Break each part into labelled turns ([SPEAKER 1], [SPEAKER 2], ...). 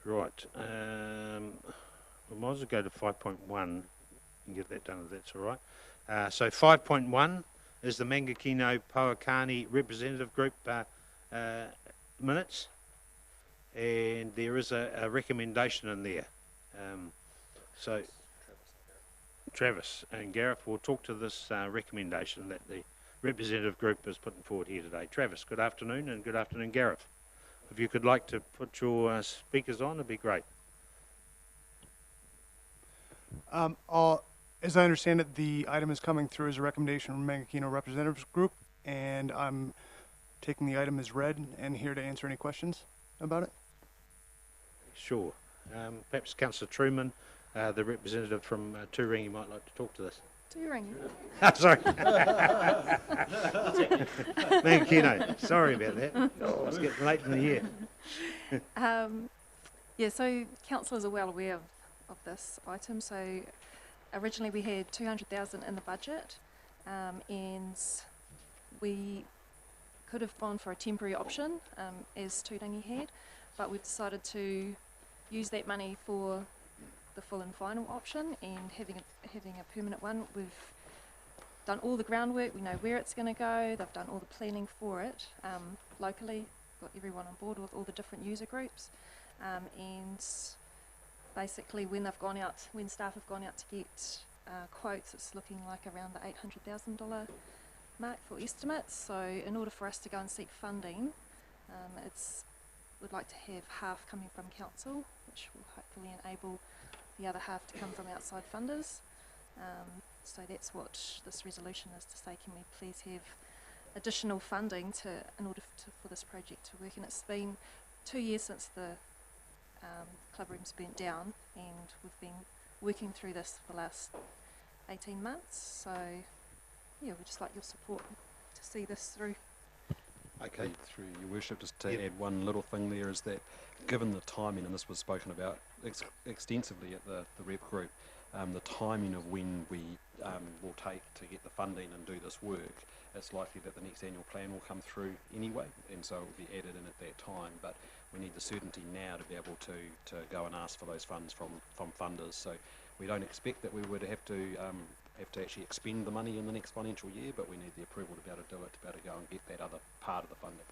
[SPEAKER 1] Right. We might as well go to 5.1 and get that done if that's all right. So 5.1 is the Mangakino-Pouakani representative group minutes, and there is a recommendation in there. So Travis and Gareth will talk to this recommendation that the representative group is putting forward here today. Travis, good afternoon, and good afternoon, Gareth. If you could like to put your speakers on, it'd be great.
[SPEAKER 2] As I understand it, the item is coming through as a recommendation from Mangakino Representatives Group, and I'm taking the item as read and here to answer any questions about it. Sure.
[SPEAKER 1] Perhaps Councillor Truman, the representative from Turangi, might like to talk to this.
[SPEAKER 3] Turangi.
[SPEAKER 1] Sorry. Mangakino. Sorry about that. Oh, it's getting late in the year.
[SPEAKER 3] Yeah, so councillors are well aware of this item. So originally we had 200,000 in the budget, and we could have gone for a temporary option, as Turangi had, but we've decided to use that money for the full and final option and having a permanent one. We've done all the groundwork, we know where it's going to go, they've done all the planning for it locally, got everyone on board with all the different user groups, and basically when staff have gone out to get quotes, it's looking like around the $800,000 mark for estimates. So in order for us to go and seek funding, we'd like to have half coming from council, which will hopefully enable the other half to come from outside funders. So that's what this resolution is to say, can we please have additional funding in order for this project to work. And it's been 2 years since the club room's burnt down, and we've been working through this for the last 18 months. So yeah, we'd just like your support to see this through.
[SPEAKER 4] Okay, through your worship, just to add one little thing there is that given the timing, and this was spoken about extensively at the rep group, the timing of when we will take to get the funding and do this work, it's likely that the next annual plan will come through anyway, and so it will be added in at that time, but we need the certainty now to be able to go and ask for those funds from funders. So we don't expect that we would have to actually expend the money in the next financial year, but we need the approval to be able to do it, to be able to go and get that other part of the funding.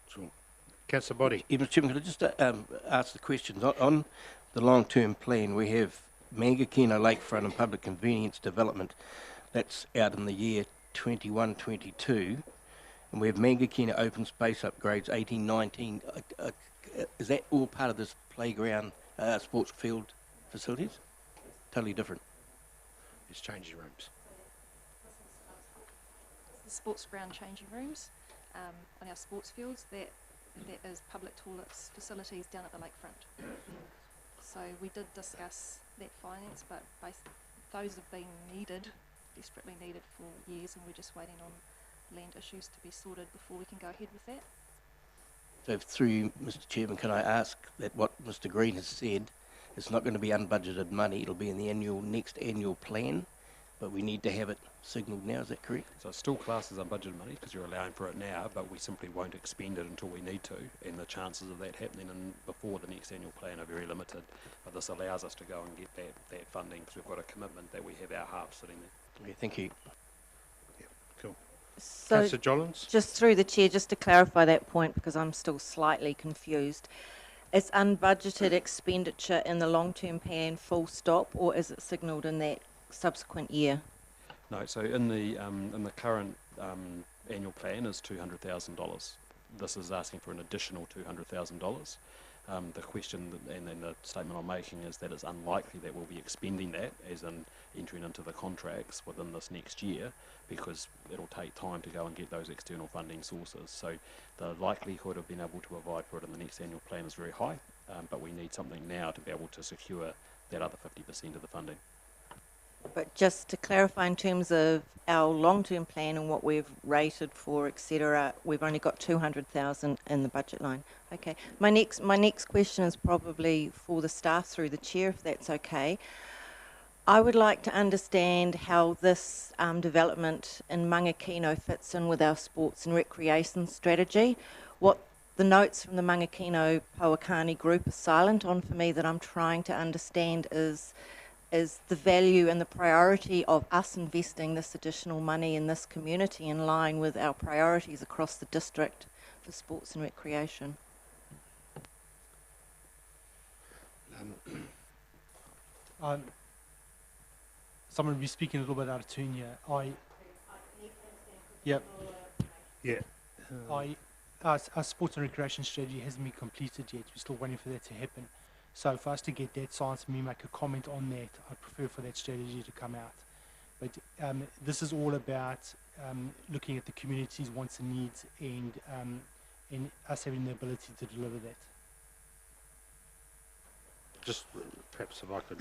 [SPEAKER 1] Sure. Councillor Body.
[SPEAKER 5] Mr. Chairman, could I just ask the question? On the long-term plan, we have Mangakino Lakefront and Public Convenience Development. That's out in the year 21-22. And we have Mangakino Open Space Upgrades 18-19. Is that all part of this playground, sports field facilities? Totally different.
[SPEAKER 1] It's changing rooms.
[SPEAKER 3] The sports ground changing rooms on our sports fields, that is public toilets facilities down at the lakefront. So we did discuss that finance, but those have been desperately needed for years, and we're just waiting on land issues to be sorted before we can go ahead with that.
[SPEAKER 5] So through you, Mr. Chairman, can I ask that what Mr. Green has said, it's not going to be unbudgeted money, it'll be in the next annual plan, but we need to have it signalled now, is that correct?
[SPEAKER 4] So it's still classed as unbudgeted money because you're allowing for it now, but we simply won't expend it until we need to, and the chances of that happening before the next annual plan are very limited. But this allows us to go and get that funding because we've got a commitment that we have our half sitting there.
[SPEAKER 5] Okay, thank you.
[SPEAKER 1] Yeah, cool.
[SPEAKER 6] So
[SPEAKER 1] Councillor Jollins?
[SPEAKER 6] just through the chair, just to clarify that point, because I'm still slightly confused. Is unbudgeted expenditure in the long-term plan full stop, or is it signalled in that subsequent year?
[SPEAKER 4] No, so in the current annual plan is $200,000. This is asking for an additional $200,000. The question and then the statement I'm making is that it's unlikely that we'll be expending that, as in entering into the contracts within this next year, because it'll take time to go and get those external funding sources. So the likelihood of being able to provide for it in the next annual plan is very high, but we need something now to be able to secure that other 50% of the funding.
[SPEAKER 6] But just to clarify, in terms of our long-term plan and what we've rated for, etc., we've only got 200,000 in the budget line. Okay. My next question is probably for the staff through the chair, if that's okay. I would like to understand how this development in Mangakino fits in with our sports and recreation strategy. What the notes from the Mangakino-Pouakani group are silent on for me that I'm trying to understand is the value and the priority of us investing this additional money in this community in line with our priorities across the district for sports and recreation.
[SPEAKER 7] Someone will be speaking a little bit out of tune here. Our sports and recreation strategy hasn't been completed yet. We're still waiting for that to happen. So for us to get that science and me make a comment on that, I prefer for that strategy to come out. But this is all about looking at the community's wants and needs and us having the ability to deliver that.
[SPEAKER 1] Just perhaps if I could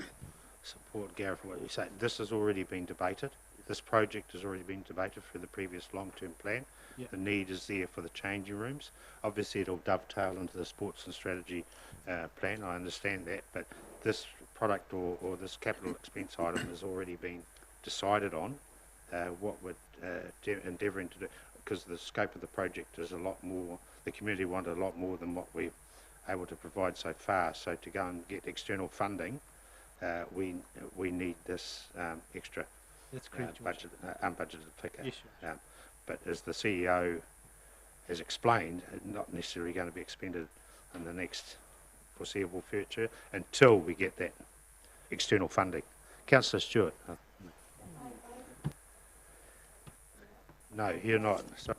[SPEAKER 1] support Gareth what you say. This has already been debated. This project has already been debated through the previous long-term plan.
[SPEAKER 7] Yep.
[SPEAKER 1] The need is there for the changing rooms. Obviously, it'll dovetail into the sports and strategy plan. I understand that, but this product or this capital expense item has already been decided on. What we're endeavouring to do, because the scope of the project is a lot more. The community wanted a lot more than what we're able to provide so far. So to go and get external funding, we need this extra
[SPEAKER 7] That's correct,
[SPEAKER 1] budget, unbudgeted figure.
[SPEAKER 7] Yes, sure.
[SPEAKER 1] But as the CEO has explained, it's not necessarily going to be expended in the next foreseeable future until we get that external funding. Councillor Stewart. No, you're not. Sorry.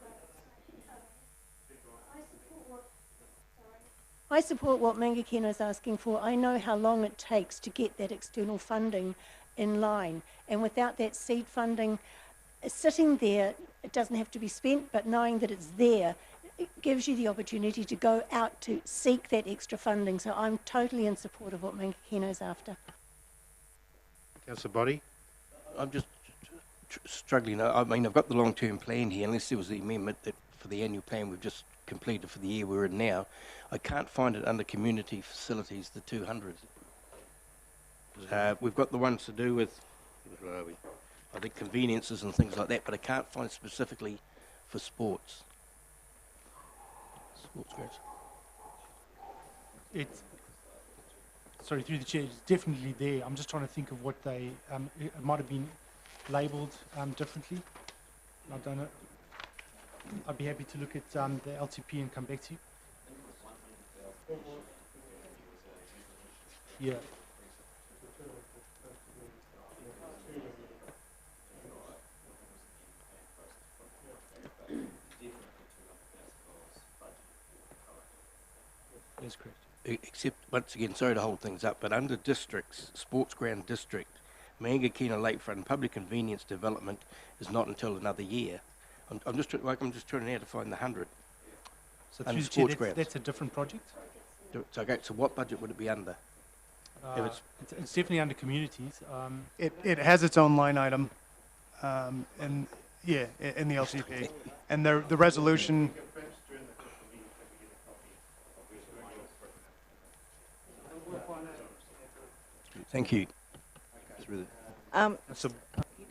[SPEAKER 8] I support what Mangakino is asking for. I know how long it takes to get that external funding in line, and without that seed funding sitting there, it doesn't have to be spent, but knowing that it's there, it gives you the opportunity to go out to seek that extra funding. So I'm totally in support of what Mangakino is after.
[SPEAKER 1] Councillor Boddy.
[SPEAKER 5] I'm just struggling. I mean, I've got the long-term plan here, unless there was the amendment that for the annual plan we've just completed for the year we're in now. I can't find it under community facilities, the 200. We've got the ones to do with, where are we? I think conveniences and things like that, but I can't find specifically for sports. Sports grounds.
[SPEAKER 7] It's, sorry, through the chair, it's definitely there. I'm just trying to think of what they, it might have been labelled differently. I don't know. I'd be happy to look at the LTP and come back to you. Yeah. That's correct.
[SPEAKER 5] Except, once again, sorry to hold things up, but under districts, sports ground district, Mangakino Lakefront and public convenience development is not until another year. I'm just trying now to find the 100.
[SPEAKER 7] So
[SPEAKER 5] Under
[SPEAKER 7] through the
[SPEAKER 5] sports
[SPEAKER 7] chair,
[SPEAKER 5] grounds.
[SPEAKER 7] that's a different project.
[SPEAKER 5] So, okay, so what budget would it be under? If
[SPEAKER 7] It's definitely under communities.
[SPEAKER 2] It has its own line item, and yeah, in the LCP, and the resolution.
[SPEAKER 5] Thank you.
[SPEAKER 9] Through
[SPEAKER 1] So,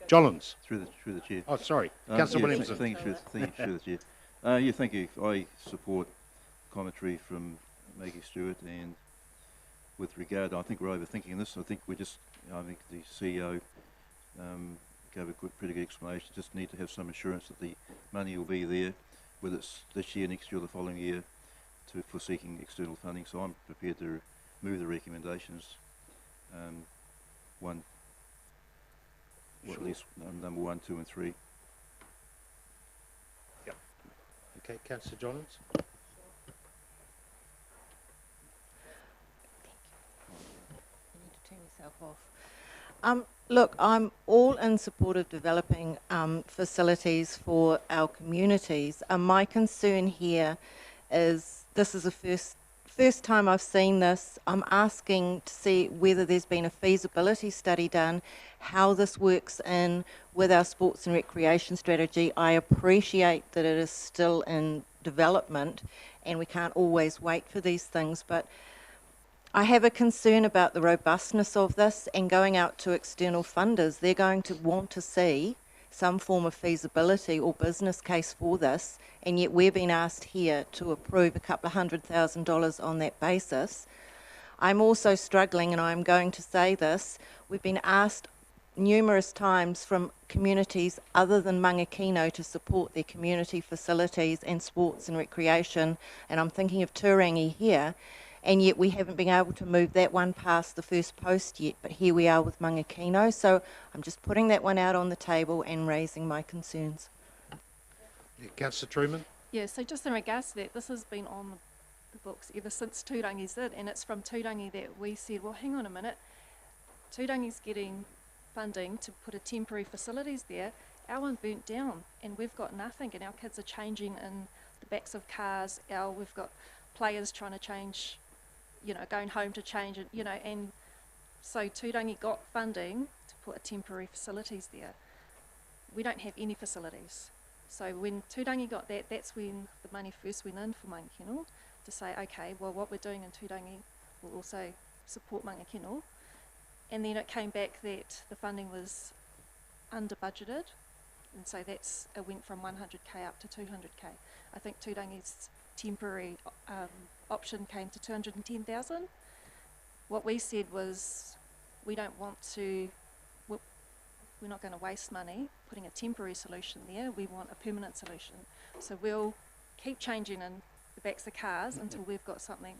[SPEAKER 1] Jollins.
[SPEAKER 9] the chair.
[SPEAKER 1] Oh, sorry. Councillor Williamson.
[SPEAKER 9] Thank you, through the chair. Thank you. I support commentary from Maggie Stewart, and with regard, I think we're overthinking this. I think I think the CEO gave a pretty good explanation. Just need to have some assurance that the money will be there, whether it's this year, next year, or the following year, for seeking external funding. So I'm prepared to move the recommendations. At least number 1, 2, and 3.
[SPEAKER 1] Yep. Okay, Councillor Jollins.
[SPEAKER 6] Turn yourself off. Look, I'm all in support of developing facilities for our communities. My concern here is this is the first time I've seen this. I'm asking to see whether there's been a feasibility study done, how this works in with our sports and recreation strategy. I appreciate that it is still in development and we can't always wait for these things, but I have a concern about the robustness of this and going out to external funders. They're going to want to see some form of feasibility or business case for this, and yet we're being asked here to approve a couple of $100,000 on that basis. I'm also struggling, and I'm going to say this, we've been asked numerous times from communities other than Mangakino to support their community facilities and sports and recreation, and I'm thinking of Turangi here, and yet we haven't been able to move that one past the first post yet, but here we are with Mangakino, so I'm just putting that one out on the table and raising my concerns.
[SPEAKER 1] Yeah, Councillor Truman?
[SPEAKER 3] Yeah, so just in regards to that, this has been on the books ever since Turangi's did, and it's from Turangi that we said, well, hang on a minute, Turangi's getting funding to put a temporary facilities there, our one burnt down and we've got nothing, and our kids are changing in the backs of cars, we've got players trying to change, you know, going home to change it, you know, and so Turangi got funding to put a temporary facilities there. We don't have any facilities. So when Turangi got that, that's when the money first went in for Mangakino to say, okay, well, what we're doing in Turangi will also support Mangakino. And then it came back that the funding was under budgeted, and so that's it went from 100k up to 200k. I think Turangi's temporary option came to 210,000. What we said was, we don't want to, we're not going to waste money putting a temporary solution there. We want a permanent solution. So we'll keep changing in the backs of cars until we've got something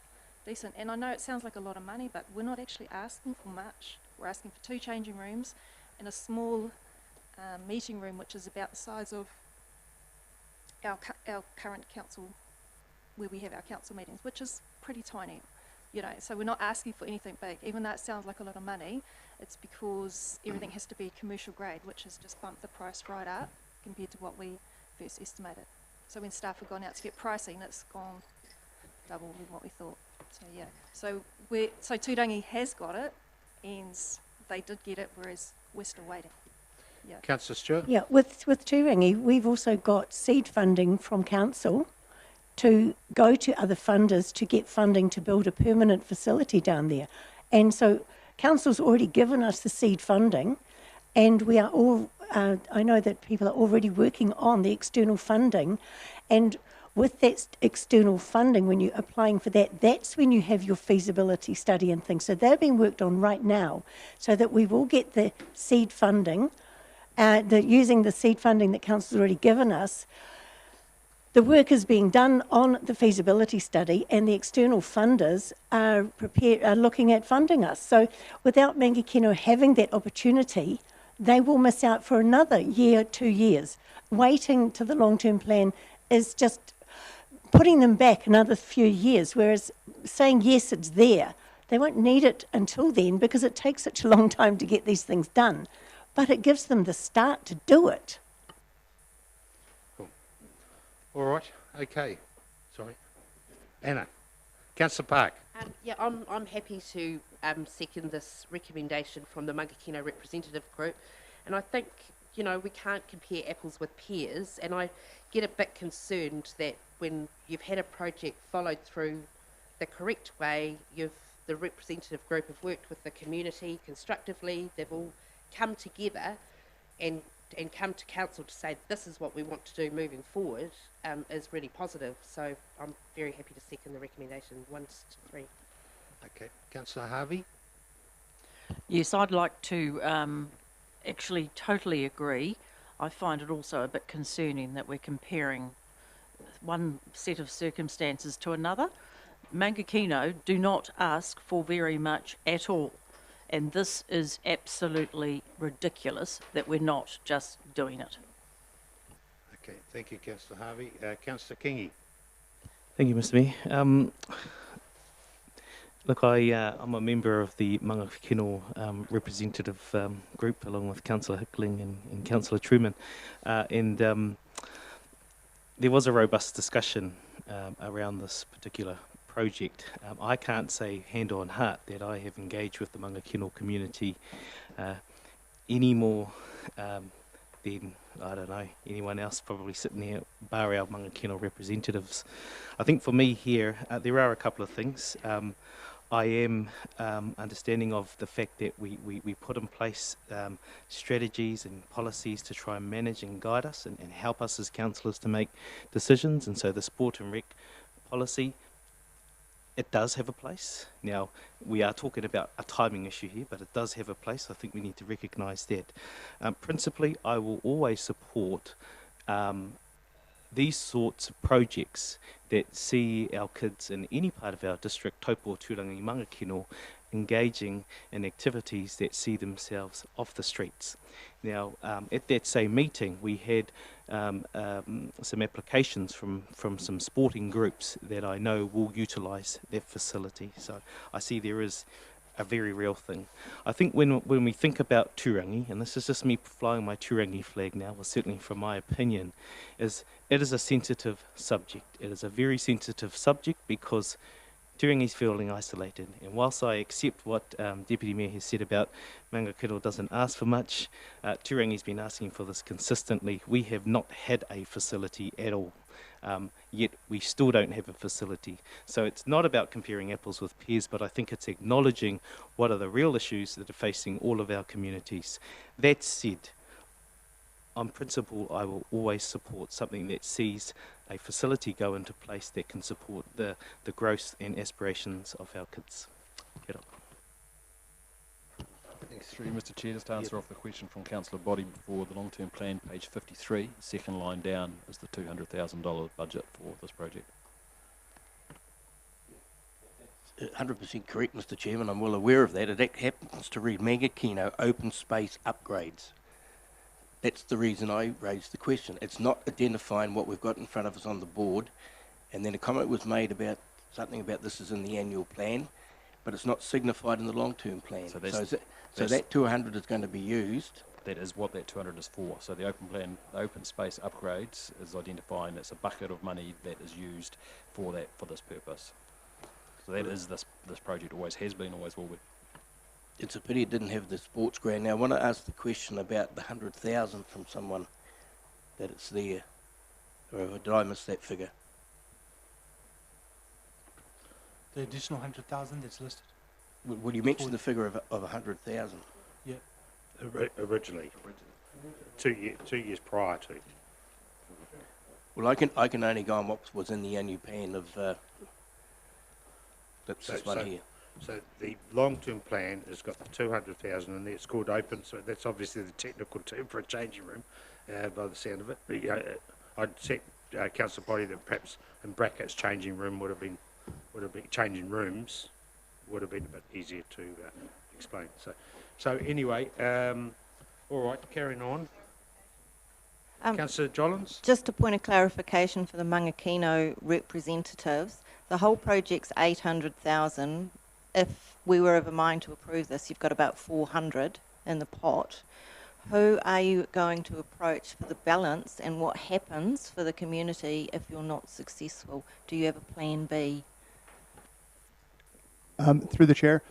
[SPEAKER 3] decent. And I know it sounds like a lot of money, but we're not actually asking for much. We're asking for 2 changing rooms and a small meeting room, which is about the size of our current council, where we have our council meetings, which is pretty tiny, you know. So we're not asking for anything big, even though it sounds like a lot of money. It's because everything has to be commercial grade, which has just bumped the price right up compared to what we first estimated. So when staff have gone out to get pricing, it's gone double than what we thought. So yeah, so Turangi has got it, and they did get it, whereas we're still waiting. Yeah.
[SPEAKER 1] Councillor Stewart?
[SPEAKER 8] Yeah, with Turangi, we've also got seed funding from council to go to other funders to get funding to build a permanent facility down there. And so council's already given us the seed funding, and we are all, I know that people are already working on the external funding, and with that external funding, when you're applying for that, that's when you have your feasibility study and things. So they're being worked on right now, so that we will get the seed funding, using the seed funding that council's already given us. The work is being done on the feasibility study, and the external funders are looking at funding us. So without Mangakino having that opportunity, they will miss out for another year, 2 years. Waiting to the long-term plan is just putting them back another few years, whereas saying, yes, it's there, they won't need it until then because it takes such a long time to get these things done. But it gives them the start to do it.
[SPEAKER 1] Cool. All right, okay. Sorry. Anna. Councillor Park.
[SPEAKER 10] Yeah, I'm happy to second this recommendation from the Mangakino representative group. And I think, you know, we can't compare apples with pears, and I get a bit concerned that when you've had a project followed through the correct way, the representative group have worked with the community constructively, they've all come together and come to council to say this is what we want to do moving forward, is really positive. So I'm very happy to second the recommendation 1 to 3.
[SPEAKER 1] Okay. Councillor Harvey.
[SPEAKER 11] Yes, I'd like to actually totally agree. I find it also a bit concerning that we're comparing one set of circumstances to another. Mangakino do not ask for very much at all, and this is absolutely ridiculous that we're not just doing it.
[SPEAKER 1] Okay, thank you, Councillor Harvey. Councillor Kingy.
[SPEAKER 12] Thank you, Mr. Mayor. Look, I'm a member of the Mangakino representative group, along with Councillor Hickling and Councillor Truman, and there was a robust discussion around this particular project. I can't say hand on heart that I have engaged with the Mangakino community any more than, I don't know, anyone else probably sitting there, bar our Mangakino representatives. I think for me here, there are a couple of things. I am understanding of the fact that we put in place strategies and policies to try and manage and guide us and help us as councillors to make decisions. And so the sport and rec policy, it does have a place. Now, we are talking about a timing issue here, but it does have a place. I think we need to recognise that. Principally, I will always support these sorts of projects that see our kids in any part of our district, Taupo, Turangi, Mangakino, engaging in activities that see themselves off the streets. Now, at that same meeting, we had some applications from some sporting groups that I know will utilise that facility. So I see there is a very real thing. I think when we think about Turangi, and this is just me flying my Turangi flag now, or certainly from my opinion, is it is a sensitive subject. It is a very sensitive subject because Turangi's feeling isolated. And whilst I accept what Deputy Mayor has said about Mangakino doesn't ask for much, Turangi's been asking for this consistently. We have not had a facility at all. Yet we still don't have a facility. So it's not about comparing apples with pears, but I think it's acknowledging what are the real issues that are facing all of our communities. That said, on principle, I will always support something that sees a facility go into place that can support the growth and aspirations of our kids. Kia ora.
[SPEAKER 4] Thanks, through you, Mr. Chair. Just to answer off the question from Councillor Body before, the long-term plan, page 53, second line down is the $200,000 budget for this project.
[SPEAKER 5] 100% correct, Mr. Chairman. I'm well aware of that. It happens to read Mangakino open space upgrades. That's the reason I raised the question. It's not identifying what we've got in front of us on the board, and then a comment was made about something about this is in the annual plan, but it's not signified in the long-term plan. So that 200 is going to be used.
[SPEAKER 4] That is what that 200 is for. So the open plan, the open space upgrades is identifying it's a bucket of money that is used for this purpose. So that is this project always has been, always will be.
[SPEAKER 5] It's a pity it didn't have the sports ground. Now, I want to ask the question about the 100,000 from someone, that it's there. Or did I miss that figure?
[SPEAKER 7] The additional 100,000 that's listed.
[SPEAKER 5] Would you mention the figure of 100,000?
[SPEAKER 7] Yeah.
[SPEAKER 1] Originally. 2 years prior to.
[SPEAKER 5] Well, I can only go on what was in the annual plan of that's this one here.
[SPEAKER 1] So the long-term plan has got the 200,000 in there. It's called open, so that's obviously the technical term for a changing room, by the sound of it. But, I'd set Councillor Body that perhaps in brackets changing room would have been changing rooms would have been a bit easier to explain. So anyway, all right, carrying on. Councillor Jollins?
[SPEAKER 6] Just a point of clarification for the Mangakino representatives. The whole project's 800,000. If we were of a mind to approve this, you've got about 400 in the pot. Who are you going to approach for the balance, and what happens for the community if you're not successful? Do you have a plan B?
[SPEAKER 2] Through the chair,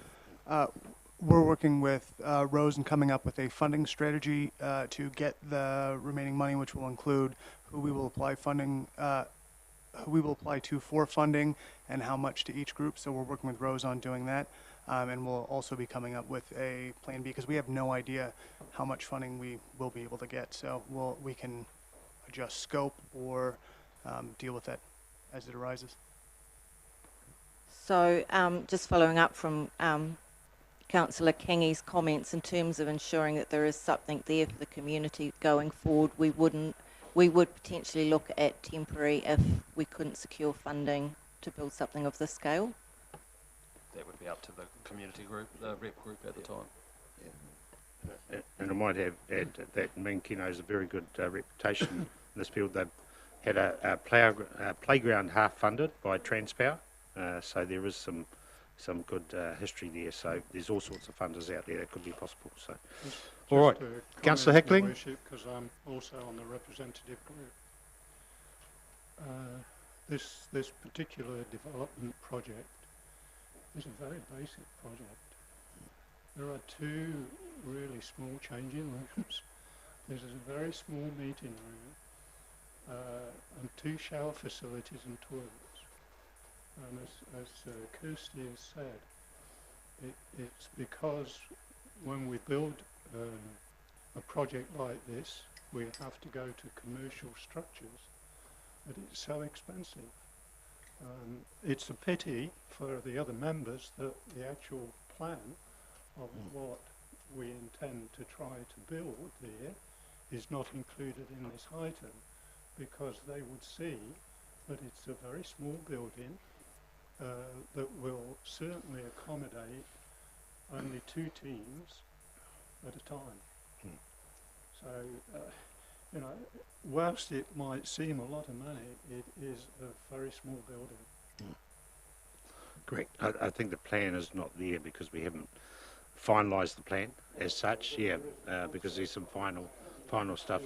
[SPEAKER 2] we're working with Rose and coming up with a funding strategy to get the remaining money, which will include who we will apply funding, who we will apply to for funding, and how much to each group. So we're working with Rose on doing that, and we'll also be coming up with a plan B because we have no idea how much funding we will be able to get. So we can adjust scope or deal with that as it arises.
[SPEAKER 6] So just following up from Councillor Kingy's comments in terms of ensuring that there is something there for the community going forward, we would potentially look at temporary if we couldn't secure funding to build something of this scale.
[SPEAKER 4] That would be up to the community group, the rep group at the time.
[SPEAKER 1] And I might add that Mangakino has a very good reputation in this field. They've had a playground half funded by Transpower, so there is some good history there. So there's all sorts of funders out there that could be possible. So, all right, Councillor Hickling.
[SPEAKER 13] Because I'm also on the representative group. This particular development project is a very basic project. There are 2 really small changing rooms. There's a very small meeting room and 2 shower facilities and toilets. And as Kirsty has said, It's because when we build a project like this, we have to go to commercial structures, but it's so expensive. It's a pity for the other members that the actual plan of what we intend to try to build there is not included in this item, because they would see that it's a very small building that will certainly accommodate only 2 teams at a time. So, you know, whilst it might seem a lot of money, it is a very small building.
[SPEAKER 1] Correct. I think the plan is not there because we haven't finalised the plan as such. Yeah, because there's some final stuff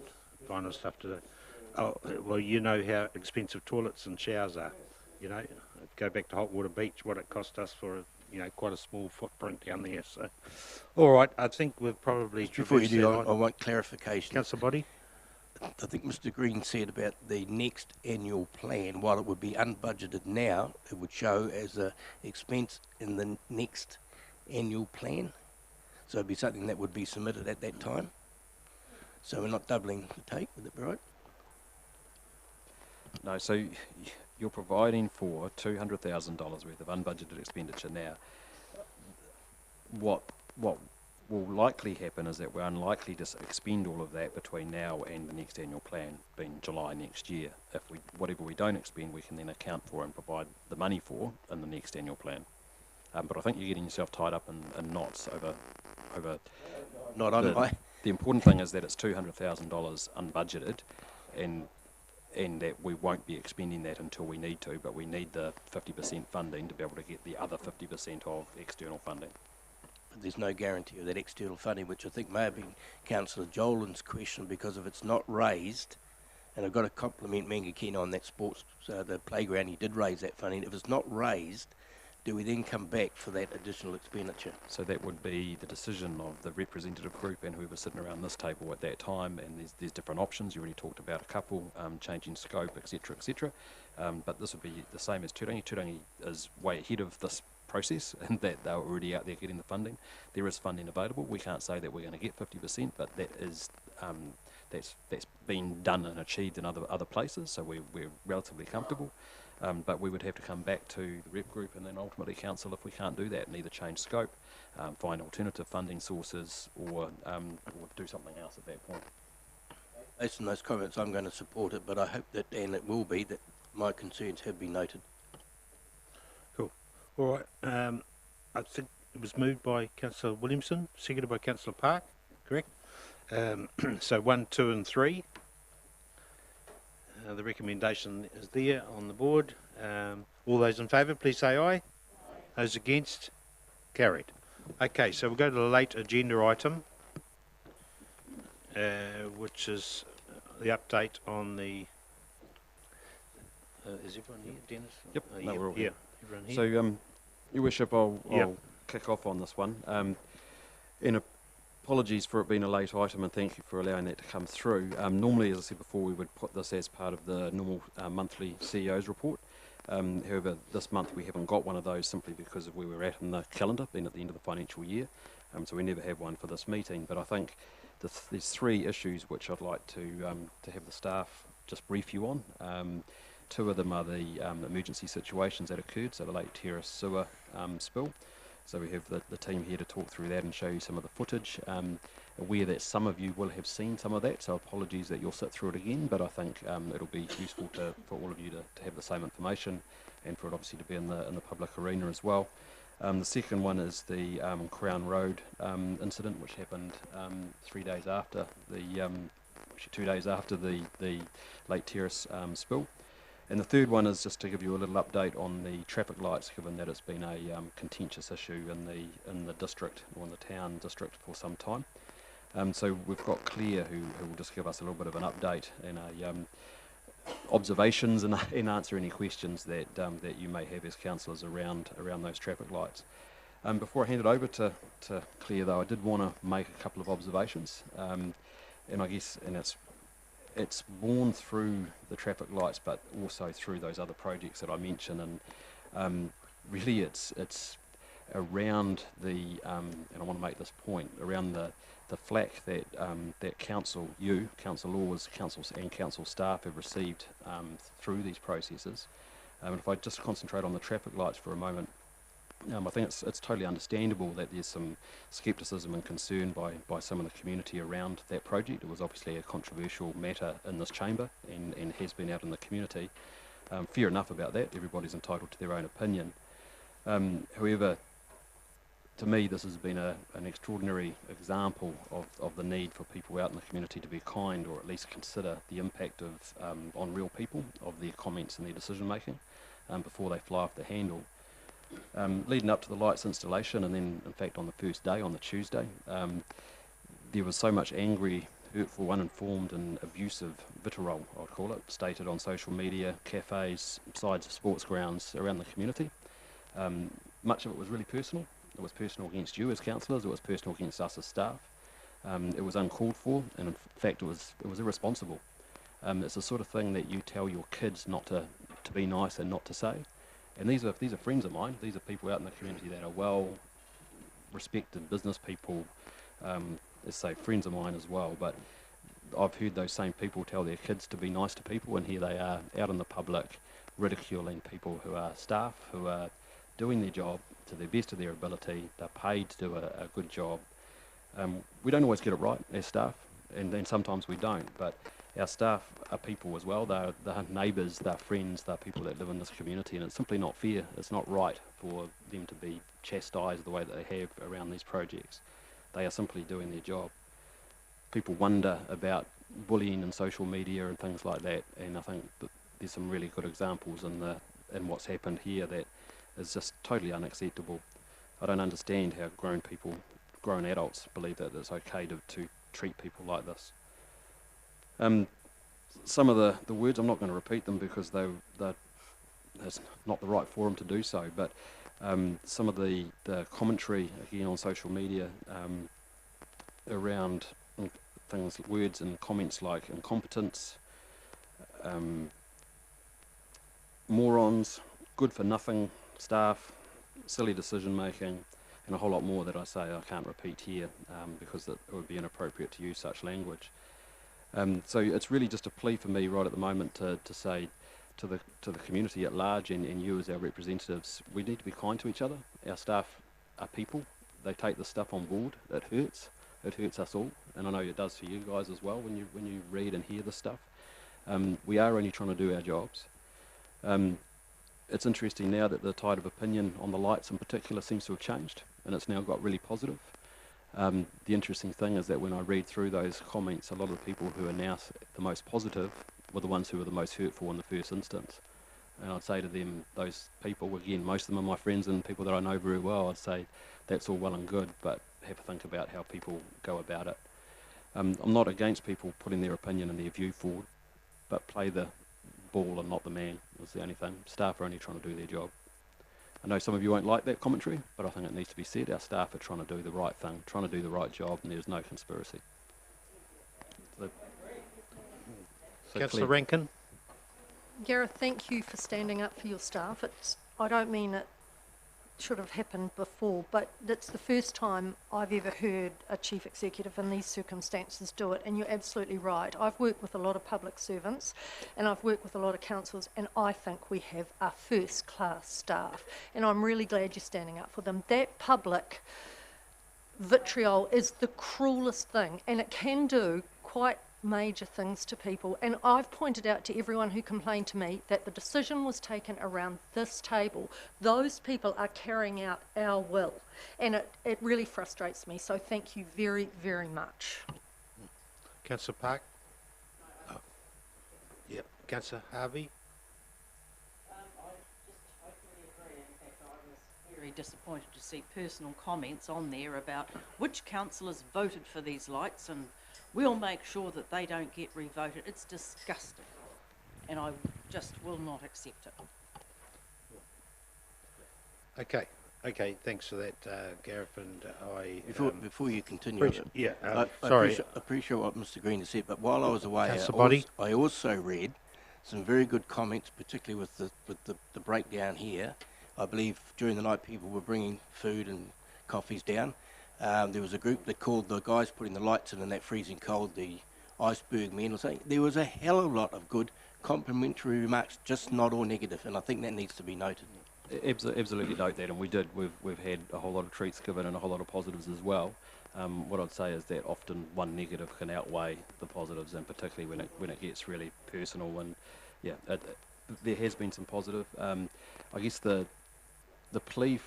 [SPEAKER 1] to do. Oh, well, you know how expensive toilets and showers are. You know, go back to Hot Water Beach, what it cost us for, you know, quite a small footprint down there. So, all right, I think we've probably.
[SPEAKER 5] Before you do, I want clarification.
[SPEAKER 1] Councillor Body?
[SPEAKER 5] I think Mr. Green said about the next annual plan, while it would be unbudgeted now, it would show as a expense in the next annual plan. So it'd be something that would be submitted at that time. So we're not doubling the take, would that be right?
[SPEAKER 4] No, so you're providing for $200,000 worth of unbudgeted expenditure now. What will likely happen is that we're unlikely to expend all of that between now and the next annual plan, being July next year. If whatever we don't expend, we can then account for and provide the money for in the next annual plan. But I think you're getting yourself tied up in knots over.
[SPEAKER 5] Not on my.
[SPEAKER 4] The important thing is that it's $200,000 unbudgeted, and that we won't be expending that until we need to, but we need the 50% funding to be able to get the other 50% of external funding.
[SPEAKER 5] There's no guarantee of that external funding, which I think may have been Councillor Jolin's question, because if it's not raised, and I've got to compliment Mangakino on that sports, the playground, he did raise that funding. If it's not raised, do we then come back for that additional expenditure? So
[SPEAKER 4] that would be the decision of the representative group and whoever sitting around this table at that time, and there's different options. You already talked about a couple, changing scope, etc., etc. But this would be the same as Turangi. Turangi is way ahead of this process in that they're already out there getting the funding. There is funding available. We can't say that we're going to get 50%, but that is that's been done and achieved in other places, so we're relatively comfortable. But we would have to come back to the rep group and then ultimately council if we can't do that, and either change scope, find alternative funding sources, or do something else at that point.
[SPEAKER 5] Based on those comments, I'm going to support it, but I hope that, and it will be, that my concerns have been noted.
[SPEAKER 1] Cool. All right. I think it was moved by Councillor Williamson, seconded by Councillor Park, correct? So 1, 2 and 3. The recommendation is there on the board. All those in favour, please say aye. Those against, carried. Okay, so we'll go to the late agenda item, which is the update on the... is everyone here, Dennis?
[SPEAKER 4] Yep, no, we're all here.
[SPEAKER 1] Everyone here.
[SPEAKER 4] So, Your Worship, I'll kick off on this one. In apologies for it being a late item, and thank you for allowing that to come through. Normally, as I said before, we would put this as part of the normal monthly CEO's report. However, this month we haven't got one of those simply because of where we're at in the calendar, being at the end of the financial year. So we never have one for this meeting. But I think there's 3 issues which I'd like to have the staff just brief you on. 2 of them are the emergency situations that occurred, so the Lake Terrace sewer spill. So we have the team here to talk through that and show you some of the footage. Aware that some of you will have seen some of that, so apologies that you'll sit through it again, but I think it'll be useful for all of you to have the same information, and for it obviously to be in the public arena as well. The second one is the Crown Road incident, which happened 3 days after actually 2 days after the Lake Terrace spill. And the third one is just to give you a little update on the traffic lights, given that it's been a contentious issue in the district, or in the town district, for some time. So we've got Claire, who will just give us a little bit of an update and observations and answer any questions that you may have as councillors around those traffic lights. Before I hand it over to Claire, though, I did want to make a couple of observations, and I guess it's born through the traffic lights, but also through those other projects that I mentioned, and really it's around the, and I want to make this point, around the flack that that councillors, councils and council staff have received through these processes. And if I just concentrate on the traffic lights for a moment, I think it's totally understandable that there's some scepticism and concern by some of the community around that project. It was obviously a controversial matter in this chamber and has been out in the community. Fair enough about that, everybody's entitled to their own opinion. However, to me this has been an extraordinary example of the need for people out in the community to be kind, or at least consider the impact of on real people, of their comments and their decision making before they fly off the handle. Leading up to the lights installation, and then in fact on the first day, on the Tuesday, there was so much angry, hurtful, uninformed and abusive vitriol, I'd call it, stated on social media, cafes, sides of sports grounds around the community. Much of it was really personal. It was personal against you as councillors, it was personal against us as staff. It was uncalled for, and in fact it was irresponsible. It's the sort of thing that you tell your kids not to be nice and not to say. And these are friends of mine. These are people out in the community that are well respected business people, let's say friends of mine as well. But I've heard those same people tell their kids to be nice to people, and here they are out in the public ridiculing people who are staff, who are doing their job to the best of their ability. They're paid to do a good job. We don't always get it right as staff, and then sometimes we don't, but our staff are people as well. They're neighbours, they're friends, they're people that live in this community, and it's simply not fair. It's not right for them to be chastised the way that they have around these projects. They are simply doing their job. People wonder about bullying and social media and things like that, and I think that there's some really good examples in what's happened here that is just totally unacceptable. I don't understand how grown adults believe that it's okay to treat people like this. Some of the words, I'm not going to repeat them because that's not the right forum to do so, but some of the commentary again on social media around things, words and comments like incompetence, morons, good for nothing staff, silly decision making, and a whole lot more that I say I can't repeat here because it would be inappropriate to use such language. So it's really just a plea for me right at the moment to say to the community at large and you as our representatives, we need to be kind to each other. Our staff are people. They take this stuff on board. It hurts us all, and I know it does for you guys as well when you read and hear this stuff. We are only trying to do our jobs. It's interesting now that the tide of opinion on the lights in particular seems to have changed, and it's now got really positive. The interesting thing is that when I read through those comments, a lot of the people who are now the most positive were the ones who were the most hurtful in the first instance. And I'd say to them, those people, again, most of them are my friends and people that I know very well, I'd say that's all well and good, but have a think about how people go about it. I'm not against people putting their opinion and their view forward, but play the ball and not the man is the only thing. Staff are only trying to do their job. I know some of you won't like that commentary, but I think it needs to be said. Our staff are trying to do the right thing, trying to do the right job, and there's no conspiracy.
[SPEAKER 1] Councillor Rankin?
[SPEAKER 8] Gareth, thank you for standing up for your staff. I don't mean it should have happened before, but it's the first time I've ever heard a chief executive in these circumstances do it, and you're absolutely right. I've worked with a lot of public servants and I've worked with a lot of councils, and I think we have a first-class staff, and I'm really glad you're standing up for them. That public vitriol is the cruelest thing, and it can do quite major things to people, and I've pointed out to everyone who complained to me that the decision was taken around this table. Those people are carrying out our will, and it really frustrates me, so thank you very, very much.
[SPEAKER 1] Councillor Park? Oh. Yep. Councillor Harvey?
[SPEAKER 11] I just totally agree. In fact, I was very disappointed to see personal comments on there about which councillors voted for these lights, and we'll make sure that they don't get re-voted. It's disgusting, and I just will not accept it.
[SPEAKER 1] Okay, thanks for that, Gareth, and I...
[SPEAKER 5] Before you continue,
[SPEAKER 1] sorry.
[SPEAKER 5] I appreciate what Mr Green has said, but while I was away, I also read some very good comments, particularly with the breakdown here, I believe during the night people were bringing food and coffees down. There was a group that called the guys putting the lights in that freezing cold the iceberg men or something. There was a hell of a lot of good complimentary remarks, just not all negative, and I think that needs to be noted.
[SPEAKER 4] Absolutely note that, and we've had a whole lot of treats given and a whole lot of positives as well. What I'd say is that often one negative can outweigh the positives, and particularly when it gets really personal. And yeah, there has been some positive. I guess the plea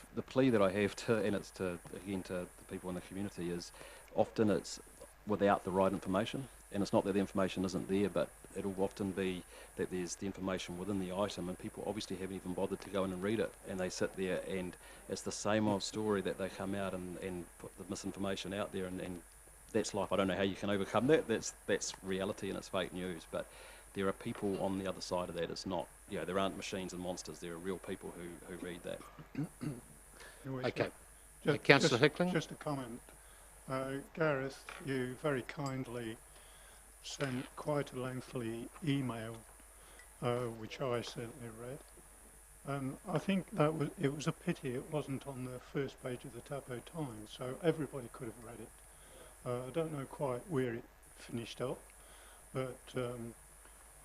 [SPEAKER 4] that I have to, and it's to the people in the community, is often it's without the right information, and it's not that the information isn't there, but it'll often be that there's the information within the item, and people obviously haven't even bothered to go in and read it, and they sit there, and it's the same old story that they come out and put the misinformation out there, and that's life. I don't know how you can overcome that. That's reality, and it's fake news, but there are people on the other side of that. It's not, there aren't machines and monsters. There are real people who read that.
[SPEAKER 1] Okay.
[SPEAKER 13] Councillor
[SPEAKER 1] Hickling?
[SPEAKER 13] Just a comment. Gareth, you very kindly sent quite a lengthy email, which I certainly read. I think it was a pity it wasn't on the first page of the Taupo Times, so everybody could have read it. I don't know quite where it finished up, but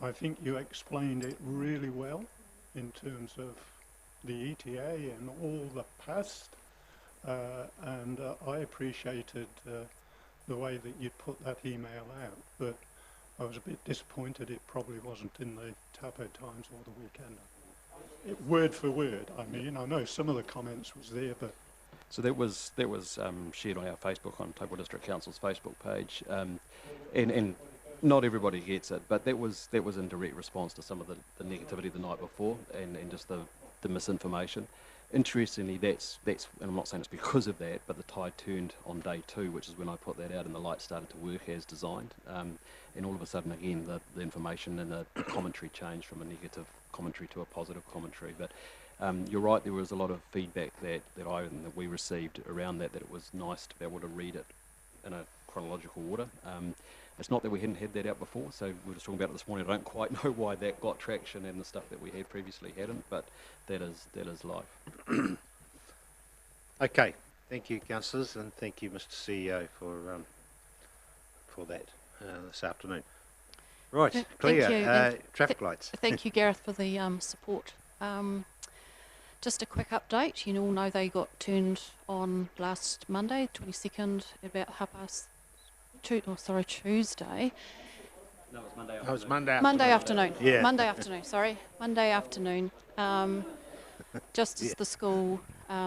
[SPEAKER 13] I think you explained it really well in terms of the ETA and all the past, and I appreciated the way that you put that email out, but I was a bit disappointed it probably wasn't in the Taupo Times or the Weekender. Word for word, I mean, I know some of the comments was there, but...
[SPEAKER 4] So that was shared on our Facebook, on Taupo District Council's Facebook page, and not everybody gets it, but that was in direct response to some of the negativity the night before, and just the misinformation. Interestingly, that's and I'm not saying it's because of that, but the tide turned on day 2, which is when I put that out and the lights started to work as designed. And all of a sudden, again, the information and the commentary changed from a negative commentary to a positive commentary. But you're right, there was a lot of feedback that we received around that it was nice to be able to read it in a chronological order. It's not that we hadn't had that out before, so we were just talking about it this morning. I don't quite know why that got traction and the stuff that we had previously hadn't, but that is life.
[SPEAKER 1] Okay, thank you, councillors, and thank you, Mr. CEO, for that this afternoon. Right, Claire, traffic lights.
[SPEAKER 14] Thank you, Gareth, for the support. Just a quick update. You all know they got turned on last Monday, 22nd, about Tuesday.
[SPEAKER 4] No, it was Monday afternoon.
[SPEAKER 1] Oh, it was Monday afternoon.
[SPEAKER 14] Monday afternoon.
[SPEAKER 1] Yeah.
[SPEAKER 14] Monday afternoon, sorry. Monday afternoon. Just as the school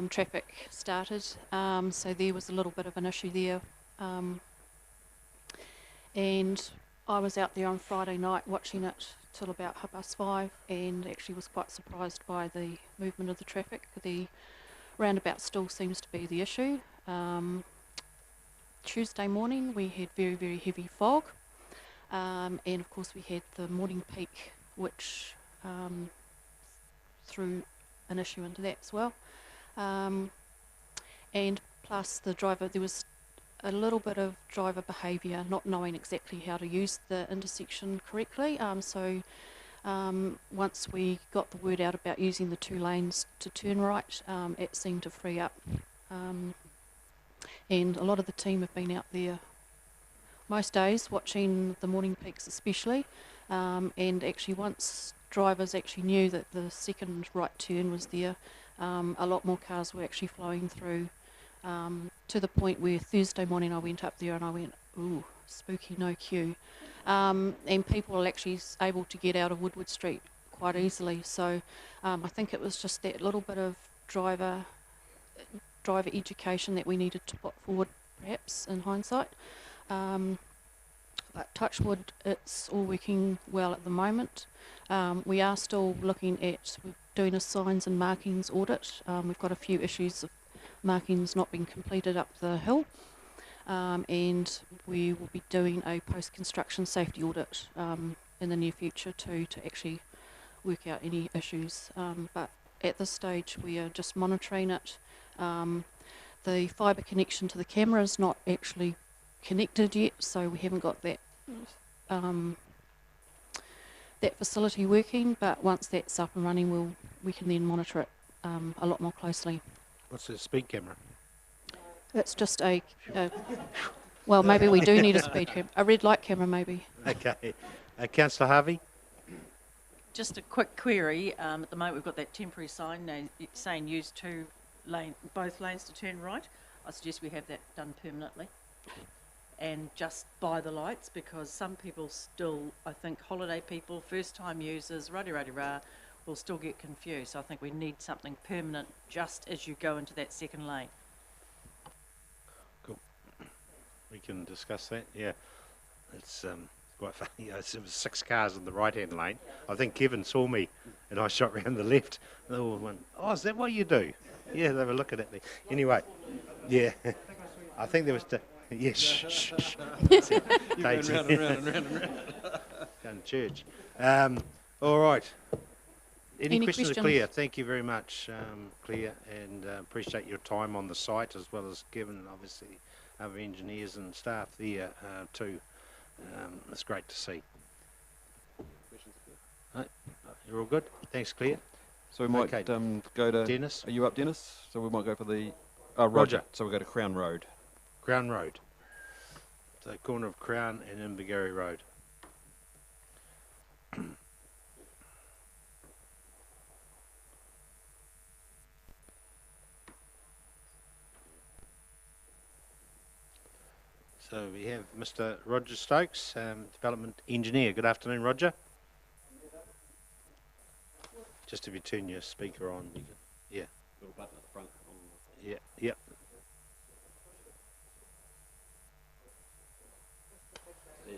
[SPEAKER 14] traffic started. So there was a little bit of an issue there. And I was out there on Friday night watching it till about 5:30 and actually was quite surprised by the movement of the traffic. The roundabout still seems to be the issue. Tuesday morning we had very, very heavy fog, and of course we had the morning peak, which threw an issue into that as well. And plus the driver, there was a little bit of driver behaviour, not knowing exactly how to use the intersection correctly. So once we got the word out about using the 2 lanes to turn right, it seemed to free up. And a lot of the team have been out there most days watching the morning peaks especially, and actually once drivers actually knew that the second right turn was there, a lot more cars were actually flowing through, to the point where Thursday morning I went up there and I went, ooh, spooky, no queue. And people are actually able to get out of Woodward Street quite easily, so I think it was just that little bit of driver education that we needed to put forward, perhaps, in hindsight. But touch wood, it's all working well at the moment. We are still looking at doing a signs and markings audit. We've got a few issues of markings not being completed up the hill, and we will be doing a post-construction safety audit in the near future to actually work out any issues. But at this stage we are just monitoring it. The fibre connection to the camera is not actually connected yet, so we haven't got that that facility working, but once that's up and running we can then monitor it a lot more closely.
[SPEAKER 1] What's the speed camera?
[SPEAKER 14] It's just well, maybe we do need a speed camera, a red light camera maybe.
[SPEAKER 1] Okay. Councillor Harvey?
[SPEAKER 11] Just a quick query. At the moment, we've got that temporary sign saying use both lanes to turn right. I suggest we have that done permanently. And just by the lights, because some people still, I think holiday people, first-time users, rah-de-rah-de-rah, will still get confused. So I think we need something permanent just as you go into that second lane.
[SPEAKER 1] Cool. We can discuss that, yeah. It's quite funny. There was 6 cars in the right-hand lane. I think Kevin saw me and I shot round the left. They all went, oh, is that what you do? Yeah, they were looking at me. Anyway, yeah. I think there was... Yes, shh.
[SPEAKER 4] You went round and round and round and round.
[SPEAKER 1] Going to church. All right. Any questions,
[SPEAKER 14] questions?
[SPEAKER 1] Claire? Thank you very much, Claire, and appreciate your time on the site, as well as Kevin and obviously other engineers and staff there too. It's great to see. Right. You're all good? Thanks, Claire.
[SPEAKER 4] So we might
[SPEAKER 1] Okay.
[SPEAKER 4] go to...
[SPEAKER 1] Dennis?
[SPEAKER 4] Are you up, Dennis? So we might go for the... Oh, Roger. So we'll go to Crown Road.
[SPEAKER 1] Crown Road. So corner of Crown and Invergary Road. So we have Mr. Roger Stokes, Development Engineer. Good afternoon, Roger. Just if you turn your speaker on, you can, yeah.
[SPEAKER 4] Little button at the front.
[SPEAKER 1] Yeah, yeah.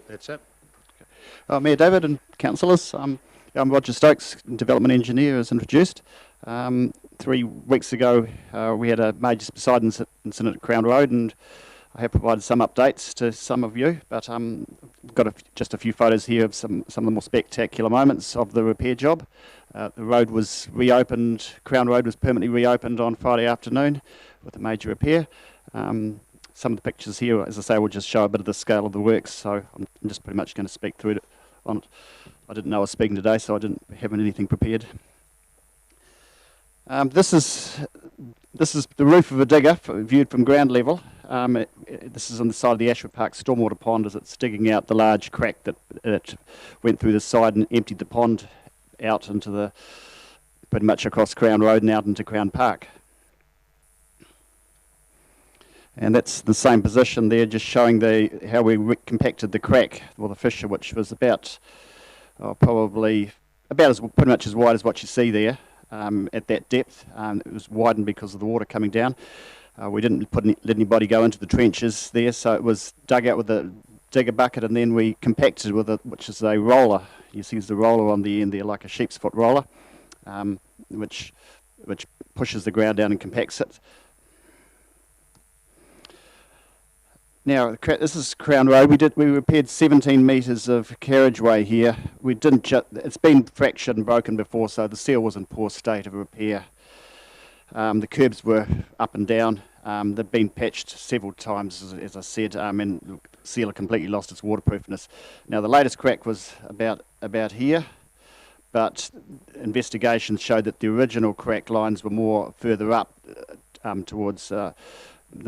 [SPEAKER 1] That's it.
[SPEAKER 15] Mayor David and councillors, I'm Roger Stokes, Development Engineer, as introduced. 3 weeks ago, we had a major subside incident at Crown Road, and I have provided some updates to some of you, but I've got just a few photos here of some of the more spectacular moments of the repair job. The road was reopened, Crown Road was permanently reopened on Friday afternoon with a major repair. Some of the pictures here, as I say, will just show a bit of the scale of the works, so I'm just pretty much going to speak through it on it. I didn't know I was speaking today, so I didn't have anything prepared. This is the roof of a digger viewed from ground level. This is on the side of the Ashwood Park stormwater pond as it's digging out the large crack that it went through the side and emptied the pond out into the, pretty much across Crown Road and out into Crown Park. And that's the same position there, just showing how we compacted the crack, or the fissure, which was about, probably about pretty much as wide as what you see there at that depth. It was widened because of the water coming down. We didn't let anybody go into the trenches there, so it was dug out with a digger bucket, and then we compacted with it, which is a roller. You see the roller on the end there, like a sheep's foot roller, which pushes the ground down and compacts it. Now, this is Crown Road. We repaired 17 metres of carriageway here. We didn't it's been fractured and broken before, so the seal was in poor state of repair. The curbs were up and down. They've been patched several times, as I said, and the seal had completely lost its waterproofness. Now, the latest crack was about here, but investigations showed that the original crack lines were more further up towards the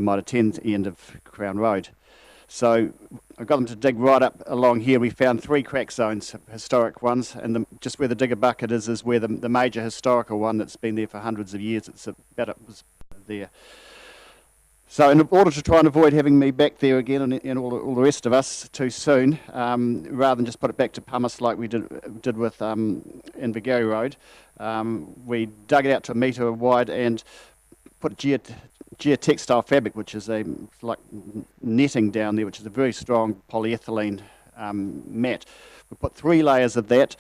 [SPEAKER 15] Mitre 10 end of Crown Road. So I got them to dig right up along here. We found 3 crack zones, historic ones, and just where the digger bucket is where the major historical one that's been there for hundreds of years. It's about was there. So in order to try and avoid having me back there again and all the rest of us too soon, rather than just put it back to pumice like we did with Invergary Road, we dug it out to 1 metre wide and put geotextile fabric, which is like netting down there, which is a very strong polyethylene mat. We put 3 layers of that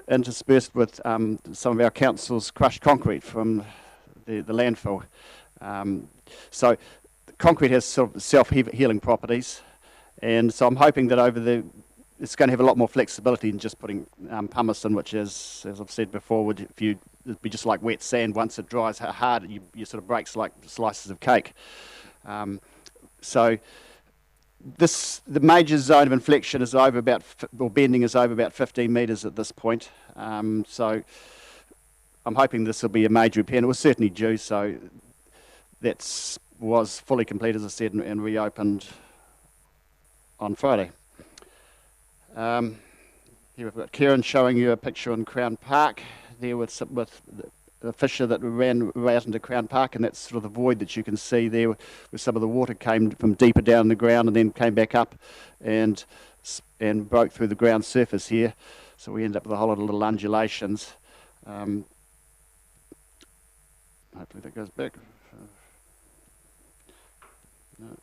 [SPEAKER 15] interspersed with some of our council's crushed concrete from the landfill. So the concrete has sort of self-healing properties, and so I'm hoping that it's going to have a lot more flexibility than just putting pumice in, which is, as I've said before, it'd be just like wet sand. Once it dries hard, you sort of breaks like slices of cake. So the major zone of inflection is over bending is over about 15 metres at this point. So I'm hoping this will be a major repair, and it was certainly due, so that was fully complete, as I said, and reopened on Friday. Here we've got Kieran showing you a picture on Crown Park there with the fissure that ran right out into Crown Park, and that's sort of the void that you can see there, where some of the water came from deeper down in the ground and then came back up and broke through the ground surface here. So we end up with a whole lot of little undulations. Hopefully that goes back.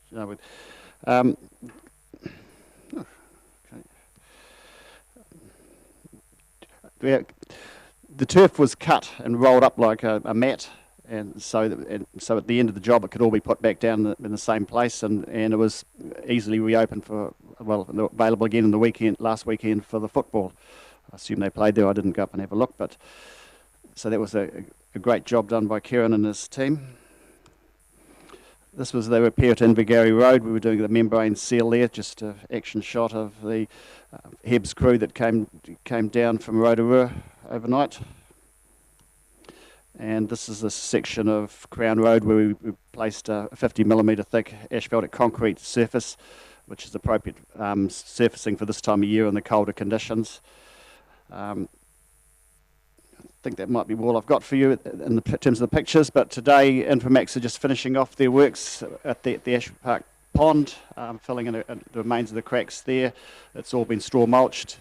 [SPEAKER 15] No, okay. The turf was cut and rolled up like a mat, and so at the end of the job it could all be put back down in the same place, and it was easily reopened available again in the last weekend for the football. I assume they played there. I didn't go up and have a look, but so that was a great job done by Kieran and his team. This was the repair at Invergary Road. We were doing the membrane seal there, just an action shot of the Hebs crew that came down from Rotorua overnight. And this is a section of Crown Road where we placed a 50mm thick asphaltic concrete surface, which is appropriate surfacing for this time of year in the colder conditions. I think that might be all I've got for you in terms of the pictures, but today Infamax are just finishing off their works at the Ashwood Park pond, filling in the remains of the cracks there. It's all been straw mulched,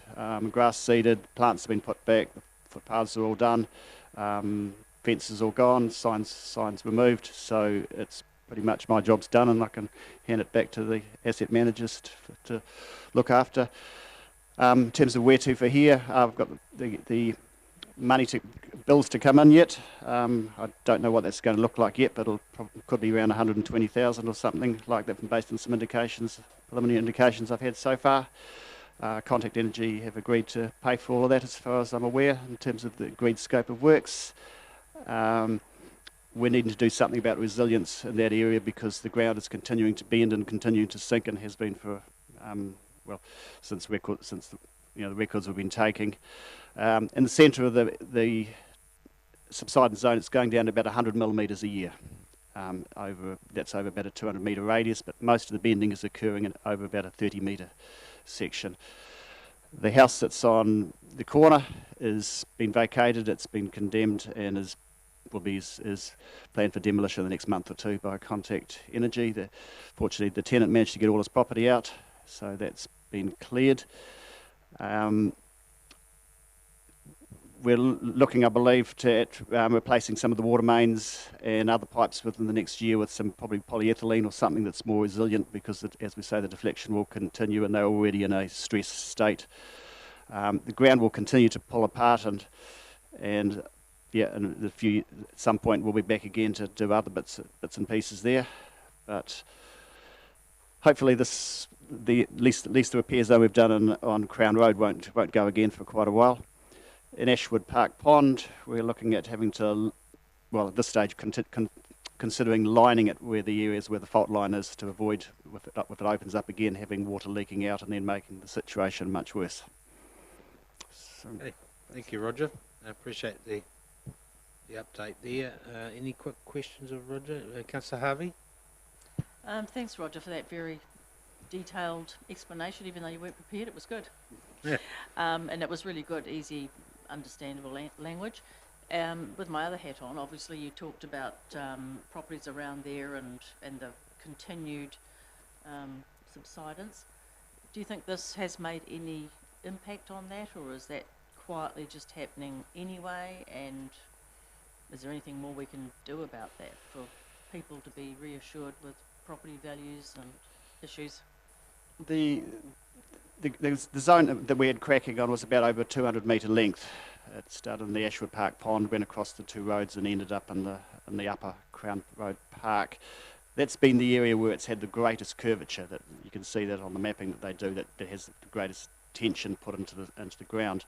[SPEAKER 15] grass seeded, plants have been put back, the footpaths are all done, fences all gone, signs removed, so it's pretty much my job's done, and I can hand it back to the asset managers to look after. In terms of where to for here, I've got the bills to come in yet. I don't know what that's going to look like yet, but could be around 120,000 or something like that, based on some preliminary indications I've had so far. Contact Energy have agreed to pay for all of that, as far as I'm aware, in terms of the agreed scope of works. We're needing to do something about resilience in that area, because the ground is continuing to bend and continuing to sink, and has been for since the records we've been taking. In the centre of the subsidence zone, it's going down to about 100mm a year. That's over about a 200-metre radius, but most of the bending is occurring over about a 30-metre section. The house that's on the corner has been vacated, it's been condemned, and is planned for demolition in the next month or two by Contact Energy. Fortunately, the tenant managed to get all his property out, so that's been cleared. We're looking, I believe, at replacing some of the water mains and other pipes within the next year with some probably polyethylene or something that's more resilient, because as we say, the deflection will continue and they're already in a stressed state. The ground will continue to pull apart, and at some point we'll be back again to do other bits and pieces there. But hopefully at least the repairs that we've done on Crown Road won't go again for quite a while. In Ashwood Park Pond, we're looking at having to, at this stage, considering lining it where the areas where the fault line is, to avoid, if it opens up again, having water leaking out and then making the situation much worse. So,
[SPEAKER 16] hey, thank you, Roger. I appreciate the update there. Any quick questions of Roger? Councillor Harvey?
[SPEAKER 11] Thanks, Roger, for that very detailed explanation. Even though you weren't prepared, it was good.
[SPEAKER 16] Yeah.
[SPEAKER 11] And it was really good, easy, understandable language. With my other hat on, obviously you talked about properties around there and the continued subsidence. Do you think this has made any impact on that, or is that quietly just happening anyway? And is there anything more we can do about that for people to be reassured with property values and issues?
[SPEAKER 15] The zone that we had cracking on was about over a 200-metre length. It started in the Ashwood Park Pond, went across the two roads and ended up in the upper Crown Road Park. That's been the area where it's had the greatest curvature. That you can see that on the mapping that they do, that has the greatest tension put into the ground.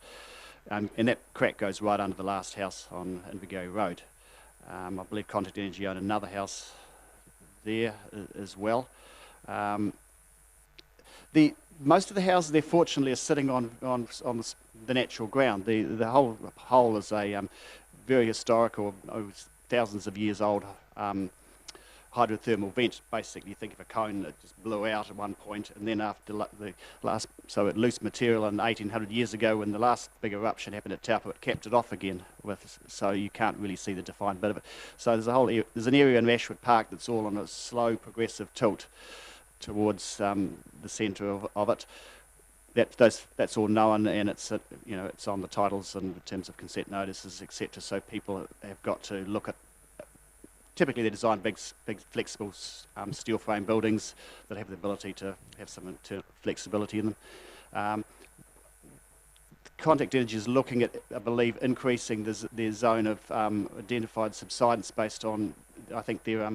[SPEAKER 15] And that crack goes right under the last house on Invergary Road. I believe Contact Energy own another house there as well. Most of the houses there, fortunately, are sitting on the natural ground. The whole hole is a very historical, thousands of years old hydrothermal vent. Basically, you think of a cone that just blew out at one point, and then after the last, so it loose material, and 1800 years ago, when the last big eruption happened at Taupo, it capped it off again. So you can't really see the defined bit of it. So there's an area in Ashwood Park that's all on a slow, progressive tilt towards the centre of it. That's all known, and it's it's on the titles and in terms of consent notices, etc. So people have got to look at. Typically, they design big flexible steel frame buildings that have the ability to have some flexibility in them. Contact Energy is looking at, I believe, increasing their zone of identified subsidence based on, I think their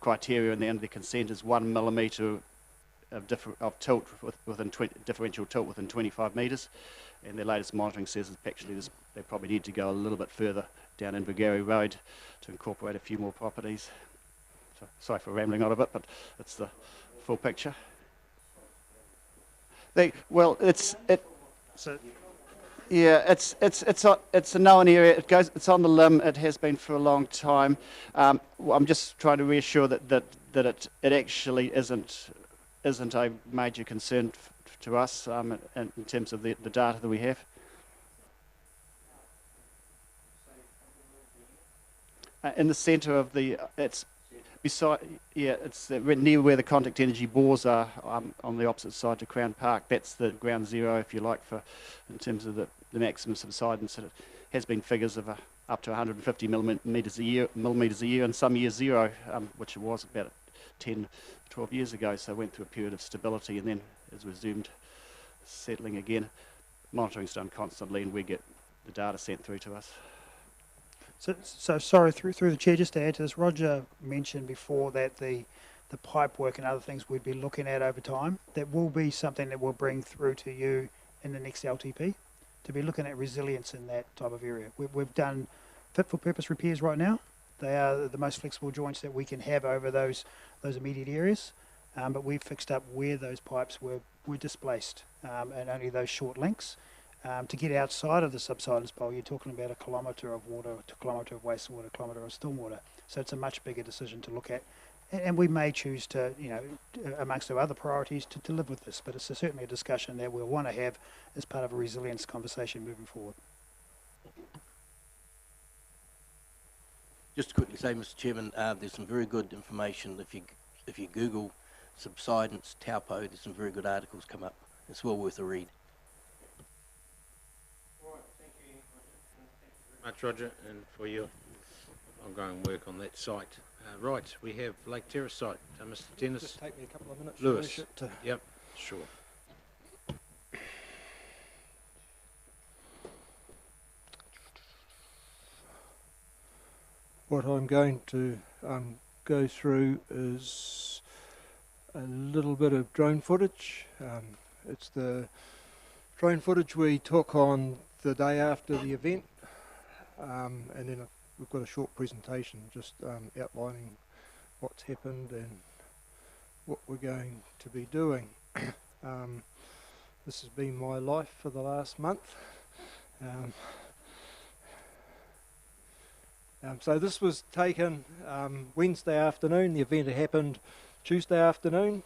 [SPEAKER 15] criteria and their consent is 1 millimetre of tilt within differential tilt within 25 metres, and their latest monitoring says that actually they probably need to go a little bit further down Invergary Road to incorporate a few more properties. So, sorry for rambling on a bit, but it's the full picture. It's a known area. It's on the limb. It has been for a long time. I'm just trying to reassure that it actually isn't a major concern to us in terms of the data that we have. In the centre of it's near where the Contact Energy bores are, on the opposite side to Crown Park. That's the ground zero, if you like, in terms of the maximum subsidence. It has been figures of up to 150 millimetres a year, and some years zero, which it was about 10, 12 years ago. So it went through a period of stability, and then has resumed settling again. Monitoring's done constantly, and we get the data sent through to us.
[SPEAKER 17] So sorry, through the chair, just to add to this, Roger mentioned before that the pipe work and other things we'd be looking at over time. That will be something that we'll bring through to you in the next LTP, to be looking at resilience in that type of area. We've done fit for purpose repairs right now. They are the most flexible joints that we can have over those immediate areas, but we've fixed up where those pipes were displaced, and only those short links. To get outside of the subsidence bowl, you're talking about 1 kilometre of water, 1 kilometre of wastewater, 1 kilometre of stormwater. So it's a much bigger decision to look at. And we may choose to, amongst our other priorities, to live with this. But it's certainly a discussion that we'll want to have as part of a resilience conversation moving forward.
[SPEAKER 5] Just to quickly say, Mr. Chairman, there's some very good information. If you Google subsidence Taupo, there's some very good articles come up. It's well worth a read.
[SPEAKER 16] Much, Roger, and for your ongoing work on that site. Right, we have Lake Terrace site. Mr. Dennis.
[SPEAKER 18] Just take me a couple of minutes.
[SPEAKER 16] Lewis. Yep, sure.
[SPEAKER 18] What I'm going to go through is a little bit of drone footage. It's the drone footage we took on the day after the event. And then we've got a short presentation just outlining what's happened and what we're going to be doing. This has been my life for the last month. So this was taken Wednesday afternoon. The event happened Tuesday afternoon.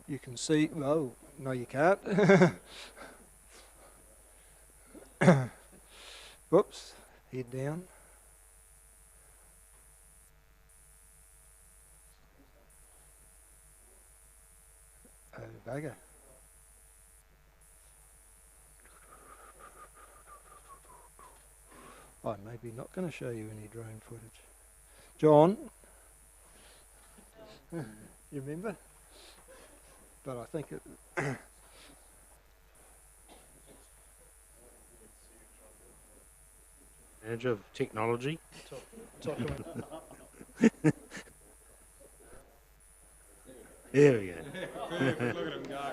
[SPEAKER 18] You can see, well, no you can't. Whoops, head down. Oh, bugger. I'm maybe not going to show you any drone footage. John, you remember? But I think it...
[SPEAKER 16] Manager of technology. There we go.
[SPEAKER 19] Look at him go.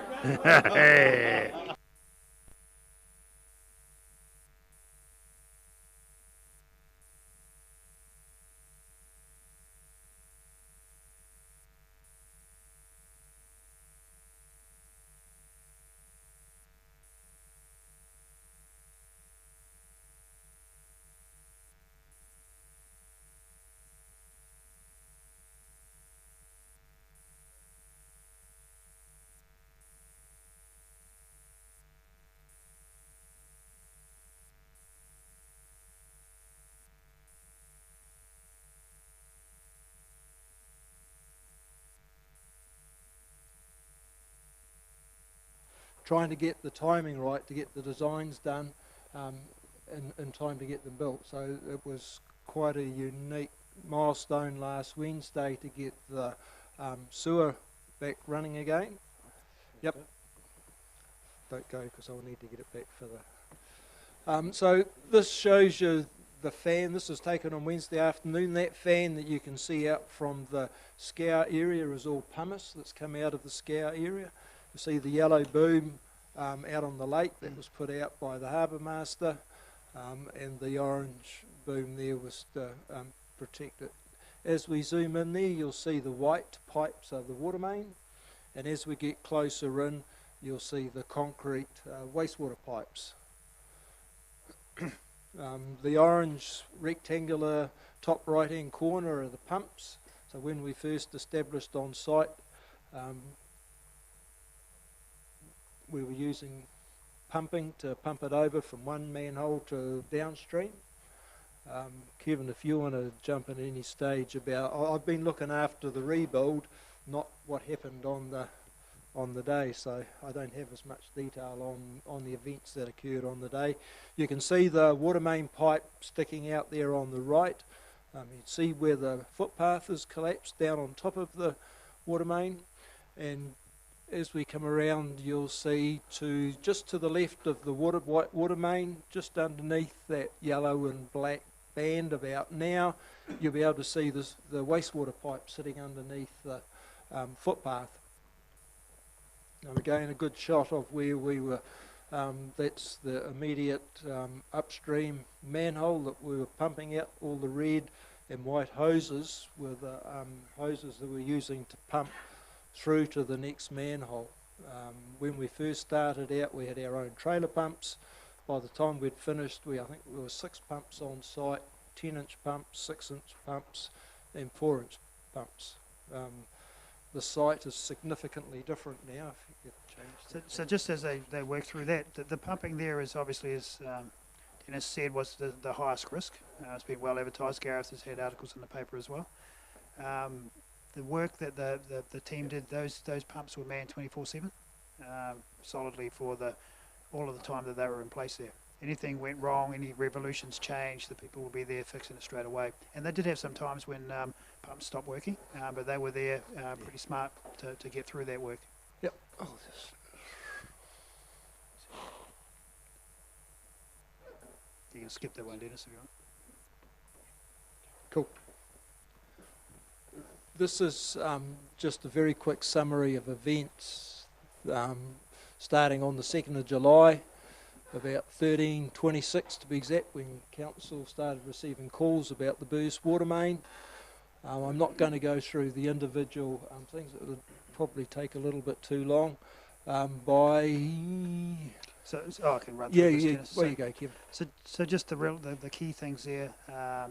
[SPEAKER 18] trying to get the timing right to get the designs done in time to get them built. So it was quite a unique milestone last Wednesday to get the sewer back running again. Yep. Don't go because I'll need to get it back for the... so this shows you the fan. This was taken on Wednesday afternoon. That fan that you can see out from the scour area is all pumice that's come out of the scour area. You see the yellow boom out on the lake that was put out by the harbour master, and the orange boom there was to protect it. As we zoom in there, you'll see the white pipes of the water main, and as we get closer in, you'll see the concrete wastewater pipes. The orange rectangular top right hand corner are the pumps. So when we first established on site, we were using pumping to pump it over from one manhole to downstream. Kevin, if you want to jump in any stage about, I've been looking after the rebuild, not what happened on the day, so I don't have as much detail on the events that occurred on the day. You can see the water main pipe sticking out there on the right. You can see where the footpath is collapsed down on top of the water main, and as we come around you'll see just to the left of the white water main, just underneath that yellow and black band about now, you'll be able to see the wastewater pipe sitting underneath the footpath. And again, a good shot of where we were. That's the immediate upstream manhole that we were pumping out. All the red and white hoses were the hoses that we're using to pump through to the next manhole. When we first started out, we had our own trailer pumps. By the time we'd finished, I think there were 6 pumps on site, 10-inch pumps, 6-inch pumps, and 4-inch pumps. The site is significantly different now. If you could change
[SPEAKER 17] So just as they work through that, the pumping there is obviously, as Dennis said, was the highest risk. It's been well advertised. Gareth has had articles in the paper as well. The work that the team did, those pumps were manned 24/7, solidly for all of the time that they were in place there. Anything went wrong, any revolutions changed, the people will be there fixing it straight away. And they did have some times when pumps stopped working, but they were there pretty smart to get through that work.
[SPEAKER 18] Yep.
[SPEAKER 17] You can skip that one, Dennis, if you want.
[SPEAKER 18] Cool. This is just a very quick summary of events starting on the 2nd of July, about 13:26 to be exact, when council started receiving calls about the burst water main. I'm not going to go through the individual things. It would probably take a little bit too long. I
[SPEAKER 17] can run through this, Dennis.
[SPEAKER 18] There you go, Kevin.
[SPEAKER 17] So just the key things there.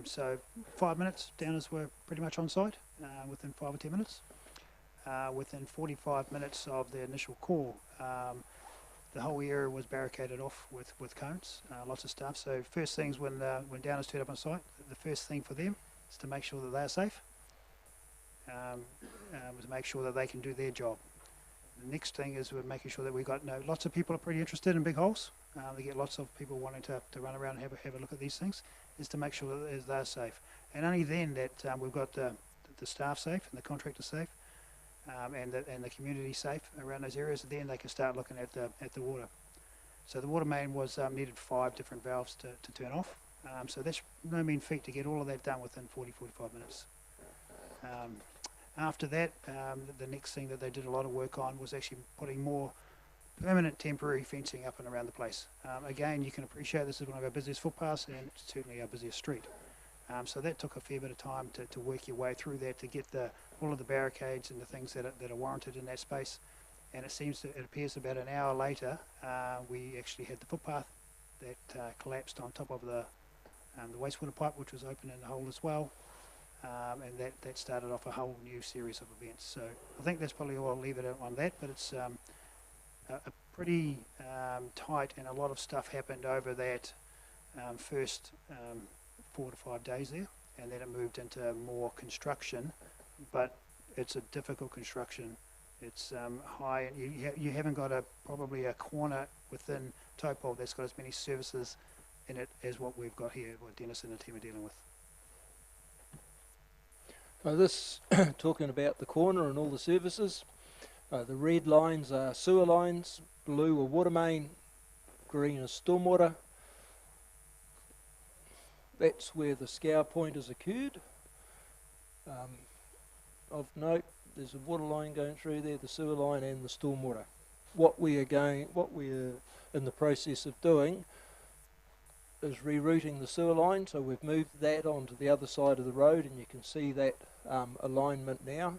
[SPEAKER 17] So 5 minutes, downers were pretty much on site within 5 or 10 minutes. Within 45 minutes of the initial call, the whole area was barricaded off with cones, lots of stuff. So first things when downers turned up on site, the first thing for them is to make sure that they're safe, was make sure that they can do their job. The next thing is we're making sure that we got lots of people are pretty interested in big holes. They get lots of people wanting to run around and have a look at these things, is to make sure that they're safe. And only then that we've got the staff safe and the contractor safe, and the community safe around those areas, then they can start looking at the water. So the water main was needed 5 different valves to turn off. So that's no mean feat to get all of that done within 40-45 minutes. After that, the next thing that they did a lot of work on was actually putting more permanent temporary fencing up and around the place. Again, you can appreciate this is one of our busiest footpaths and certainly our busiest street. So that took a fair bit of time to work your way through that, to get all of the barricades and the things that are warranted in that space. And it appears about an hour later, we actually had the footpath that collapsed on top of the wastewater pipe, which was open in the hole as well. And that started off a whole new series of events. So I think that's probably all I'll leave it on that, but it's a pretty tight, and a lot of stuff happened over that first 4 to 5 days there, and then it moved into more construction, but it's a difficult construction It's high, and you haven't got probably a corner within Taupo that's got as many services in it as what we've got here, what Dennis and the team are dealing with.
[SPEAKER 18] This, talking about the corner and all the services, the red lines are sewer lines, blue are water main, green is stormwater. That's where the scour point has occurred. Of note, there's a water line going through there, the sewer line and the stormwater. What we are in the process of doing is rerouting the sewer line, so we've moved that onto the other side of the road, and you can see that alignment now.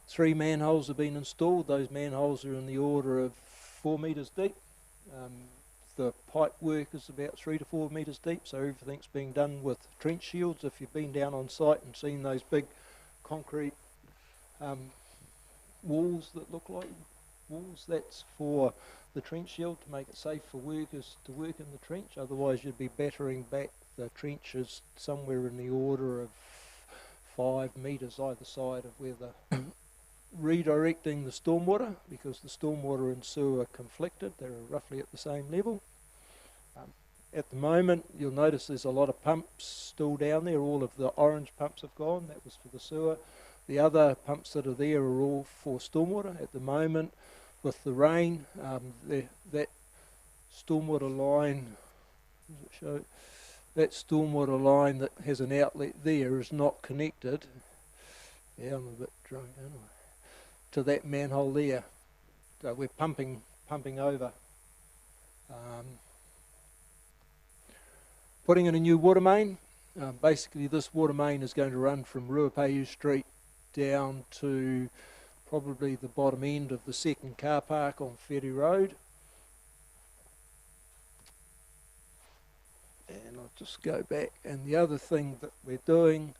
[SPEAKER 18] 3 manholes have been installed. Those manholes are in the order of 4 metres deep. The pipe work is about 3 to 4 metres deep, so everything's being done with trench shields. If you've been down on site and seen those big concrete walls that look like walls, that's for the trench shield to make it safe for workers to work in the trench. Otherwise you'd be battering back the trenches somewhere in the order of 5 metres either side of where the redirecting the stormwater, because the stormwater and sewer are conflicted. They're roughly at the same level. At the moment you'll notice there's a lot of pumps still down there. All of the orange pumps have gone. That was for the sewer. The other pumps that are there are all for stormwater. At the moment, with the rain, that stormwater line, does it show? That stormwater line that has an outlet there is not connected. Yeah, I'm a bit drunk, aren't I? To that manhole there. So we're pumping over. Putting in a new water main. Basically, this water main is going to run from Ruapehu Street down to probably the bottom end of the second car park on Ferry Road. And I'll just go back. And the other thing that we're doing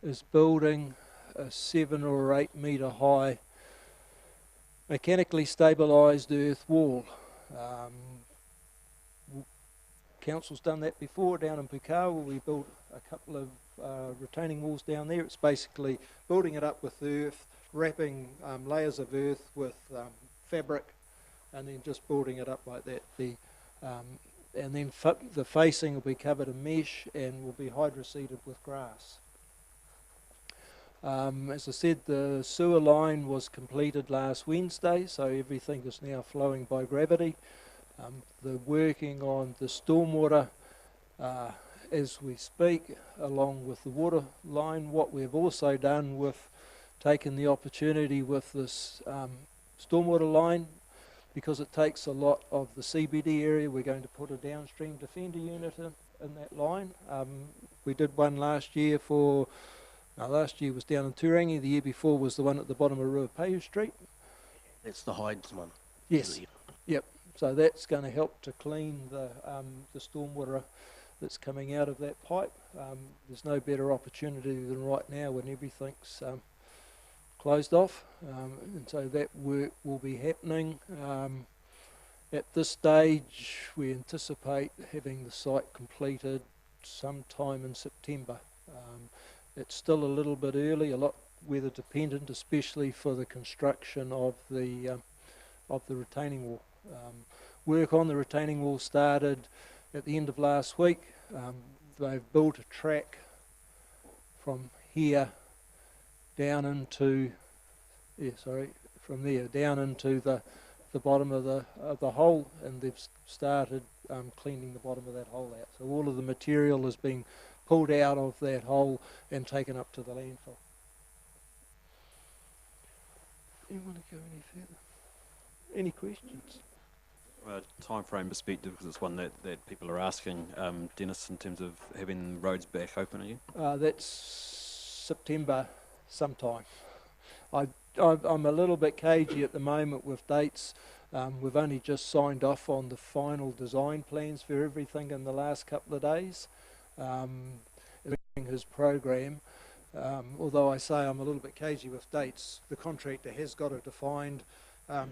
[SPEAKER 18] is building a 7 or 8 metre high mechanically stabilised earth wall. Council's done that before down in Pukawa, where we built a couple of retaining walls down there. It's basically building it up with earth, wrapping layers of earth with fabric, and then just building it up like that. And then the facing will be covered in mesh and will be hydroseeded with grass. As I said, the sewer line was completed last Wednesday, so everything is now flowing by gravity. They're working on the stormwater as we speak, along with the water line. What we've also done with taking the opportunity with this stormwater line, because it takes a lot of the CBD area, we're going to put a downstream defender unit in that line. We did one last year last year was down in Turangi, the year before was the one at the bottom of Ruapehu Street.
[SPEAKER 5] That's the Hydes one.
[SPEAKER 18] Yes. Yep. So that's going to help to clean the stormwater that's coming out of that pipe. There's no better opportunity than right now when everything's closed off, and so that work will be happening. At this stage, we anticipate having the site completed sometime in September. It's still a little bit early, a lot weather dependent, especially for the construction of the retaining wall. Work on the retaining wall started at the end of last week. They've built a track from here down into, from there down into the bottom of the hole, and they've started cleaning the bottom of that hole out. So all of the material has been pulled out of that hole and taken up to the landfill. Do you want to go any further? Any questions?
[SPEAKER 4] Time frame perspective, because it's one that people are asking, Dennis, in terms of having roads back open again?
[SPEAKER 18] That's September sometime. I'm a little bit cagey at the moment with dates. We've only just signed off on the final design plans for everything in the last couple of days. His program, although I say I'm a little bit cagey with dates, the contractor has got a defined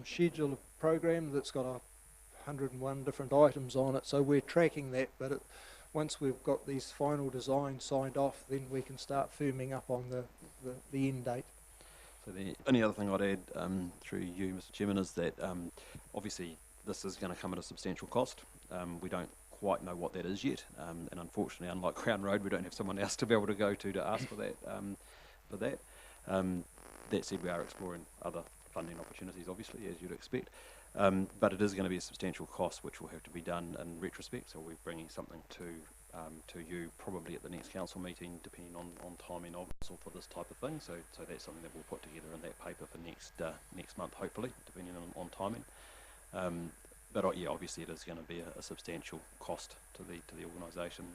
[SPEAKER 18] schedule of program that's got 101 different items on it, so we're tracking that, but once we've got these final designs signed off, then we can start firming up on the end date.
[SPEAKER 4] So the only other thing I'd add through you, Mr. Chairman, is that obviously this is going to come at a substantial cost. We don't quite know what that is yet, and unfortunately, unlike Crown Road, we don't have someone else to be able to go to ask for that. That said, we are exploring other funding opportunities, obviously, as you'd expect. But it is going to be a substantial cost, which will have to be done in retrospect. So we're bringing something to you probably at the next council meeting, depending on timing also for this type of thing. So that's something that we'll put together in that paper for next month, hopefully, depending on timing. But yeah, obviously it is going to be a substantial cost to the organisation.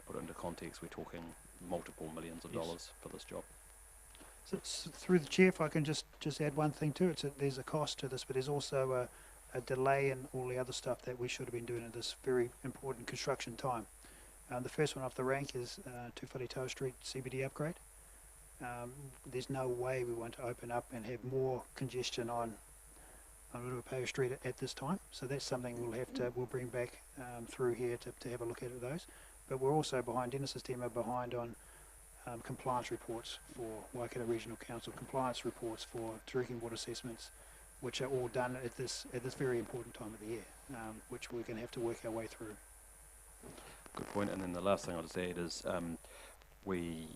[SPEAKER 4] Put it into context, we're talking multiple millions of dollars for this job.
[SPEAKER 17] So through the chair, if I can just add one thing too, there's a cost to this, but there's also a delay in all the other stuff that we should have been doing at this very important construction time. The first one off the rank is Taupo Street CBD upgrade. There's no way we want to open up and have more congestion on Taupo Street at this time. So that's something we'll bring back through here to have a look at those. But we're also behind, Dennis's team are behind on compliance reports for Waikato Regional Council, compliance reports for drinking water assessments, which are all done at this very important time of the year, which we're going to have to work our way through.
[SPEAKER 4] Good point. And then the last thing I'll just add is we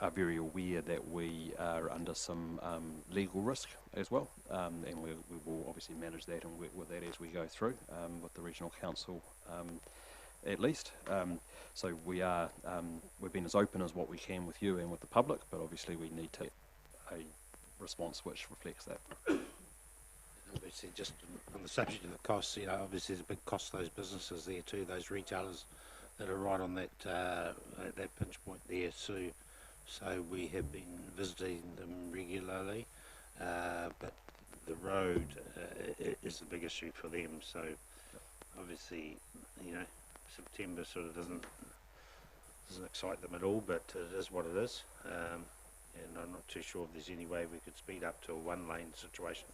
[SPEAKER 4] are very aware that we are under some legal risk as well, and we will obviously manage that and work with that as we go through with the Regional Council at least. So we've been as open as what we can with you and with the public, but obviously we need to a response which reflects that.
[SPEAKER 1] Obviously, just on the subject of the costs, obviously there's a big cost to those businesses there too, those retailers that are right on that that pinch point there too. So we have been visiting them regularly, but the road is the big issue for them. So obviously, September sort of doesn't excite them at all, but it is what it is. And I'm not too sure if there's any way we could speed up to a one-lane situation.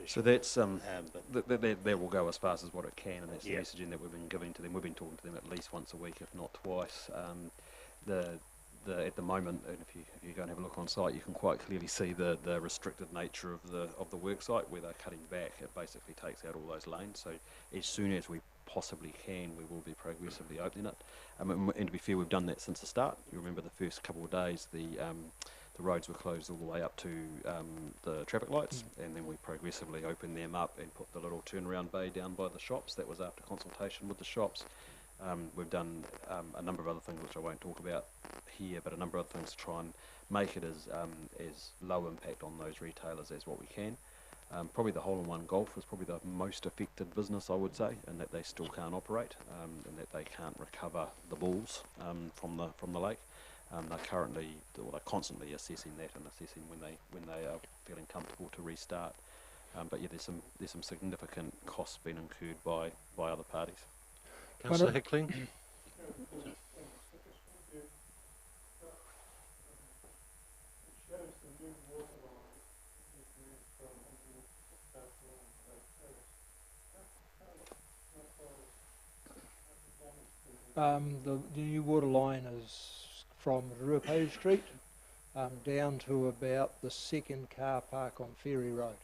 [SPEAKER 4] So that's that will go as fast as what it can, and that's the messaging that we've been giving to them. We've been talking to them at least once a week, if not twice. At the moment, and if you go and have a look on site, you can quite clearly see the restricted nature of the work site where they're cutting back. It basically takes out all those lanes. So as soon as we possibly can, we will be progressively opening it. And to be fair, we've done that since the start. You remember the first couple of days, the roads were closed all the way up to the traffic lights, and then we progressively opened them up and put the little turnaround bay down by the shops. That was after consultation with the shops. We've done a number of other things which I won't talk about here, but a number of other things to try and make it as low impact on those retailers as what we can. Probably the hole-in-one golf was probably the most affected business, I would say, and that they still can't operate, and that they can't recover the balls from the lake. They're constantly assessing that and assessing when they are feeling comfortable to restart. But yeah, there's some significant costs being incurred by other parties.
[SPEAKER 16] Councillor Hickling.
[SPEAKER 18] The new water line is from Taupo Street down to about the second car park on Ferry Road.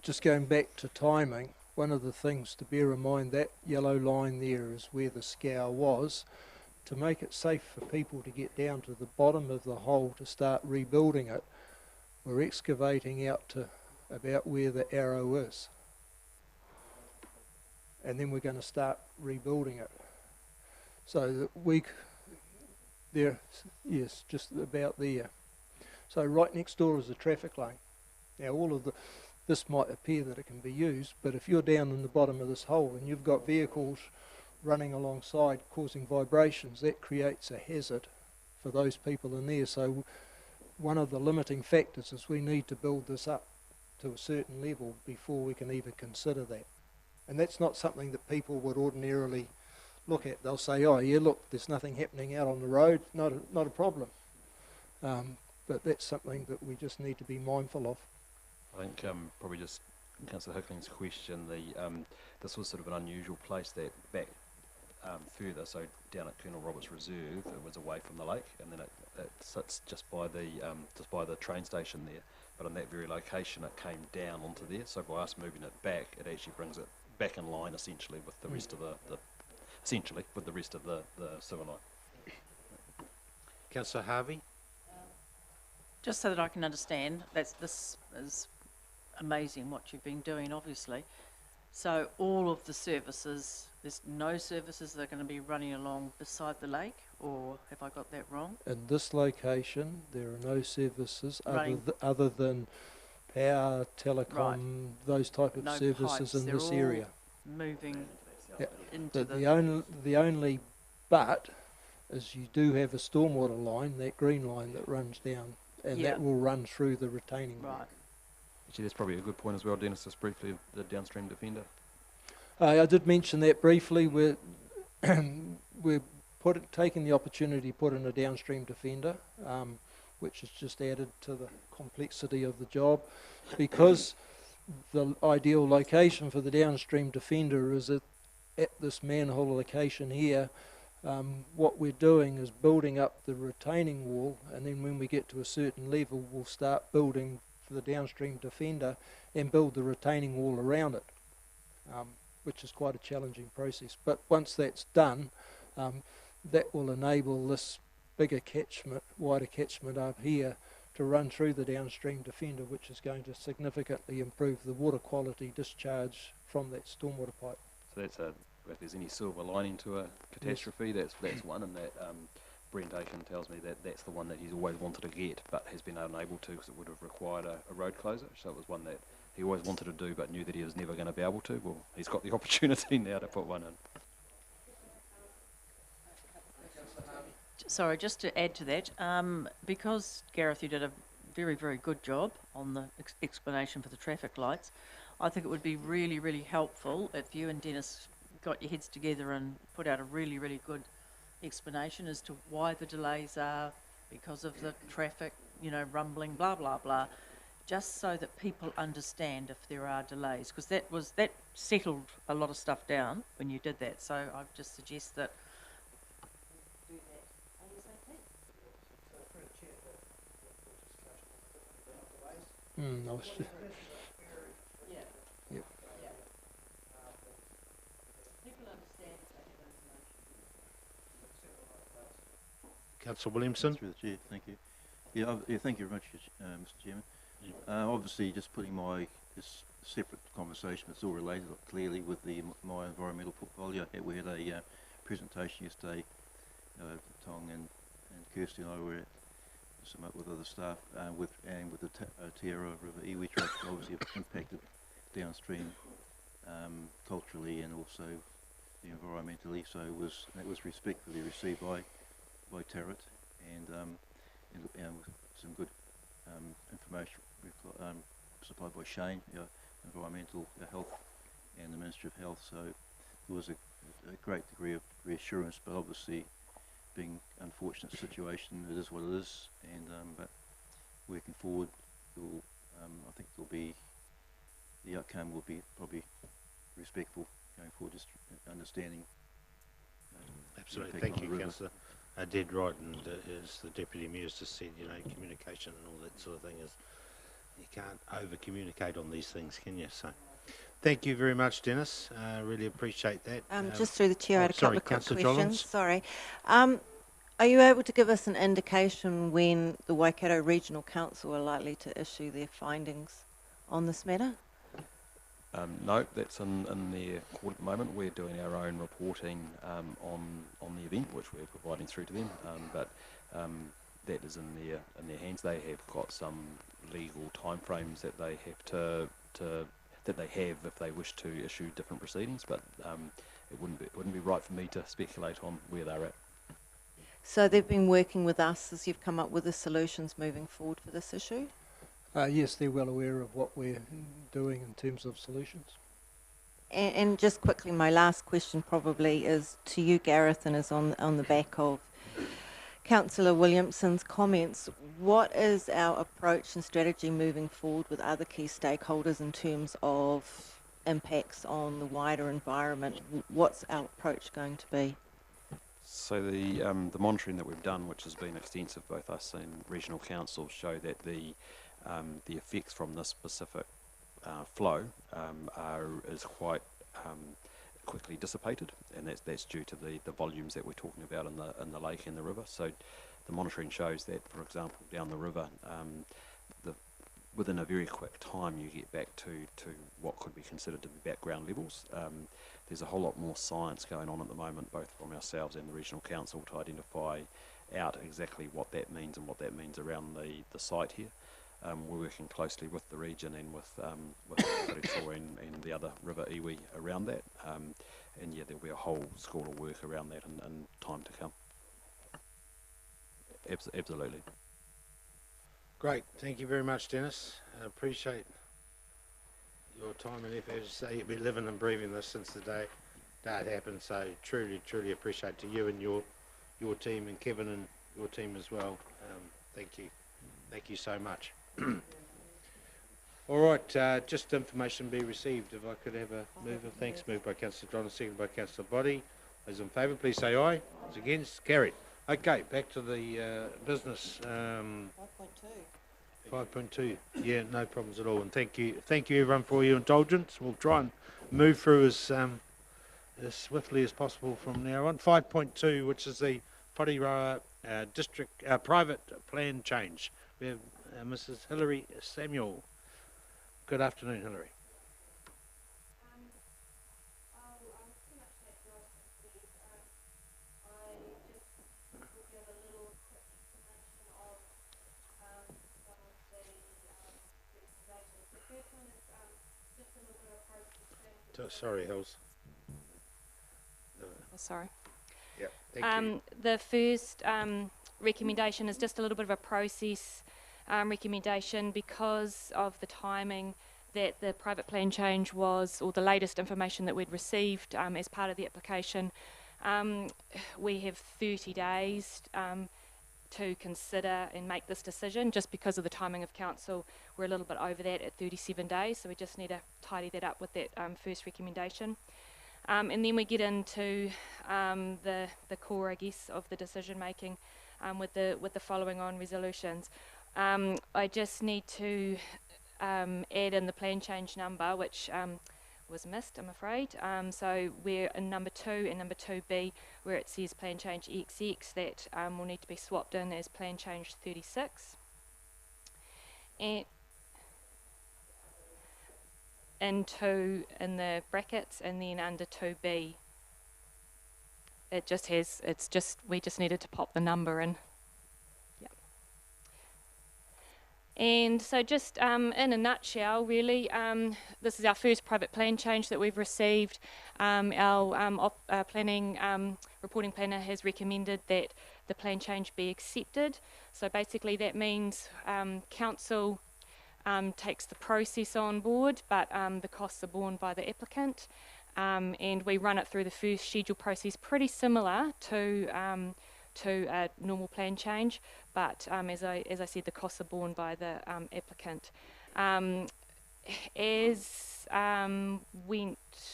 [SPEAKER 18] Just going back to timing, one of the things to bear in mind, that yellow line there is where the scour was. To make it safe for people to get down to the bottom of the hole to start rebuilding it, we're excavating out to about where the arrow is. And then we're going to start rebuilding it. So just about there. So right next door is the traffic lane. Now this might appear that it can be used, but if you're down in the bottom of this hole and you've got vehicles running alongside causing vibrations, that creates a hazard for those people in there. So one of the limiting factors is we need to build this up to a certain level before we can even consider that. And that's not something that people would ordinarily look at. They'll say, oh yeah, look, there's nothing happening out on the road, not a problem. But that's something that we just need to be mindful of.
[SPEAKER 4] I think probably just Councillor Hickling's question, this was sort of an unusual place that back further. So down at Colonel Roberts Reserve, it was away from the lake, and then it sits just by the train station there. But in that very location, it came down onto there. So by us moving it back, it actually brings it back in line essentially with the rest of the sewer line.
[SPEAKER 16] Councillor Harvey?
[SPEAKER 11] Just so that I can understand, this is amazing what you've been doing, obviously. So all of the services, there's no services that are going to be running along beside the lake, or have I got that wrong?
[SPEAKER 18] In this location, there are no services
[SPEAKER 11] Running.
[SPEAKER 18] other than power, telecom,
[SPEAKER 11] Right.
[SPEAKER 18] those type of
[SPEAKER 11] No
[SPEAKER 18] services
[SPEAKER 11] pipes,
[SPEAKER 18] in
[SPEAKER 11] they're
[SPEAKER 18] this
[SPEAKER 11] all
[SPEAKER 18] area.
[SPEAKER 11] moving
[SPEAKER 18] Yeah.
[SPEAKER 11] into
[SPEAKER 18] The only but is you do have a stormwater line, that green line that runs down, and
[SPEAKER 11] Yeah.
[SPEAKER 18] that will run through the retaining wall.
[SPEAKER 11] Right.
[SPEAKER 4] Actually, that's probably a good point as well, Dennis, just briefly, the downstream defender.
[SPEAKER 18] I did mention that briefly. We're taking the opportunity to put in a downstream defender, which is just added to the complexity of the job, because the ideal location for the downstream defender is at this manhole location here. What we're doing is building up the retaining wall, and then when we get to a certain level, we'll start building for the downstream defender and build the retaining wall around it, which is quite a challenging process. But once that's done, that will enable this bigger catchment, wider catchment up here, to run through the downstream defender, which is going to significantly improve the water quality discharge from that stormwater pipe.
[SPEAKER 4] So that's if there's any silver lining to a catastrophe, that's one, and that Brent Aiken tells me that that's the one that he's always wanted to get, but has been unable to because it would have required a road closure. So it was one that he always wanted to do, but knew that he was never going to be able to. Well, he's got the opportunity now to put one in.
[SPEAKER 11] Sorry, just to add to that, because Gareth, you did a very, very good job on the explanation for the traffic lights, I think it would be really, really helpful if you and Dennis got your heads together and put out a really, really good explanation as to why the delays are because of the traffic, rumbling, blah, blah, blah, just so that people understand if there are delays, because that settled a lot of stuff down when you did that. So I just suggest that.
[SPEAKER 1] Councillor Williamson.
[SPEAKER 9] Through the chair, thank you. Thank you very much, Mr. Chairman. Obviously, just putting this separate conversation, but it's all related clearly with my environmental portfolio. We had a presentation yesterday. Tong and Kirsty and I were with other staff with the Tiara River iwi truck, obviously impacted downstream culturally and also environmentally. So that was respectfully received by Tarrant and some good information supplied by Shane, environmental health, and the Ministry of Health. So there was a great degree of reassurance, but obviously, being an unfortunate situation, it is what it is. And but working forward, I think the outcome will be probably respectful going forward, just understanding.
[SPEAKER 1] Absolutely, thank you, Councillor. Dead right, and as the Deputy Mayor's just said, communication and all that sort of thing is, you can't over-communicate on these things, can you? So, thank you very much, Dennis. Really appreciate that.
[SPEAKER 6] Just through the chair, I had a couple of quick
[SPEAKER 1] Councillor
[SPEAKER 6] questions.
[SPEAKER 1] Jollins.
[SPEAKER 6] Sorry. Are you able to give us an indication when the Waikato Regional Council are likely to issue their findings on this matter?
[SPEAKER 4] No, that's in their court at the moment. We're doing our own reporting on the event, which we're providing through to them. But that is in their hands. They have got some legal timeframes that they have that they have if they wish to issue different proceedings. But it wouldn't be right for me to speculate on where they're at.
[SPEAKER 6] So they've been working with us as you've come up with the solutions moving forward for this issue?
[SPEAKER 18] Yes, they're well aware of what we're doing in terms of solutions.
[SPEAKER 6] And just quickly, my last question probably is to you, Gareth, and is on the back of Councillor Williamson's comments. What is our approach and strategy moving forward with other key stakeholders in terms of impacts on the wider environment, what's our approach going to be?
[SPEAKER 4] So the monitoring that we've done, which has been extensive, both us and regional councils, show that the effects from this specific flow is quite quickly dissipated, and that's due to the volumes that we're talking about in the lake and the river. So the monitoring shows that, for example, down the river, within a very quick time you get back to what could be considered to be background levels. There's a whole lot more science going on at the moment, both from ourselves and the regional council, to identify out exactly what that means and what that means around the site here. We're working closely with the region and with Ratou and the other river iwi around that, and yeah, there'll be a whole school of work around that in time to come. Absolutely.
[SPEAKER 16] Great, thank you very much, Dennis. I appreciate your time and effort. As you say, you've been living and breathing this since the day it happened, so truly appreciate to you and your team, and Kevin and your team as well. Thank you so much. All right, just information be received. If I could have a move of thanks. Moved by Councillor John, seconded by Councillor Boddy. Those in favour, please say aye. Those against, carried. Okay, back to the business. 5.2. Yeah, no problems at all. And thank you everyone for your indulgence. We'll try and move through as swiftly as possible from now on. 5.2, which is the Kaunihera district private plan change. We have Mrs. Hilary Samuel. Good afternoon, Hilary. Sorry, Hills.
[SPEAKER 20] Sorry.
[SPEAKER 16] Yep, thank you.
[SPEAKER 20] The first recommendation is just a little bit of a process recommendation because of the timing that the private plan change was, or the latest information that we'd received as part of the application. We have 30 days to consider and make this decision. Just because of the timing of council, we're a little bit over that at 37 days, so we just need to tidy that up with that first recommendation. And then we get into the core, I guess, of the decision making with the following on resolutions. I just need to add in the plan change number, which was missed, I'm afraid. So we're in number 2 and number 2B, where it says plan change XX, that will need to be swapped in as plan change 36. And in 2 in the brackets, and then under 2B, it just has, we just needed to pop the number in. Yep. And so just in a nutshell, really, this is our first private plan change that we've received. Our planning reporting planner has recommended that the plan change be accepted. So basically that means council takes the process on board, but the costs are borne by the applicant, and we run it through the first schedule process, pretty similar to a normal plan change, but as I said, the costs are borne by the applicant. It's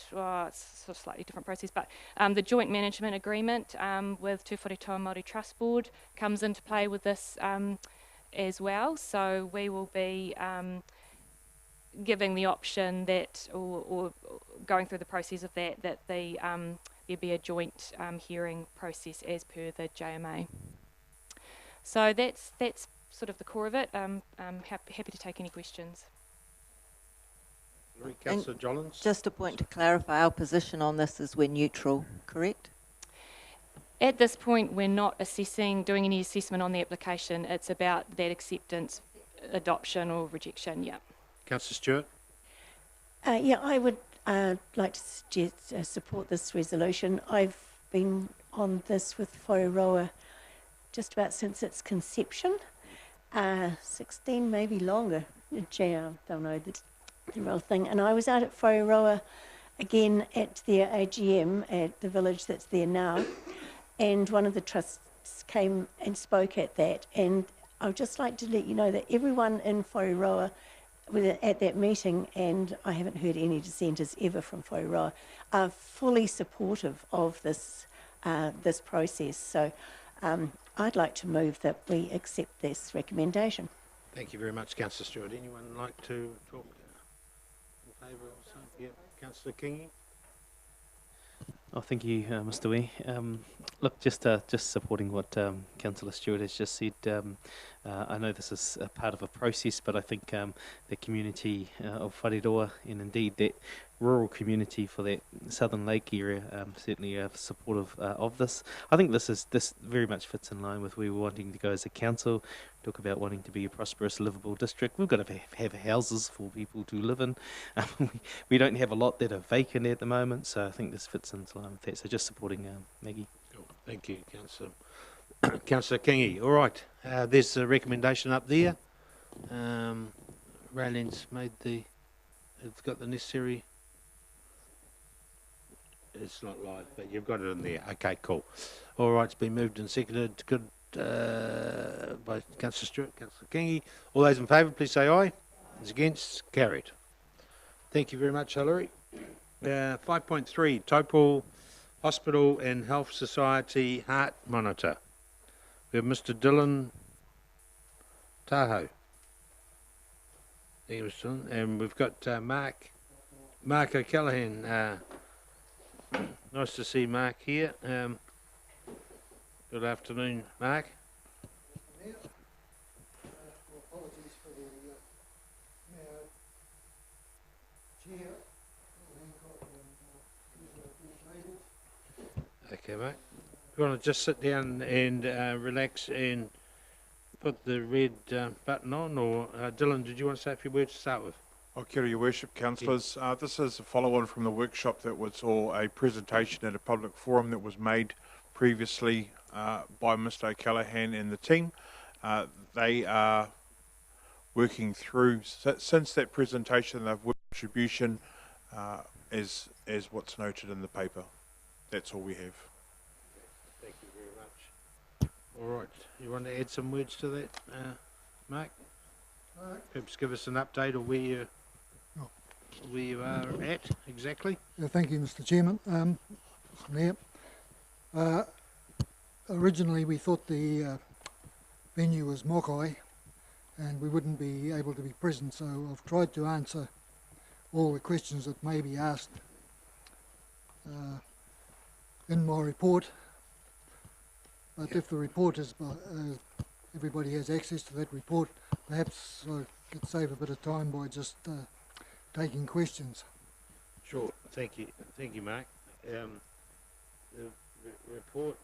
[SPEAKER 20] sort of slightly different process, but the joint management agreement with Te Wharetoa Māori Trust Board comes into play with this as well. So we will be giving the option that, or going through the process of that there be a joint hearing process as per the JMA. So that's sort of the core of it. I'm happy to take any questions.
[SPEAKER 16] Councillor Jollins.
[SPEAKER 6] Just a point to clarify, our position on this is we're neutral, correct?
[SPEAKER 20] At this point, we're not doing any assessment on the application. It's about that acceptance, adoption or rejection, yeah.
[SPEAKER 16] Councillor Stewart.
[SPEAKER 8] Yeah, I would like to suggest, support this resolution. I've been on this with Whairoa just about since its conception, 16, maybe longer. Gee, I don't know the real thing. And I was out at Whairoa again at their AGM at the village that's there now, and one of the trusts came and spoke at that. And I would just like to let you know that everyone in Whairoa at that meeting, and I haven't heard any dissenters ever from Whairoa, are fully supportive of this this process. So I'd like to move that we accept this recommendation.
[SPEAKER 16] Thank you very much, Councillor Stewart. Anyone like to talk in favour of something? Yeah, Councillor Kingy.
[SPEAKER 12] Oh, thank you, Mr. Wee. Look, just supporting what Councillor Stewart has just said. I know this is a part of a process, but I think the community of Whareroa, and indeed that rural community for that Southern Lake area, certainly are supportive of this. I think this very much fits in line with where we're wanting to go as a council. Talk about wanting to be a prosperous, livable district. We've got to have houses for people to live in. We don't have a lot that are vacant at the moment, so I think this fits into line with that. So just supporting Maggie.
[SPEAKER 16] Cool. Thank you, Councillor. Councillor Kingy. All right. There's a recommendation up there. Rayleen's made it's got the necessary. It's not live, but you've got it in there. Okay, cool. All right, it's been moved and seconded. Good by Councillor Stewart, Councillor Kingy. All those in favour, please say aye. Those against, carried. Thank you very much, Hilary. 5.3, Taupo Hospital and Health Society Heart Monitor. We have Mr. Dylan Tahoe. Thank you, Mr. Dylan. And we've got Mark O'Callaghan. Nice to see Mark here. Good afternoon, Mark.
[SPEAKER 21] Apologies for the chair.
[SPEAKER 16] Okay, mate. You want to just sit down and relax and put the red button on, or Dylan, did you want to say a few words to start with?
[SPEAKER 22] Okay, Your Worship, Councillors. This is a follow-on from the workshop that was a presentation at a public forum that was made previously by Mr. O'Callaghan and the team. They are working through, since that presentation, they've worked distribution as what's noted in the paper. That's all we have.
[SPEAKER 16] Thank you very much. All right. You want to add some words to that, Mark? Perhaps give us an update of where you are at exactly.
[SPEAKER 21] Thank you, Mr. Chairman. Mayor, originally we thought the venue was Mokai and we wouldn't be able to be present, so I've tried to answer all the questions that may be asked in my report. But if the report is, everybody has access to that report, perhaps I could save a bit of time by just taking questions.
[SPEAKER 16] Sure. Thank you, Mark. The report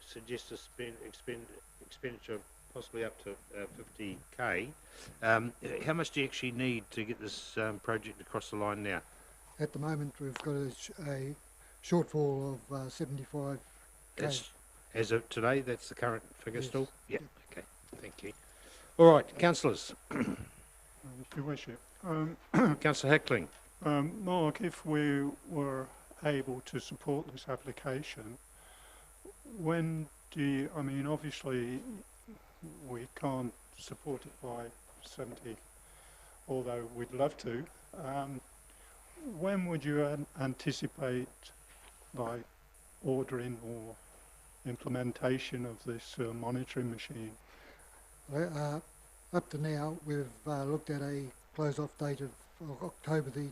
[SPEAKER 16] suggests expenditure possibly up to 50k. How much do you actually need to get this project across the line now?
[SPEAKER 21] At the moment, we've got a shortfall of 75k.
[SPEAKER 16] As of today, that's the current figure still? Yeah. Okay. Thank you. All right, councillors.
[SPEAKER 13] Your Worship.
[SPEAKER 16] Councillor Hickling.
[SPEAKER 13] Mark, if we were able to support this application, when do you, I mean, obviously we can't support it by 70, although we'd love to. When would you anticipate by ordering or implementation of this monitoring machine?
[SPEAKER 21] Up to now, we've looked at a close-off date of October the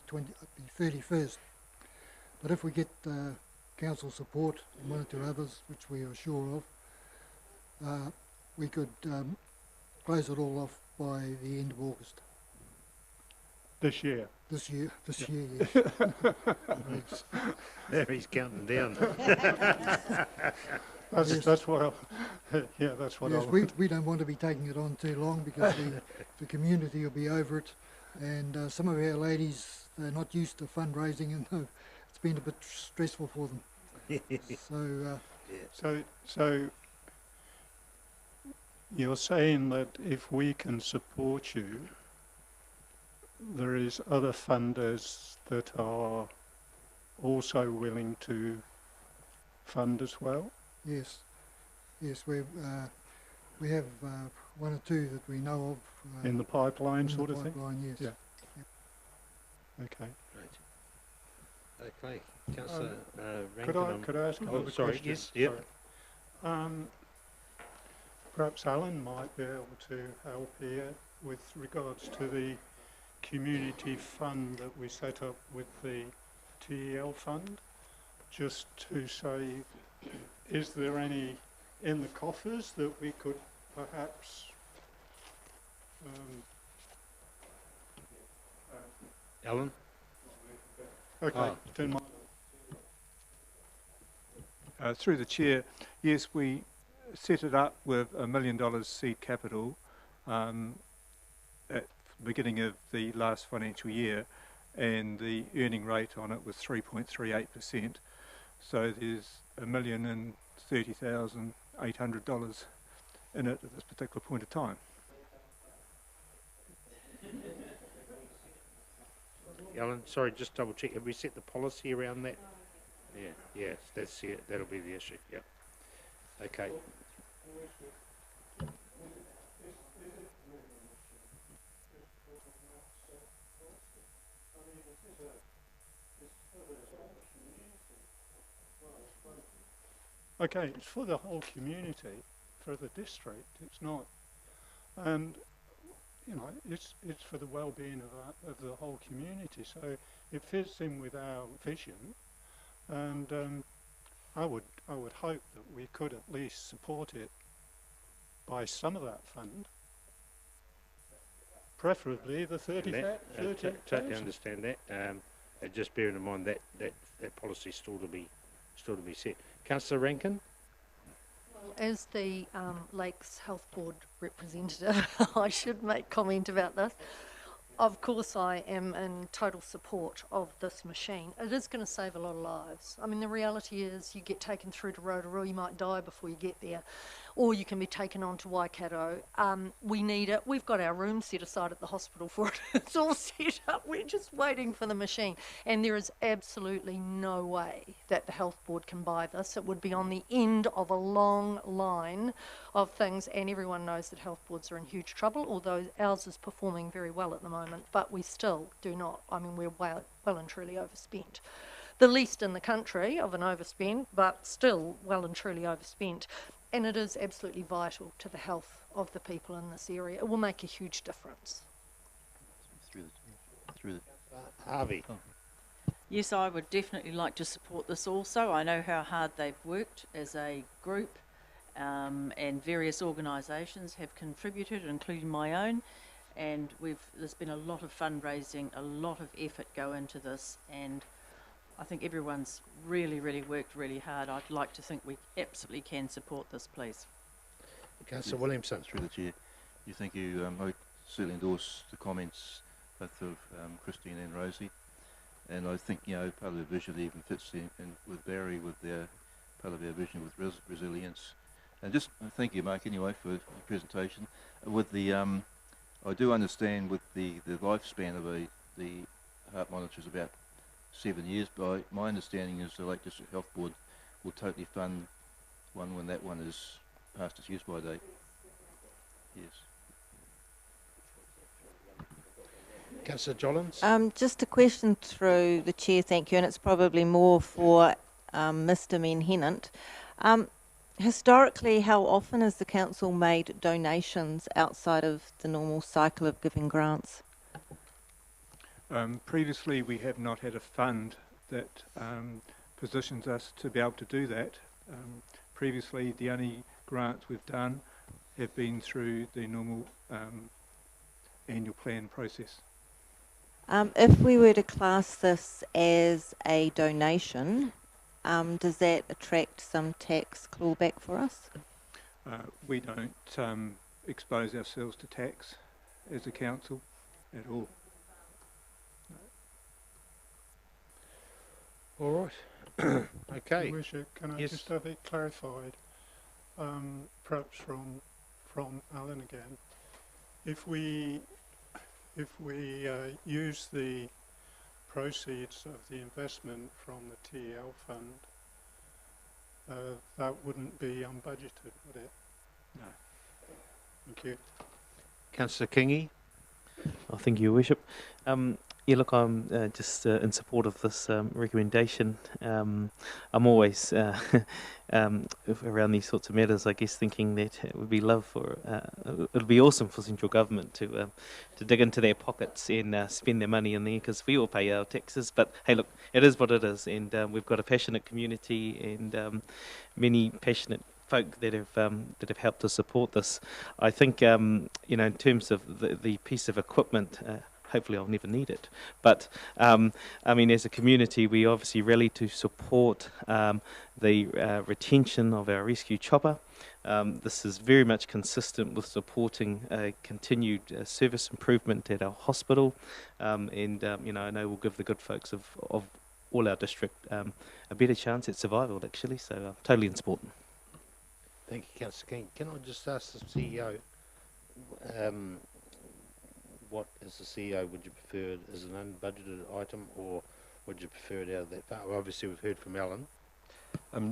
[SPEAKER 21] 31st. But if we get council support and one or two others, which we are sure of, we could close it all off by the end of August.
[SPEAKER 13] This year?
[SPEAKER 21] This year, yes.
[SPEAKER 16] There he's counting down.
[SPEAKER 13] That's what
[SPEAKER 21] yes, we don't want to be taking it on too long because the community will be over it, and some of our ladies, they're not used to fundraising, and it's been a bit stressful for them.
[SPEAKER 13] So you're saying that if we can support you, there is other funders that are also willing to fund as well?
[SPEAKER 21] Yes, we have one or two that we know of.
[SPEAKER 13] In the pipeline,
[SPEAKER 21] in
[SPEAKER 13] sort
[SPEAKER 21] the
[SPEAKER 13] of
[SPEAKER 21] pipeline,
[SPEAKER 13] thing?
[SPEAKER 21] Yes.
[SPEAKER 13] Okay.
[SPEAKER 16] Right. Okay. Councillor
[SPEAKER 13] Could I ask another question?
[SPEAKER 16] Yes. Yep.
[SPEAKER 13] Sorry. Perhaps Alan might be able to help here with regards to the community fund that we set up with the TEL fund, just to say, is there any in the coffers that we could perhaps
[SPEAKER 16] Alan?
[SPEAKER 13] okay, turn my
[SPEAKER 18] Through the chair, yes, we set it up with $1 million seed capital at the beginning of the last financial year, and the earning rate on it was 3.38%. So there's $1,030,800 in it at this particular point of time.
[SPEAKER 1] Alan, sorry, just double check. Have we set the policy around that? Yeah, yes, that's it. That'll be the issue. Yep. Okay.
[SPEAKER 13] Okay, it's for the whole community, for the district. It's not, and you know, it's for the well-being of the whole community. So it fits in with our vision, and I would hope that we could at least support it by some of that fund, preferably the 30,000.
[SPEAKER 1] Totally understand that. And just bearing in mind that policy still to be set. Councillor Rankin.
[SPEAKER 3] Well, as the Lakes Health Board representative, I should make comment about this. Of course, I am in total support of this machine. It is going to save a lot of lives. I mean, the reality is you get taken through to Rotorua, you might die before you get there, or you can be taken on to Waikato. We need it. We've got our room set aside at the hospital for it. It's all set up. We're just waiting for the machine. And there is absolutely no way that the health board can buy this. It would be on the end of a long line of things, and everyone knows that health boards are in huge trouble, although ours is performing very well at the moment, but we still do not. I mean, we're well and truly overspent. The least in the country of an overspend, but still well and truly overspent. And it is absolutely vital to the health of the people in this area. It will make a huge difference.
[SPEAKER 1] Harvey.
[SPEAKER 11] Yes, I would definitely like to support this also. I know how hard they've worked as a group, and various organisations have contributed, including my own. And there's been a lot of fundraising, a lot of effort go into this, and I think everyone's really worked really hard. I'd like to think we absolutely can support this, please.
[SPEAKER 16] Councillor Williamson.
[SPEAKER 9] Through the chair, you think you I certainly endorse the comments both of Christine and Rosie, and I think, you know, part of the vision even fits in with Barry with their part of our vision with resilience. And just thank you, Mark, anyway, for your presentation. With the I do understand with the lifespan of the heart monitor is about 7 years, but my understanding is the Lake District Health Board will totally fund one when that one is past its use by date. Yes.
[SPEAKER 16] Councillor Jollins.
[SPEAKER 6] Just a question through the chair, thank you, and it's probably more for Mr. Menhenant. Historically, how often has the council made donations outside of the normal cycle of giving grants?
[SPEAKER 18] Previously, we have not had a fund that positions us to be able to do that. Previously, the only grants we've done have been through the normal annual plan process.
[SPEAKER 6] If we were to class this as a donation, does that attract some tax clawback for us?
[SPEAKER 18] We don't expose ourselves to tax as a council at all.
[SPEAKER 16] All right. Okay.
[SPEAKER 13] Your Worship, can I just have it clarified, perhaps from Alan again? If we use the proceeds of the investment from the TEL fund, that wouldn't be unbudgeted, would it?
[SPEAKER 18] No.
[SPEAKER 13] Thank you.
[SPEAKER 1] Councillor Kingy.
[SPEAKER 12] Thank you, Your Worship. Yeah, look, I'm just in support of this recommendation. I'm always around these sorts of matters, I guess, thinking that it would be it'd be awesome for central government to dig into their pockets and spend their money in there, because we all pay our taxes. But hey, look, it is what it is, and we've got a passionate community and many passionate folk that have helped to support this. I think in terms of the piece of equipment. Hopefully I'll never need it. But, I mean, as a community, we obviously rally to support the retention of our rescue chopper. This is very much consistent with supporting continued service improvement at our hospital. I know we'll give the good folks of all our district a better chance at survival, actually. So totally in support.
[SPEAKER 16] Thank you, Councillor King. Can I just ask the CEO, what, as the CEO, would you prefer it as an unbudgeted item, or would you prefer it out of that fund? Well, obviously, we've heard from Alan.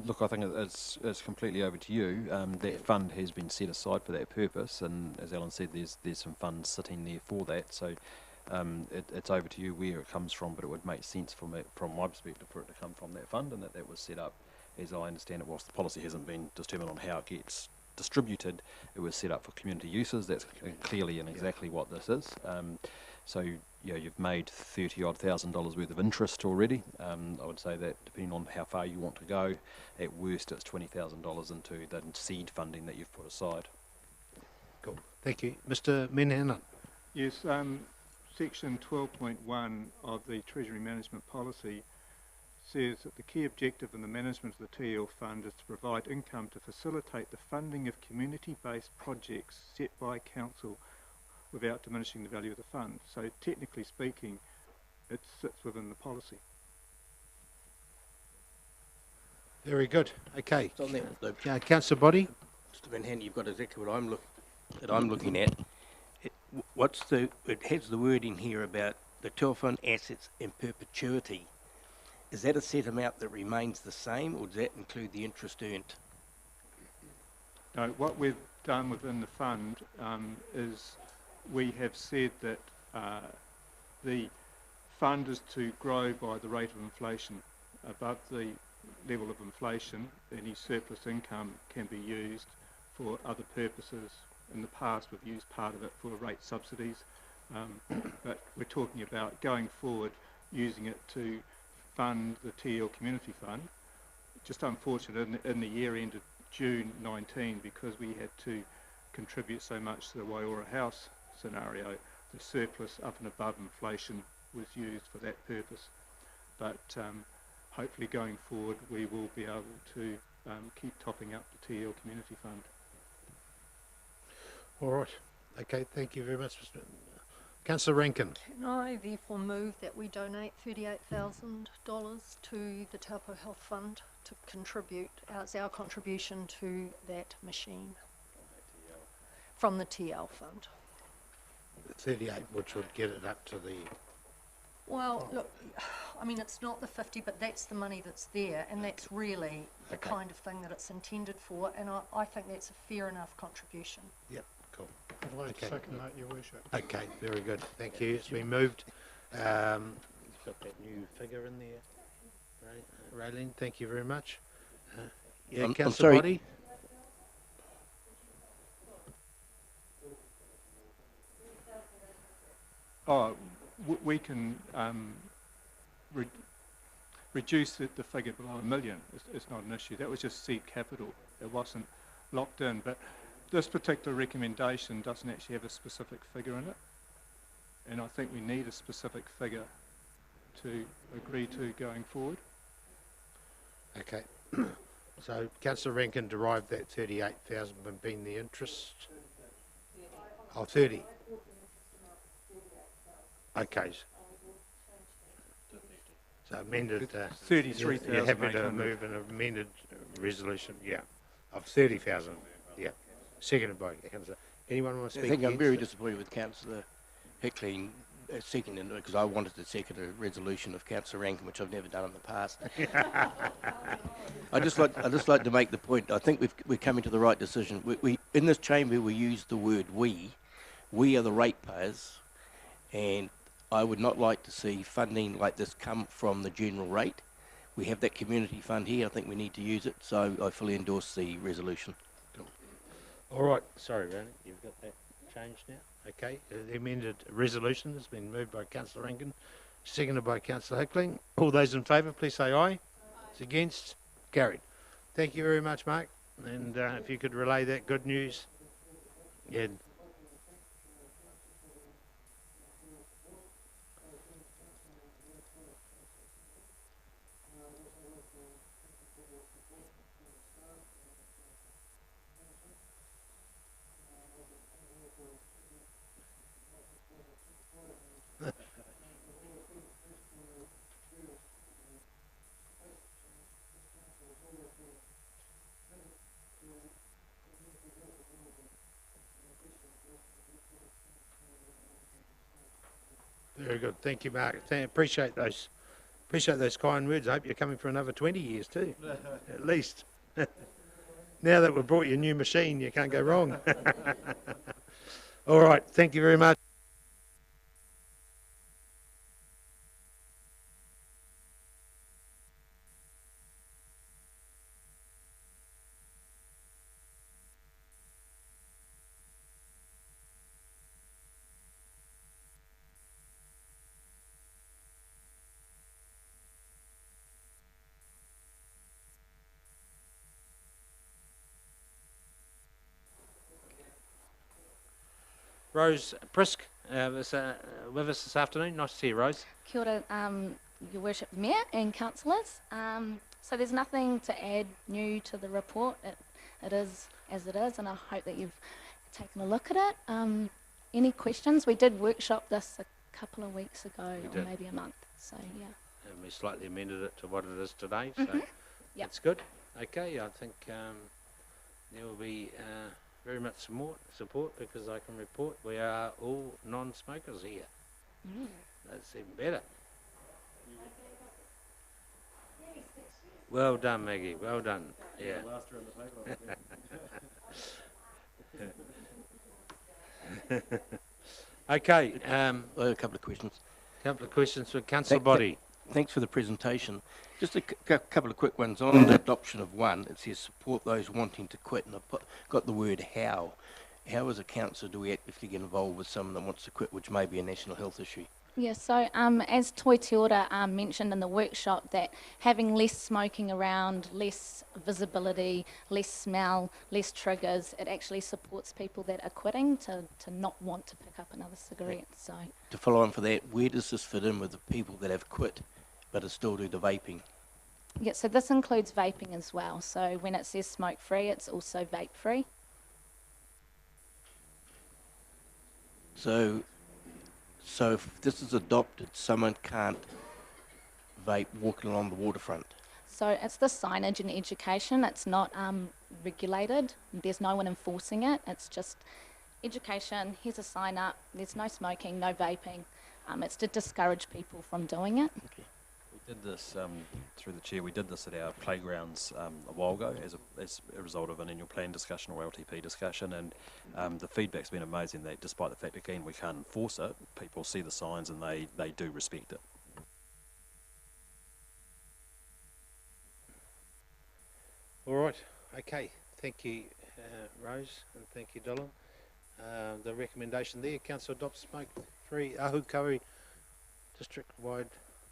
[SPEAKER 4] Look, I think it's completely over to you. That fund has been set aside for that purpose, and as Alan said, there's some funds sitting there for that. So it's over to you where it comes from, but it would make sense from my perspective for it to come from that fund, and that was set up, as I understand it, whilst the policy hasn't been determined on how it gets distributed, it was set up for community uses. That's clearly and exactly what this is. So you've made $30,000 worth of interest already. I would say that depending on how far you want to go, at worst it's $20,000 into the seed funding that you've put aside.
[SPEAKER 16] Cool. Thank you. Mr. Menhanan.
[SPEAKER 7] Yes, section 12.1 of the Treasury Management Policy says that the key objective in the management of the TL fund is to provide income to facilitate the funding of community-based projects set by council without diminishing the value of the fund. So technically speaking, it sits within the policy.
[SPEAKER 16] Very good. Okay.
[SPEAKER 5] So on that,
[SPEAKER 16] Councillor Body.
[SPEAKER 5] Mr. Van Hand, you've got exactly what I'm looking at. It has the word in here about the TL fund assets in perpetuity. Is that a set amount that remains the same, or does that include the interest earned?
[SPEAKER 7] No, what we've done within the fund is we have said that the fund is to grow by the rate of inflation. Above the level of inflation, any surplus income can be used for other purposes. In the past, we've used part of it for rate subsidies, but we're talking about going forward using it to fund the TL Community Fund. Just unfortunate in the year ended June 19, because we had to contribute so much to the Waiora House scenario, the surplus up and above inflation was used for that purpose. But hopefully going forward we will be able to keep topping up the TL Community Fund.
[SPEAKER 16] All right. Okay, thank you very much, Mr. Councillor Rankin.
[SPEAKER 3] Can I therefore move that we donate $38,000 to the Taupo Health Fund to contribute as our contribution to that machine from the TL Fund?
[SPEAKER 16] 38, which would get it up to the...
[SPEAKER 3] Well, look, I mean, it's not the 50, but that's the money that's there, and that's really the kind of thing that it's intended for, and I think that's a fair enough contribution.
[SPEAKER 16] Yep, cool.
[SPEAKER 13] I'd like to second that, Your Worship.
[SPEAKER 16] Okay, very good. Thank you. It's been moved. You've got that new figure in there, Raylene. Thank you very much. Yeah, Councillor Body.
[SPEAKER 7] Oh, we can reduce the figure below $1 million. It's not an issue. That was just seed capital. It wasn't locked in. But this particular recommendation doesn't actually have a specific figure in it. And I think we need a specific figure to agree to going forward.
[SPEAKER 16] Okay. So Councillor Rankin derived that 38,000 from being the interest. Oh, 30. Okay. So amended.
[SPEAKER 7] 33,000.
[SPEAKER 16] You're happy to move an amended resolution, yeah, of 30,000. Yeah. Seconded by Councillor. Anyone want to speak?
[SPEAKER 5] I think I'm very disappointed with Councillor Hickling seconding it, because I wanted to second a resolution of Councillor Rankin, which I've never done in the past. I just like to make the point. I think we're coming to the right decision. We in this chamber we use the word we. We are the ratepayers, and I would not like to see funding like this come from the general rate. We have that community fund here. I think we need to use it, so I fully endorse the resolution.
[SPEAKER 1] All right. Sorry, Randy, you've got that changed now. Okay. The amended resolution has been moved by Councillor Rankin, seconded by Councillor Hickling. All those in favour, please say aye. It's against? Carried. Thank you very much, Mark. And if you could relay that good news. Yeah. Very good. Thank you, Mark. Appreciate those kind words. I hope you're coming for another 20 years too, at least. Now that we've brought you a new machine, you can't go wrong. All right. Thank you very much. Rose Prisk was with us this afternoon. Nice to see you, Rose.
[SPEAKER 2] Kia ora, Your Worship Mayor and Councillors. So there's nothing to add new to the report. It is as it is, and I hope that you've taken a look at it. Any questions? We did workshop this a couple of weeks ago, or maybe a month. So yeah.
[SPEAKER 1] And we slightly amended it to what it is today. So that's good. Okay, I think there will be very much support because I can report we are all non-smokers here. That's even better. Well done, Maggie. Well done. Yeah. Okay.
[SPEAKER 5] I have a couple of questions.
[SPEAKER 1] Couple of questions for Councillor Body.
[SPEAKER 5] Thanks for the presentation. Just a couple of quick ones. On the adoption of one, it says support those wanting to quit, and I've got the word how. How as a council do we actively get involved with someone that wants to quit, which may be a national health issue?
[SPEAKER 2] Yeah, so as Toi Te Ora mentioned in the workshop, that having less smoking around, less visibility, less smell, less triggers, it actually supports people that are quitting to not want to pick up another cigarette. So
[SPEAKER 5] to follow on for that, where does this fit in with the people that have quit but are still do the vaping?
[SPEAKER 2] yeah, so this includes vaping as well. So when it says smoke free, it's also vape free.
[SPEAKER 5] So if this is adopted, someone can't vape walking along the waterfront.
[SPEAKER 2] So it's the signage and education. It's not regulated. There's no one enforcing it. It's just education. Here's a sign up. There's no smoking, no vaping. It's to discourage people from doing it.
[SPEAKER 5] Okay.
[SPEAKER 4] We did this, through the chair, we did this at our playgrounds a while ago as a result of an annual plan discussion or LTP discussion, and the feedback's been amazing that despite the fact, again, we can't enforce it, people see the signs and they do respect it.
[SPEAKER 1] All right. Okay. Thank you, Rose, and thank you, Dylan. The recommendation there, Council adopts smoke-free Ahukauri district-wide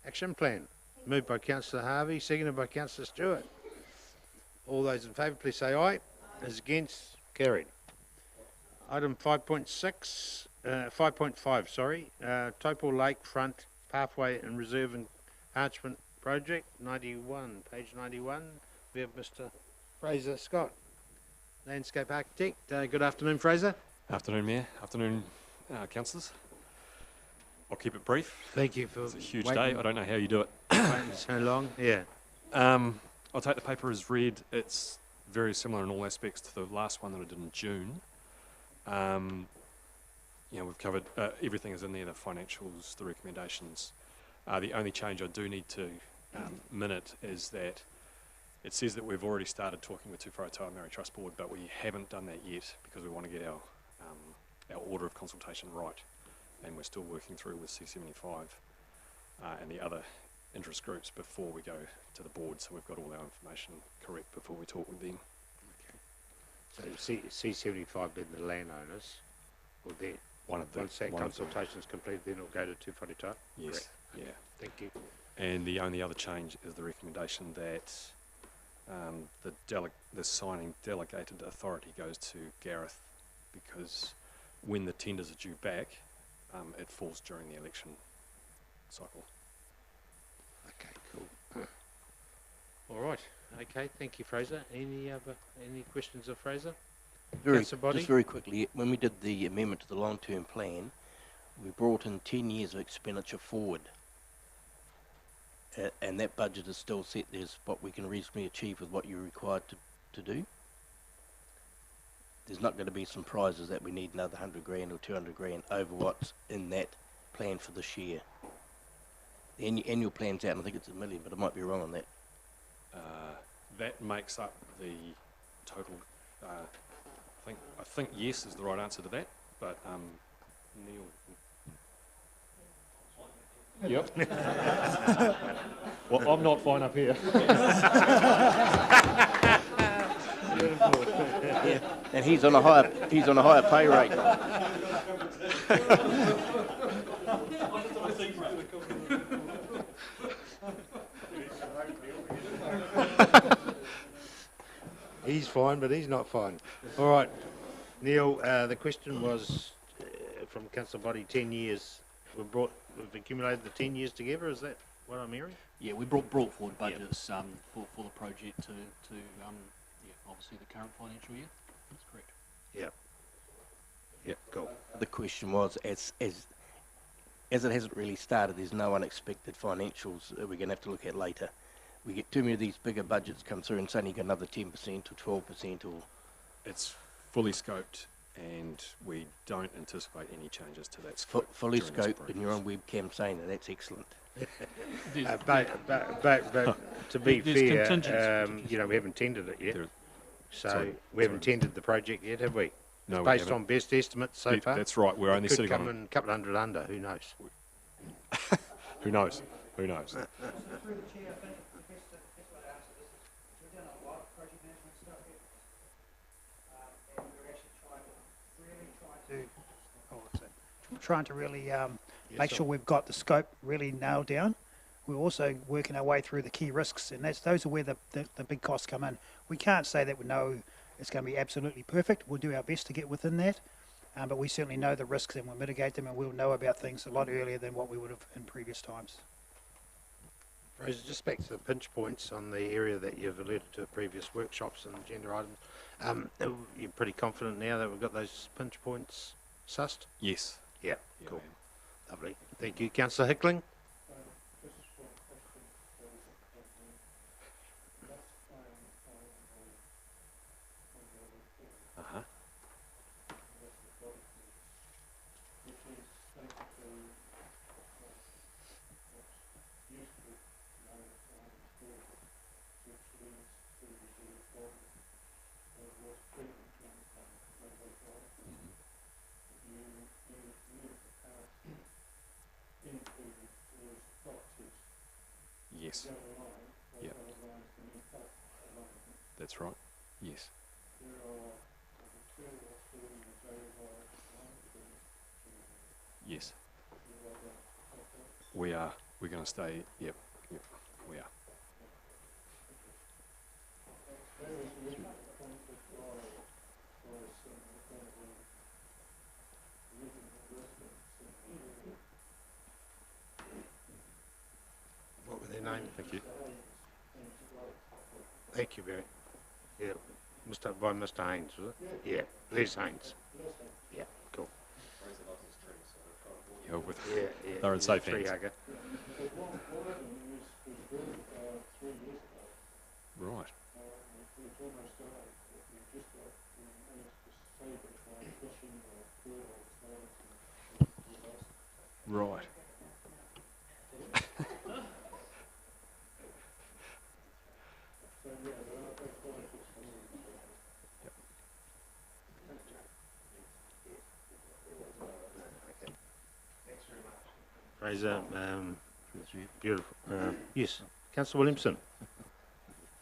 [SPEAKER 1] action plan. Moved by Councillor Harvey, seconded by Councillor Stewart. All those in favour, please say aye. As against, carried. Item 5.6, 5.5, sorry. Taupo Lakefront Pathway and Reserve Enhancement Project, 91, page 91. We have Mr. Fraser Scott, Landscape Architect. Good afternoon, Fraser.
[SPEAKER 10] Afternoon, Mayor. Afternoon, Councillors. I'll keep it brief.
[SPEAKER 1] Thank you for
[SPEAKER 10] It's a huge day. I don't know how you do it.
[SPEAKER 1] Waiting so long. Yeah.
[SPEAKER 10] I'll take the paper as read. It's very similar in all aspects to the last one that I did in June. We've covered everything is in there, the financials, the recommendations. The only change I do need to minute is that it says that we've already started talking with Te Whātua Māori Trust Board, but we haven't done that yet because we want to get our order of consultation right. and we're still working through with C75 and the other interest groups before we go to the board, so we've got all our information correct before we talk with them.
[SPEAKER 1] So C75 being the landowners, will they, once that consultation's completed, then it'll go to Te Whare?
[SPEAKER 10] Yes,
[SPEAKER 1] correct.
[SPEAKER 10] yeah.
[SPEAKER 1] Thank you.
[SPEAKER 10] And the only other change is the recommendation that the signing delegated authority goes to Gareth, because when the tenders are due back, it falls during the election cycle.
[SPEAKER 1] Okay, cool. All right. Okay, thank you, Fraser. Any questions of Fraser?
[SPEAKER 5] Just very quickly, when we did the amendment to the long-term plan, we brought in 10 years of expenditure forward. And that budget is still set. There's what we can reasonably achieve with what you're required to do. There's not going to be some prizes that we need another 100 grand or 200 grand over what's in that plan for this year. The annual plan's out, and I think it's $1 million, but I might be wrong on that.
[SPEAKER 10] That makes up the total. I think yes is the right answer to that, but Neil. Yep. Well, I'm not fine up here.
[SPEAKER 5] Yeah, and he's on a higher pay rate.
[SPEAKER 1] He's fine, but he's not fine. All right, Neil. The question was from Council Body. 10 years. We've accumulated the 10 years together. Is that what I'm hearing?
[SPEAKER 14] Yeah, we brought forward budgets for the project to obviously the current financial year. That's correct.
[SPEAKER 1] Yeah. Yeah. Cool.
[SPEAKER 5] The question was, as it hasn't really started, there's no unexpected financials that we're going to have to look at later. We get too many of these bigger budgets come through and suddenly you get another 10% or 12% or...
[SPEAKER 10] It's fully scoped and we don't anticipate any changes to that scope.
[SPEAKER 5] Fully scoped, and you're on webcam saying that. That's excellent.
[SPEAKER 1] But to be fair, we haven't tendered it yet. We haven't tendered the project yet, have we?
[SPEAKER 10] No,
[SPEAKER 1] it's based on best estimates so far.
[SPEAKER 10] That's right. We're only sitting on
[SPEAKER 1] a couple hundred under. Who knows?
[SPEAKER 10] Who knows? Who knows?
[SPEAKER 17] Trying to really make sure we've got the scope really nailed down. We're also working our way through the key risks, and those are where the big costs come in. We can't say that we know it's going to be absolutely perfect. We'll do our best to get within that, but we certainly know the risks and we'll mitigate them, and we'll know about things a lot earlier than what we would have in previous times.
[SPEAKER 1] Fraser, just back to the pinch points on the area that you've alluded to previous workshops and agenda items. You're pretty confident now that we've got those pinch points sussed?
[SPEAKER 10] Yes.
[SPEAKER 1] Yeah, cool. Lovely. Thank you. Councillor Hickling?
[SPEAKER 10] Yes. Yeah. That's right. Yes. Yes. We are. We're going to stay. Yep. Yep. We are.
[SPEAKER 1] What were their names?
[SPEAKER 10] Thank you.
[SPEAKER 1] Thank you, Barry. Yeah, by Mr. Haynes, was it? Yeah, Les Haynes. Yeah, cool.
[SPEAKER 10] Yeah, they're in safe hands. Right. Right.
[SPEAKER 1] Fraser, beautiful. Yes, Councillor Williamson.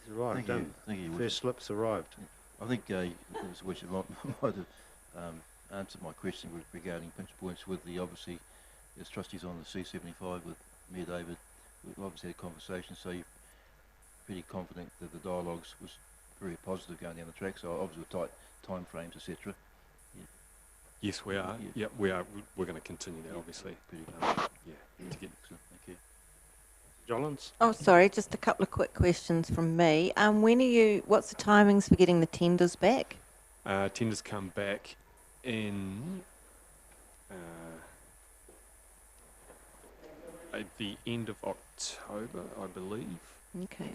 [SPEAKER 1] He's arrived.
[SPEAKER 9] Thank you.
[SPEAKER 1] First slip's arrived.
[SPEAKER 9] I think this question might have answered my question regarding pinch points with the, obviously, as trustees on the C75 with Mayor David, we obviously had a conversation, so you're pretty confident that the dialogues was very positive going down the track, so obviously with tight time frames, etc. Yeah.
[SPEAKER 10] Yes, we are.
[SPEAKER 9] Yeah.
[SPEAKER 10] We are. We're going to continue that, obviously. To get
[SPEAKER 9] excellent. Thank you.
[SPEAKER 1] Jollins?
[SPEAKER 6] Oh, sorry, just a couple of quick questions from me. What's the timings for getting the tenders back?
[SPEAKER 10] Tenders come back in at the end of October, I believe.
[SPEAKER 6] Okay.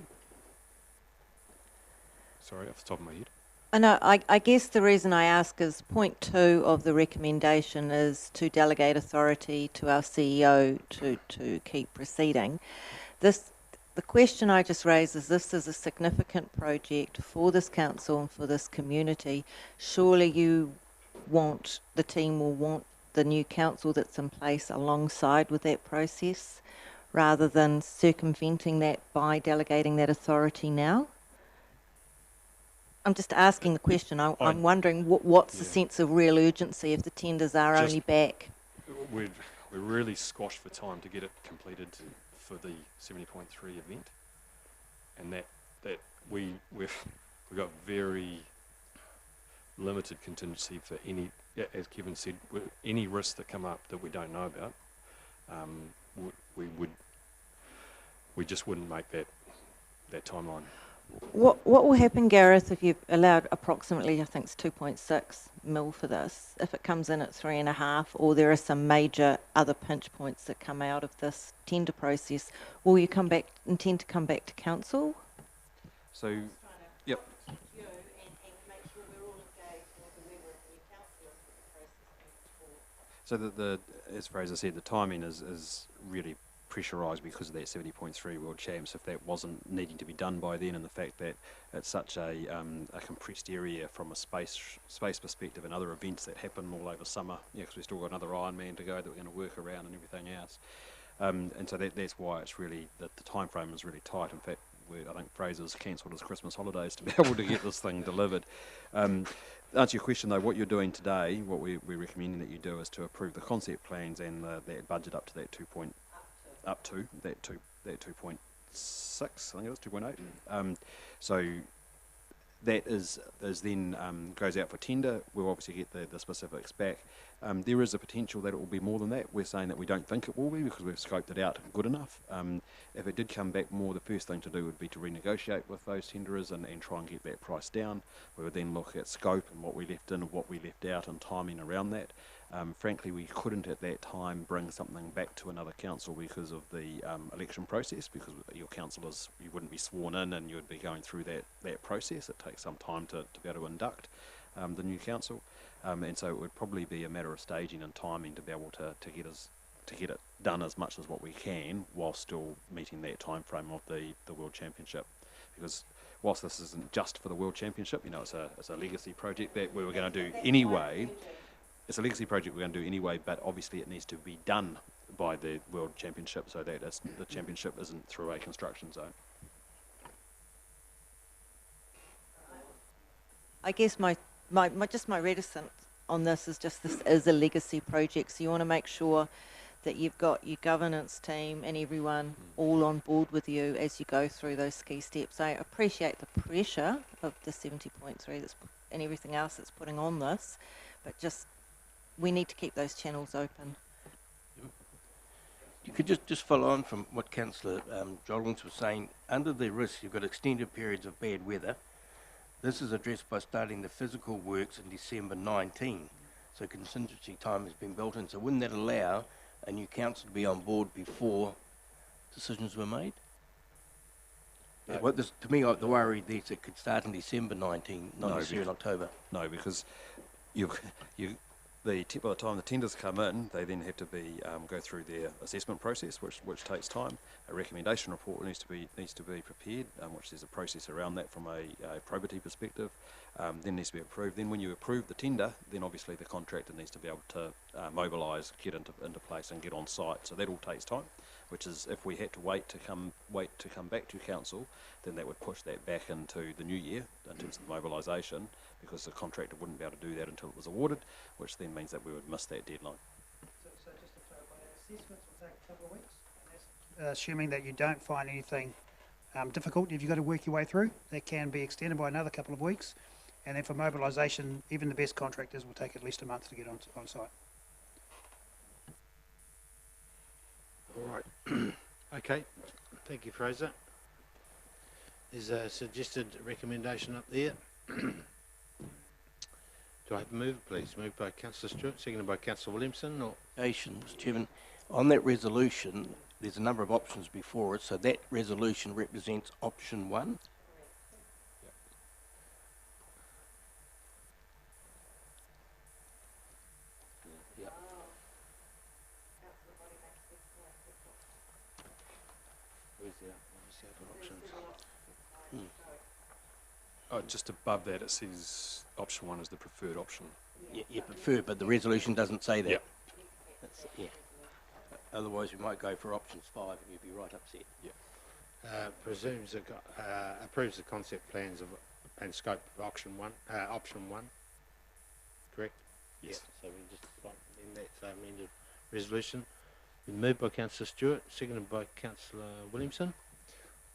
[SPEAKER 10] Sorry, off the top of my head.
[SPEAKER 6] I know, I guess the reason I ask is point 2 of the recommendation is to delegate authority to our CEO to keep proceeding. The question I just raised is this is a significant project for this council and for this community. Surely the team will want the new council that's in place alongside with that process rather than circumventing that by delegating that authority now? I'm just asking the question. I'm wondering what's the sense of real urgency if the tenders are only back?
[SPEAKER 10] We're really squashed for time to get it completed for the 70.3 event, and that we've got very limited contingency for any, as Kevin said, any risks that come up that we don't know about. We just wouldn't make that timeline.
[SPEAKER 6] What will happen, Gareth, if you've allowed approximately, I think it's 2.6 mil for this, if it comes in at 3.5, or there are some major other pinch points that come out of this tender process? Will you intend to come back to council?
[SPEAKER 4] So, yep. So as Fraser said, the timing is really pressurised because of that 70.3 World Champs. If that wasn't needing to be done by then, and the fact that it's such a compressed area from a space perspective and other events that happen all over summer, because we've still got another Ironman to go that we're going to work around and everything else. And so that's why it's really, the time frame is really tight. In fact, I think Fraser's cancelled his Christmas holidays to be able to get this thing delivered. To answer your question though, what you're doing today, what we're recommending that you do is to approve the concept plans and that budget up to that 2.6, I think it was 2.8. So that is then goes out for tender. We'll obviously get the specifics back. There is a potential that it will be more than that. We're saying that we don't think it will be because we've scoped it out good enough. If it did come back more, the first thing to do would be to renegotiate with those tenderers and try and get that price down. We would then look at scope and what we left in and what we left out and timing around that. Frankly, we couldn't at that time bring something back to another council because of the election process, because your councillors, you wouldn't be sworn in and you would be going through that process. It takes some time to be able to induct the new council, and so it would probably be a matter of staging and timing to be able to get it done as much as what we can while still meeting that time frame of the World Championship. Because whilst this isn't just for the World Championship, it's a legacy project that we were going to do anyway. It's a legacy project we're going to do anyway, but obviously it needs to be done by the World Championship so that the championship isn't through a construction zone.
[SPEAKER 6] I guess my reticence on this is a legacy project, so you want to make sure that you've got your governance team and everyone all on board with you as you go through those key steps. I appreciate the pressure of the 70.3 and everything else that's putting on this, but we need to keep those channels open.
[SPEAKER 5] You could just follow on from what Councillor Jollins was saying. Under the risk, you've got extended periods of bad weather. This is addressed by starting the physical works in December 19. So contingency time has been built in. So wouldn't that allow a new council to be on board before decisions were made? To me, the worry there is it could start in December 19, not necessarily in October.
[SPEAKER 4] No, because by the time the tenders come in, they then have to be go through their assessment process, which takes time. A recommendation report needs to be prepared, which there's a process around that from a probity perspective. Then needs to be approved. Then when you approve the tender, then obviously the contractor needs to be able to mobilise, get into place, and get on site. So that all takes time. Which is, if we had to wait to come back to council, then that would push that back into the new year in terms of mobilisation, because the contractor wouldn't be able to do that until it was awarded, which then means that we would miss that deadline.
[SPEAKER 17] So just to clarify, assessments will take a couple of weeks, and that's assuming that you don't find anything difficult. If you've got to work your way through, that can be extended by another couple of weeks, and then for mobilisation, even the best contractors will take at least a month to get on site.
[SPEAKER 16] All right. Okay. Thank you, Fraser. There's a suggested recommendation up there. Do I have a mover, please? Moved by Councillor Stewart, seconded by Councillor Williamson. Or
[SPEAKER 5] Mr. Chairman, on that resolution, there's a number of options before it, so that resolution represents option 1.
[SPEAKER 10] Oh, just above that it says option 1 is the preferred option.
[SPEAKER 5] Yeah, preferred, but the resolution doesn't say that.
[SPEAKER 10] Yep.
[SPEAKER 5] Yeah. Otherwise, we might go for options 5, and you'd be right upset.
[SPEAKER 10] Yeah.
[SPEAKER 16] Approves the concept plans and scope of option 1. Correct.
[SPEAKER 10] Yes.
[SPEAKER 16] Yeah, so we just amend that. So amended resolution. Been moved by Councillor Stewart, seconded by Councillor Williamson.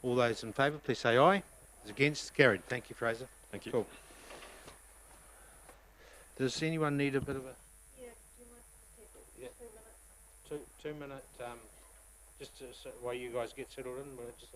[SPEAKER 16] All those in favour, please say aye. Those against, carried. Thank you, Fraser.
[SPEAKER 10] Thank you.
[SPEAKER 16] Cool. Does anyone need a bit of a?
[SPEAKER 8] Yeah, do you mind to take
[SPEAKER 16] 2 minutes? 2 minute, just to, while you guys get settled in, we'll just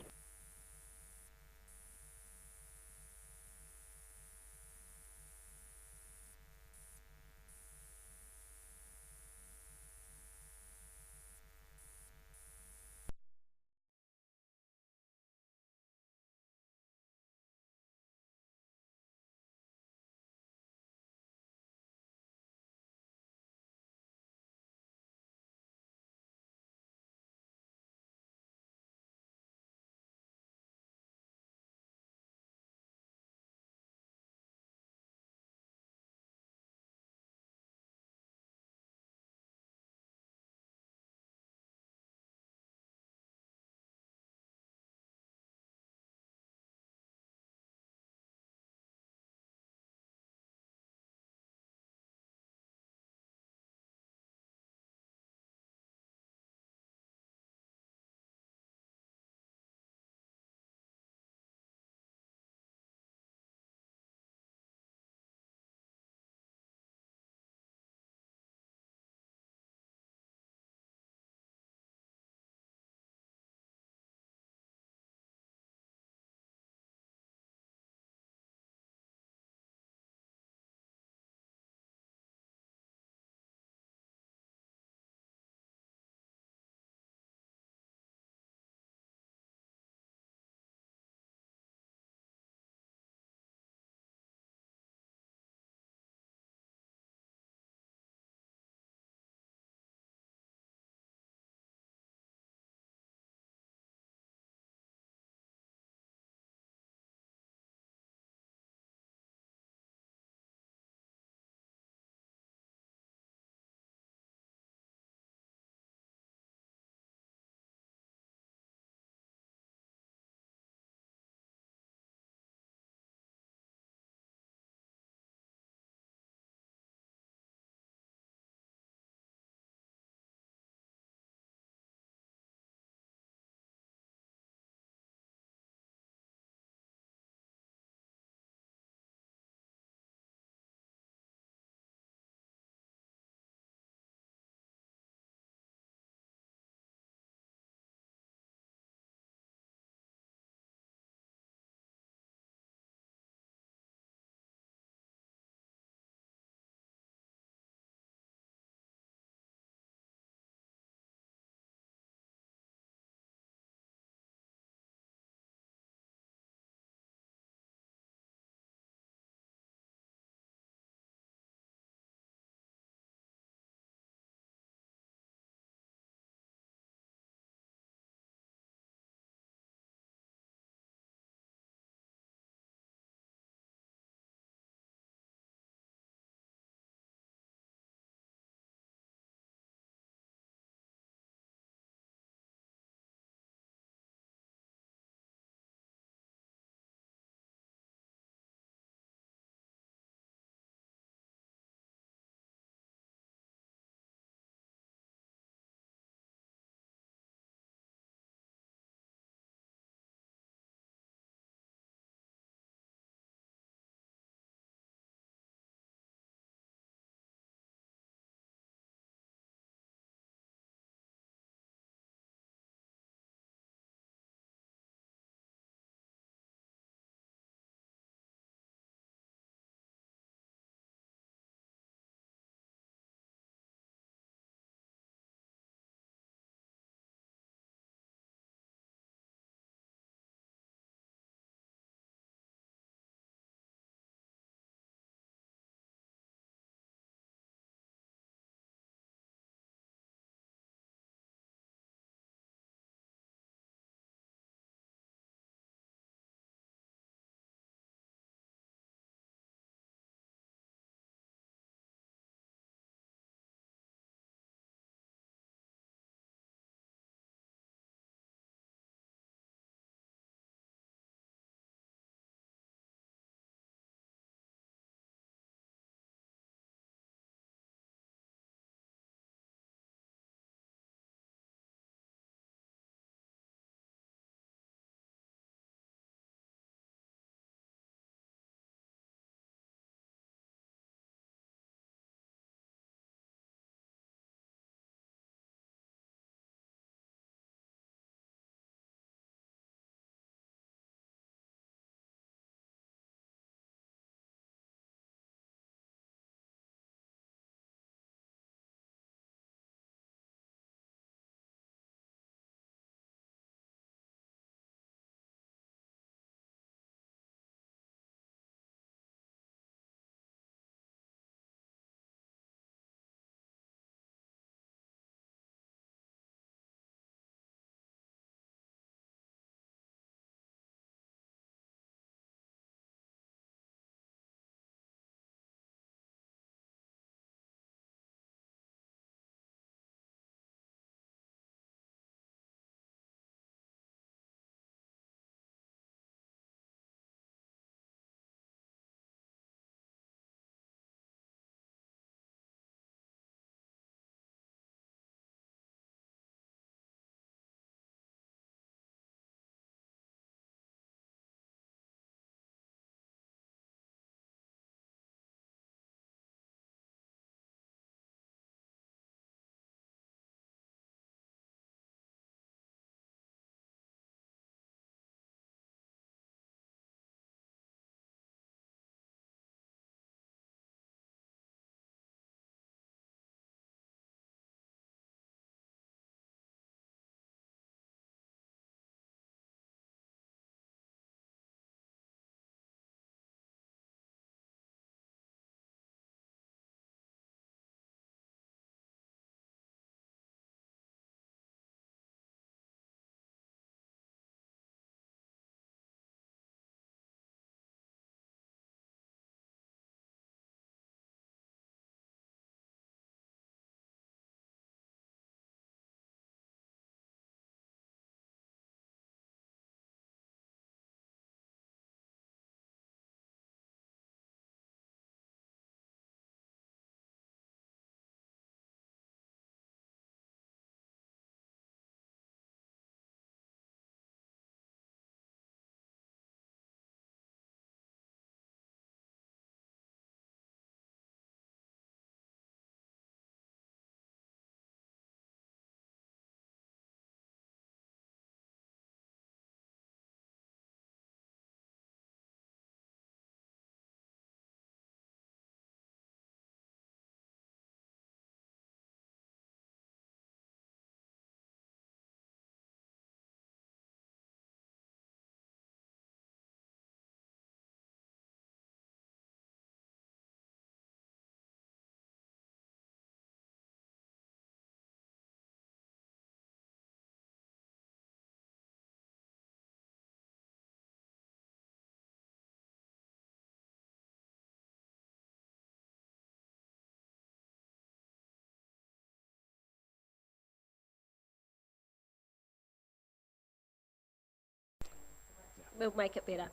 [SPEAKER 15] we'll make it better.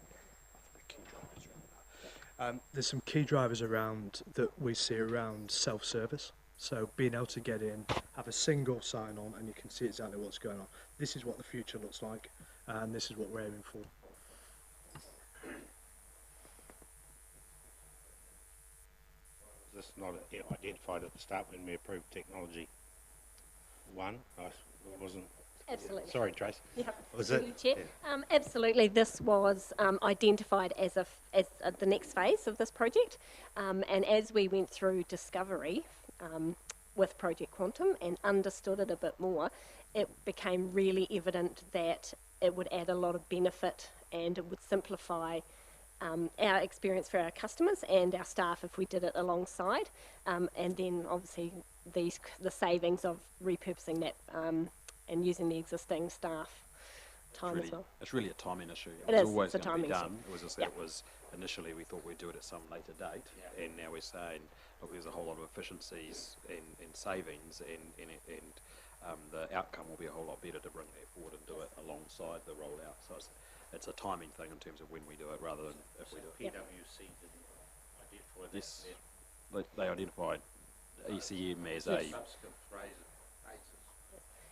[SPEAKER 19] There's some key drivers around that we see around self-service. So being able to get in, have a single sign-on, and you can see exactly what's going on. This is what the future looks like, and this is what we're aiming for.
[SPEAKER 1] Was this not identified at the start when we approved technology 1? I wasn't.
[SPEAKER 15] Absolutely.
[SPEAKER 1] Sorry, Trace.
[SPEAKER 15] Yep.
[SPEAKER 1] Was
[SPEAKER 15] Through
[SPEAKER 1] it?
[SPEAKER 15] you, Chair. Absolutely. This was identified as the next phase of this project, and as we went through discovery with Project Quantum and understood it a bit more, it became really evident that it would add a lot of benefit and it would simplify our experience for our customers and our staff if we did it alongside, and then obviously the savings of repurposing that and using the existing staff time as well.
[SPEAKER 4] It's really a timing issue.
[SPEAKER 15] It
[SPEAKER 4] was
[SPEAKER 15] is,
[SPEAKER 4] always
[SPEAKER 15] it's a
[SPEAKER 4] going to be
[SPEAKER 15] timing
[SPEAKER 4] done.
[SPEAKER 15] issue.
[SPEAKER 4] It was just that it was initially we thought we'd do it at some later date, and now we're saying, look, there's a whole lot of efficiencies and savings, and the outcome will be a whole lot better to bring that forward and do it alongside the rollout. So it's a timing thing in terms of when we do it rather than if we do it.
[SPEAKER 1] PwC didn't identify that.
[SPEAKER 4] Yes, they identified ECM as
[SPEAKER 1] Yes.
[SPEAKER 4] a
[SPEAKER 1] Subsequent phrases,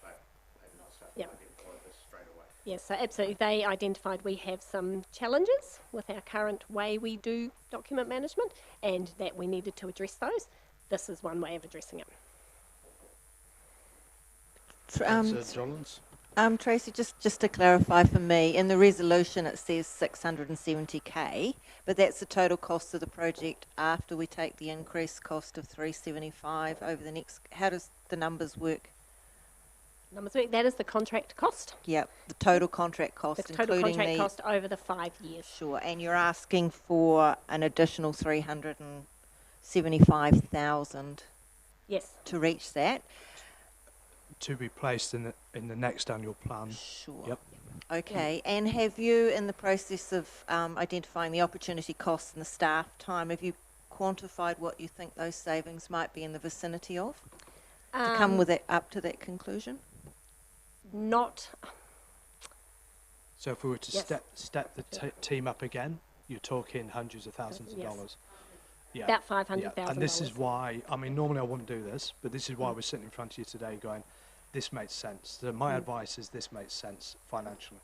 [SPEAKER 1] but they've not
[SPEAKER 15] Yep.
[SPEAKER 1] identified this straight away.
[SPEAKER 15] Yes, so absolutely. They identified we have some challenges with our current way we do document management and that we needed to address those. This is one way of addressing it.
[SPEAKER 6] Tracy, just to clarify for me, in the resolution it says 670k, but that's the total cost of the project after we take the increased cost of 375 over the next. How does the numbers work?
[SPEAKER 15] That is the contract cost.
[SPEAKER 6] Yep, the total contract cost,
[SPEAKER 15] The total
[SPEAKER 6] including
[SPEAKER 15] contract
[SPEAKER 6] the
[SPEAKER 15] cost over the 5 years.
[SPEAKER 6] Sure, and you're asking for an additional 375,000.
[SPEAKER 15] Yes.
[SPEAKER 6] To reach that.
[SPEAKER 19] To be placed in the next annual plan.
[SPEAKER 6] Sure.
[SPEAKER 19] Yep.
[SPEAKER 6] Okay, and have you, in the process of identifying the opportunity costs and the staff time, have you quantified what you think those savings might be in the vicinity of to come with it up to that conclusion?
[SPEAKER 15] Not.
[SPEAKER 19] So if we were to step the team up again, you're talking hundreds of thousands of dollars. Yeah.
[SPEAKER 15] About $500,000.
[SPEAKER 19] And this is why, I mean, normally I wouldn't do this, but this is why we're sitting in front of you today going, this makes sense. So my advice is this makes sense financially.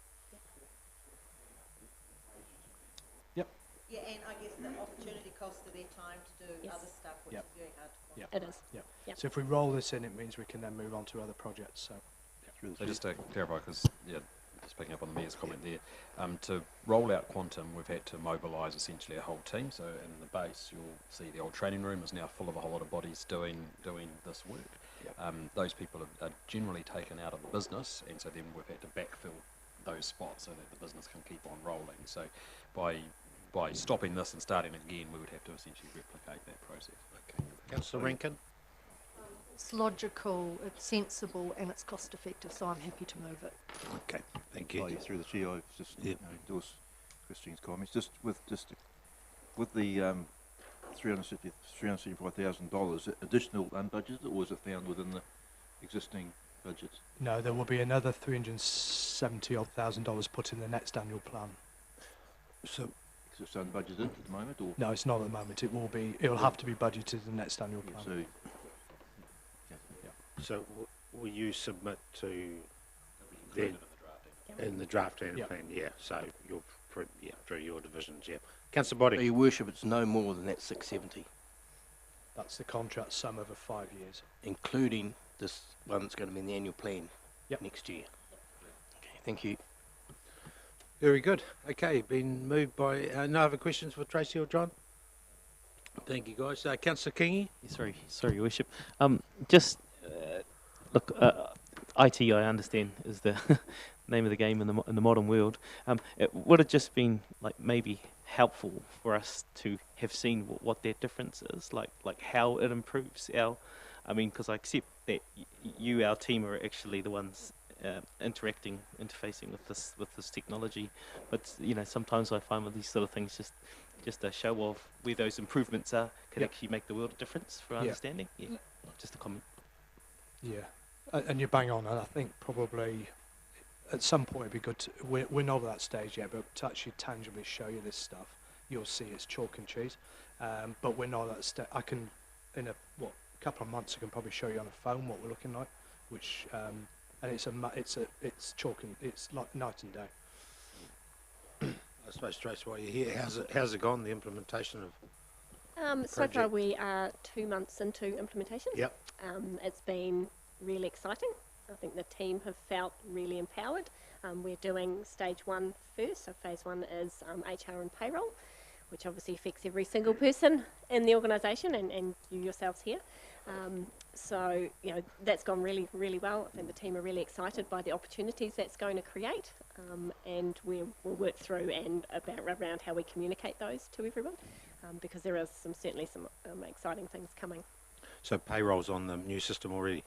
[SPEAKER 19] Yep.
[SPEAKER 6] Yeah, and I guess the opportunity cost of their time to do other stuff, which is very hard to quantify.
[SPEAKER 19] Yep.
[SPEAKER 15] It is.
[SPEAKER 19] Yep.
[SPEAKER 15] Yep.
[SPEAKER 19] So if we roll this in, it means we can then move on to other projects. So,
[SPEAKER 4] So just to clarify, because just picking up on the Mayor's comment there, to roll out Quantum, we've had to mobilise essentially a whole team. So in the base, you'll see the old training room is now full of a whole lot of bodies doing this work. Those people are generally taken out of the business, and so then we've had to backfill those spots so that the business can keep on rolling. So by stopping this and starting again, we would have to essentially replicate that process.
[SPEAKER 1] Okay. Councillor Rankin?
[SPEAKER 3] It's logical, it's sensible, and it's cost effective, so I'm happy to move it.
[SPEAKER 1] Okay, thank you.
[SPEAKER 9] Through the chair, I just endorse Christine's comments. Just with the $375,000 additional unbudgeted, or was it found within the existing budget?
[SPEAKER 19] no, there will be another $370,000 put in the next annual plan.
[SPEAKER 9] So it's unbudgeted at the moment, or
[SPEAKER 19] No, it's not at the moment. It will be. It will have to be budgeted in the next annual plan.
[SPEAKER 1] So will you submit to then in the draft annual plan? Yeah. So you'll through your divisions. Yeah. Councillor Body.
[SPEAKER 5] Your Worship, it's no more than that 670,
[SPEAKER 19] That's the contract sum over 5 years.
[SPEAKER 5] including this one that's going to be in the annual plan next year. Okay, thank you.
[SPEAKER 1] Very good. Okay, been moved by. No other questions for Tracy or John? Thank you, guys. Councillor Kingy.
[SPEAKER 12] Sorry, Your Worship. Just look, IT, I understand, is the name of the game in the modern world. It would have just been like maybe helpful for us to have seen what that difference is, like how it improves our. I mean, because I accept that you, our team, are actually the ones interfacing with this technology, but sometimes I find with these sort of things just a show of where those improvements are can actually make the world of difference for understanding. Yeah, just a comment.
[SPEAKER 19] Yeah, and you're bang on, and I think probably at some point it'd be good to, we're not at that stage yet, but to actually tangibly show you this stuff, you'll see it's chalk and cheese. But we're not at that stage. I can, in a couple of months, I can probably show you on a phone what we're looking like, which and it's chalk and it's like night and day.
[SPEAKER 16] I suppose, Trace, while you're here, how's it gone, the implementation of
[SPEAKER 15] so far we are 2 months into implementation.
[SPEAKER 16] Yep.
[SPEAKER 15] It's been really exciting. I think the team have felt really empowered. We're doing stage 1 first, so phase 1 is HR and payroll, which obviously affects every single person in the organisation and you yourselves here. So, you know, that's gone really, really well. I think the team are really excited by the opportunities that's going to create, and we'll work through and around how we communicate those to everyone, because there is certainly some exciting things coming.
[SPEAKER 16] So payroll's on the new system already?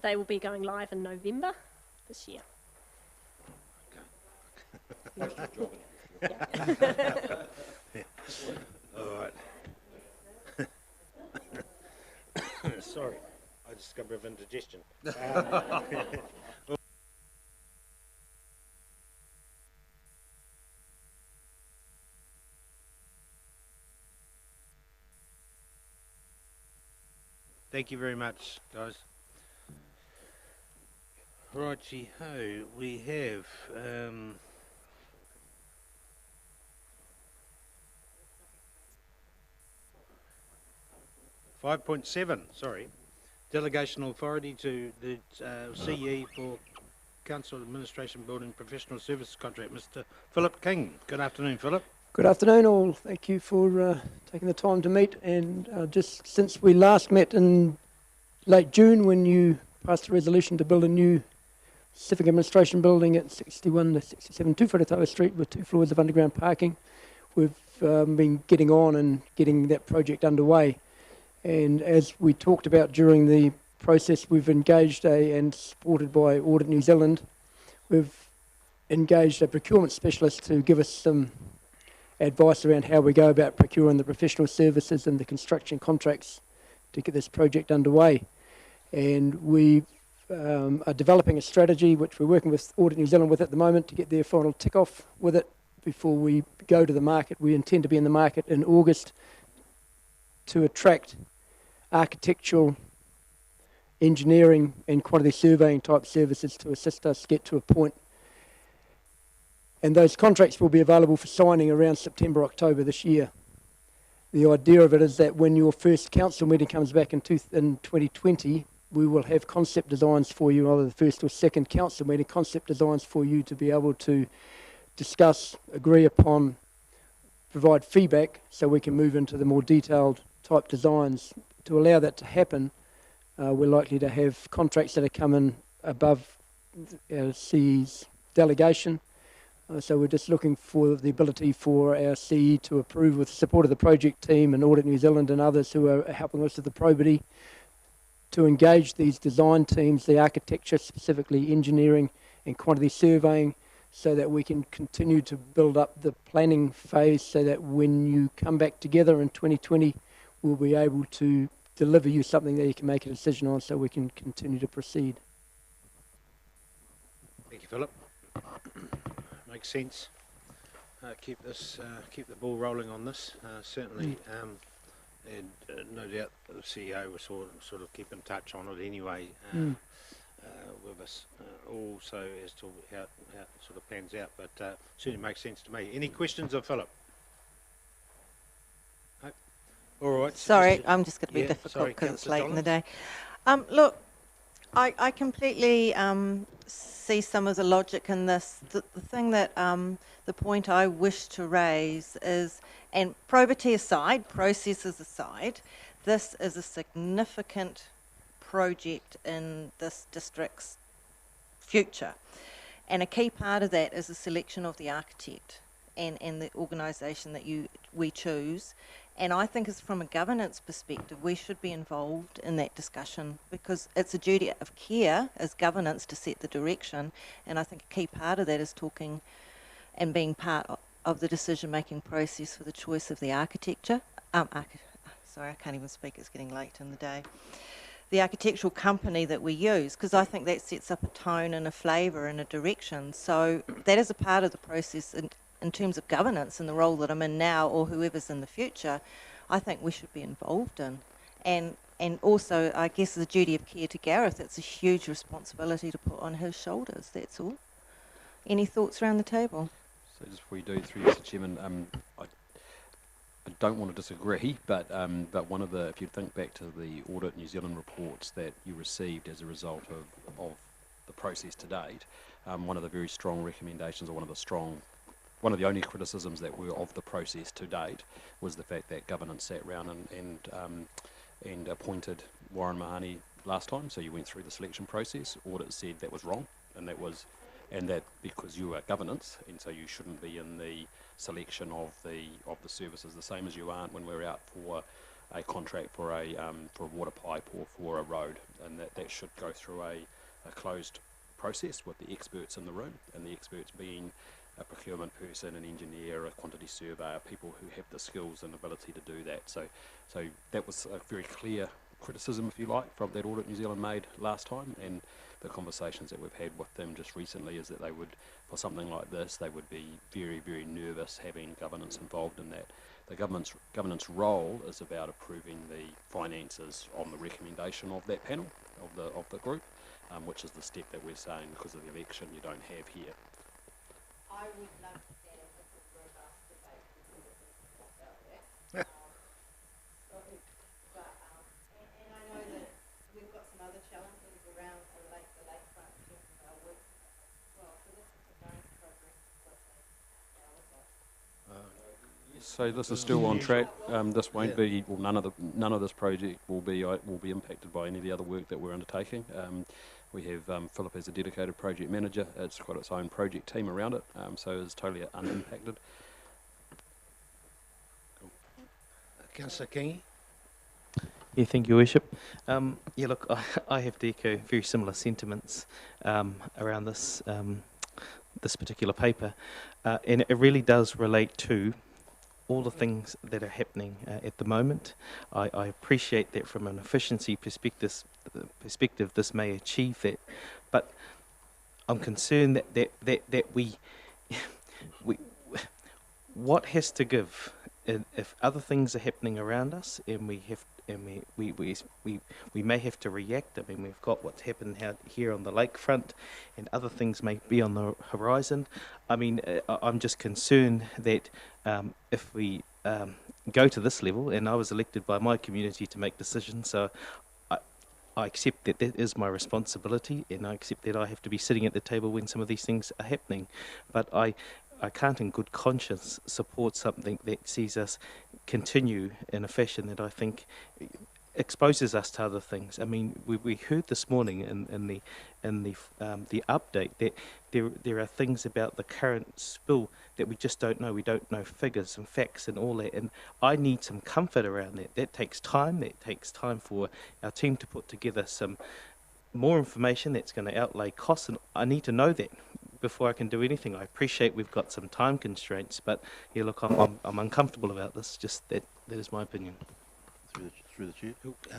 [SPEAKER 15] They will be going live in November this year.
[SPEAKER 16] Okay. All right. Sorry, I just got a bit of indigestion. Thank you very much, guys. Righty ho, we have 5.7, sorry. Delegation authority to the CE for Council Administration Building Professional Services Contract, Mr. Philip King. Good afternoon, Philip.
[SPEAKER 20] Good afternoon all. Thank you for taking the time to meet, and just since we last met in late June when you passed a resolution to build a new civic administration building at 61 to 67 Taupo Street with 2 floors of underground parking, we've been getting on and getting that project underway. And as we talked about during the process, we've engaged and supported by Audit New Zealand, we've engaged a procurement specialist to give us some advice around how we go about procuring the professional services and the construction contracts to get this project underway. And we are developing a strategy which we're working with Audit New Zealand with at the moment to get their final tick-off with it before we go to the market. We intend to be in the market in August to attract architectural, engineering and quantity surveying type services to assist us get to a point. And those contracts will be available for signing around September, October this year. The idea of it is that when your first council meeting comes back in 2020, we will have concept designs for you, either the first or second council meeting, concept designs for you to be able to discuss, agree upon, provide feedback so we can move into the more detailed type designs. To allow that to happen, we're likely to have contracts that are coming above CE's delegation. So we're just looking for the ability for our CE to approve with support of the project team and Audit New Zealand and others who are helping us with the probity to engage these design teams, the architecture, specifically engineering and quantity surveying, so that we can continue to build up the planning phase so that when you come back together in 2020, we'll be able to deliver you something that you can make a decision on so we can continue to proceed.
[SPEAKER 16] Thank you, Philip. Makes sense. Keep the ball rolling on this, certainly. And no doubt the CEO will sort of keep in touch on it anyway with us also as to how it sort of pans out, but certainly makes sense to me. Any questions of Philip? No? All right.
[SPEAKER 6] Sorry, I'm just going to be difficult because it's late in the day. Look, I completely see some of the logic in this. The thing that, the point I wish to raise is, and probity aside, processes aside, this is a significant project in this district's future. And a key part of that is the selection of the architect and the organisation that we choose. And I think it's from a governance perspective, we should be involved in that discussion because it's a duty of care as governance to set the direction. And I think a key part of that is talking and being part of the decision-making process for the choice of the architecture. Sorry, I can't even speak, it's getting late in the day. the architectural company that we use, because I think that sets up a tone and a flavour and a direction. So that is a part of the process in terms of governance and the role that I'm in now or whoever's in the future, I think we should be involved in. And also, I guess, the duty of care to Gareth, it's a huge responsibility to put on his shoulders, that's all. Any thoughts around the table?
[SPEAKER 4] So just before you do, through Mr. Chairman, I don't want to disagree, but one of the, if you think back to the Audit New Zealand reports that you received as a result of the process to date, one of the very strong recommendations, or one of the only criticisms that were of the process to date, was the fact that governance sat round and appointed Warren Mahoney last time. So you went through the selection process. Audit said that was wrong, and that because you are governance, and so you shouldn't be in the selection of the services, the same as you aren't when we're out for a contract for a water pipe or for a road, and that should go through a closed process with the experts in the room, and the experts being a procurement person, an engineer, a quantity surveyor, people who have the skills and ability to do that. So that was a very clear criticism, if you like, from that Audit New Zealand made last time, and the conversations that we've had with them just recently is that they would, for something like this, they would be very, very nervous having governance involved in that. The governance role is about approving the finances on the recommendation of that panel, of the group, which is the step that we're saying, because of the election, you don't have here.
[SPEAKER 6] I would love to have a robust debate about that. And I know that we've got some other challenges around the lakefront in terms of our work. Well, so this is a bonus progress.
[SPEAKER 4] So this is still on track. This won't be. Well, none of this project will be impacted by any of the other work that we're undertaking. We have Philip as a dedicated project manager. It's got its own project team around it, so it's totally unimpacted.
[SPEAKER 16] Councillor Kingi?
[SPEAKER 12] Yeah, thank you, Worship. Yeah, look, I have to echo very similar sentiments around this this particular paper, and it really does relate to all the things that are happening at the moment. I appreciate that from an efficiency perspective, this may achieve that, but I'm concerned that we what has to give if other things are happening around us, and we may have to react. I mean, we've got what's happened here on the lakefront, and other things may be on the horizon. I mean, I'm just concerned that if we go to this level, and I was elected by my community to make decisions, so I accept that that is my responsibility, and I accept that I have to be sitting at the table when some of these things are happening. But I can't in good conscience support something that sees us continue in a fashion that I think exposes us to other things. I mean, we heard this morning in the update that there are things about the current spill that we just don't know. We don't know figures and facts and all that, and I need some comfort around that. That takes time. That takes time for our team to put together some more information that's going to outlay costs, and I need to know that before I can do anything. I appreciate we've got some time constraints, but yeah, look, I'm uncomfortable about this. Just that is my opinion.
[SPEAKER 9] Through the chair.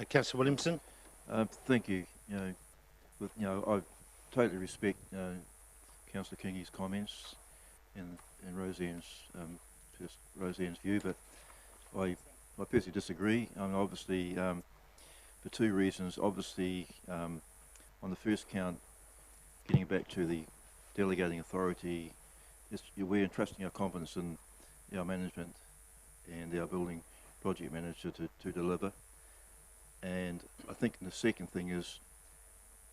[SPEAKER 16] Councillor Williamson.
[SPEAKER 9] Thank you. I totally respect Councillor Kingi's comments and Roseanne's view, but I personally disagree. Obviously, for two reasons. Obviously, on the first count, getting back to the delegating authority, we're entrusting our confidence in our management and our building project manager to deliver. And I think the second thing is,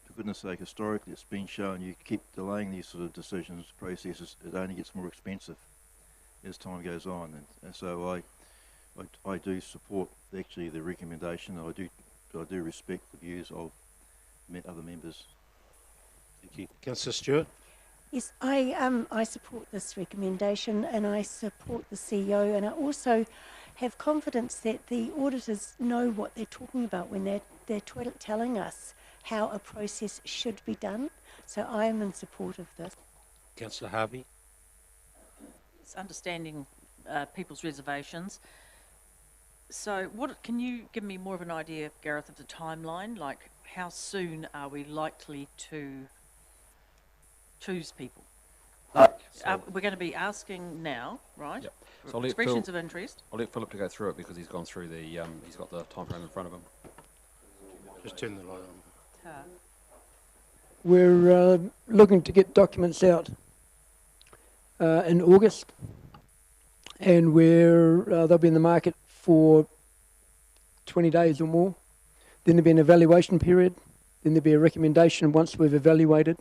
[SPEAKER 9] for goodness sake, historically it's been shown you keep delaying these sort of decisions, processes, it only gets more expensive as time goes on. And so I do support actually the recommendation. I do respect the views of other members.
[SPEAKER 16] Thank you. Councillor Stewart.
[SPEAKER 8] Yes, I support this recommendation, and I support the CEO, and I also have confidence that the auditors know what they're talking about when they're telling us how a process should be done. So I am in support of this.
[SPEAKER 16] Councillor Harvey.
[SPEAKER 11] It's understanding people's reservations. So can you give me more of an idea, Gareth, of the timeline? Like, how soon are we likely to choose people? We're going to be asking now, right?
[SPEAKER 4] Yep.
[SPEAKER 11] For
[SPEAKER 4] So I'll let
[SPEAKER 11] expressions of interest.
[SPEAKER 4] I'll let Philip to go through it because he's gone through the, he's got the time frame in front of him.
[SPEAKER 16] Just turn the light on.
[SPEAKER 20] We're looking to get documents out in August, and they'll be in the market for 20 days or more. Then there'll be an evaluation period. Then there'll be a recommendation once we've evaluated,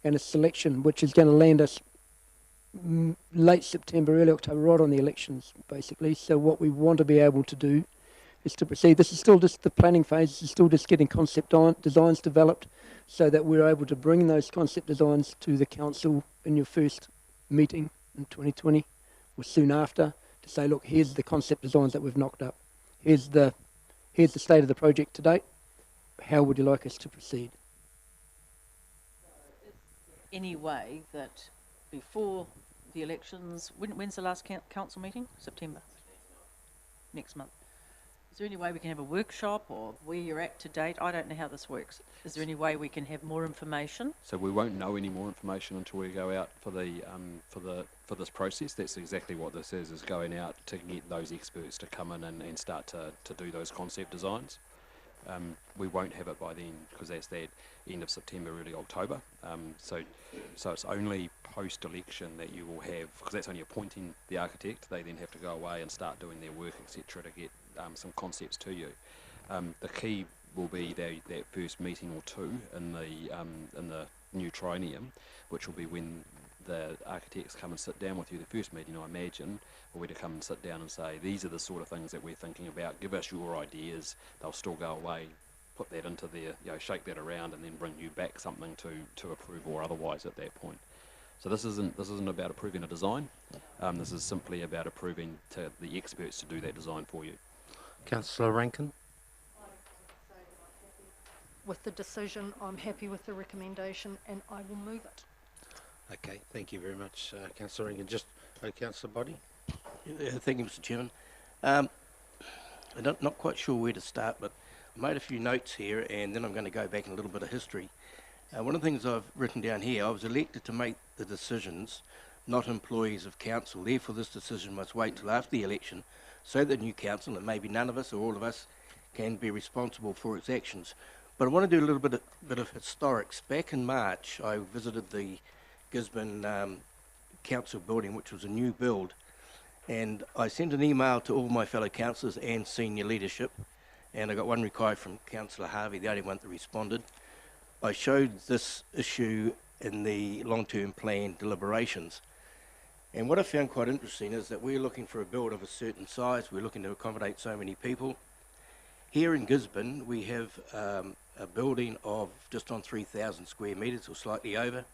[SPEAKER 20] and a selection, which is going to land us late September, early October, right on the elections, basically. So what we want to be able to do is to proceed. This is still just the planning phase. This is still just getting concept designs developed so that we're able to bring those concept designs to the council in your first meeting in 2020 or soon after to say, look, here's the concept designs that we've knocked up. Here's the state of the project to date. How would you like us to proceed?
[SPEAKER 11] Any way that before the elections, when's the last council meeting? September. Next month. Is there any way we can have a workshop or where you're at to date? I don't know how this works. Is there any way we can have more information?
[SPEAKER 4] So we won't know any more information until we go out for this process. That's exactly what this is going out to get those experts to come in and start to do those concept designs. We won't have it by then because that's that end of September, early October. So it's only post-election that you will have, because that's only appointing the architect. They then have to go away and start doing their work, etc., to get some concepts to you. The key will be that first meeting or two in the new triennium, which will be when the architects come and sit down with you. The first meeting, I imagine, will be to come and sit down and say, these are the sort of things that we're thinking about, give us your ideas. They'll still go away, put that into their, shake that around, and then bring you back something to approve or otherwise at that point. So this isn't about approving a design. This is simply about approving to the experts to do that design for you.
[SPEAKER 16] Councillor Rankin?
[SPEAKER 3] With the decision, I'm happy with the recommendation and I will move it.
[SPEAKER 16] Okay, thank you very much, Councillor Rankin. Just, Councillor Boddy?
[SPEAKER 5] Thank you, Mr. Chairman. I'm not quite sure where to start, but I made a few notes here and then I'm going to go back in a little bit of history. One of the things I've written down here, I was elected to make the decisions, not employees of council. Therefore, this decision must wait till after the election so that new council, and maybe none of us or all of us, can be responsible for its actions. But I want to do a little bit of historics. Back in March, I visited the Gisborne Council building, which was a new build, and I sent an email to all my fellow councillors and senior leadership, and I got one reply from Councillor Harvey, the only one that responded. I showed this issue in the long-term plan deliberations, and what I found quite interesting is that we're looking for a build of a certain size. We're looking to accommodate so many people. Here in Gisborne, we have a building of just on 3,000 square metres or slightly over.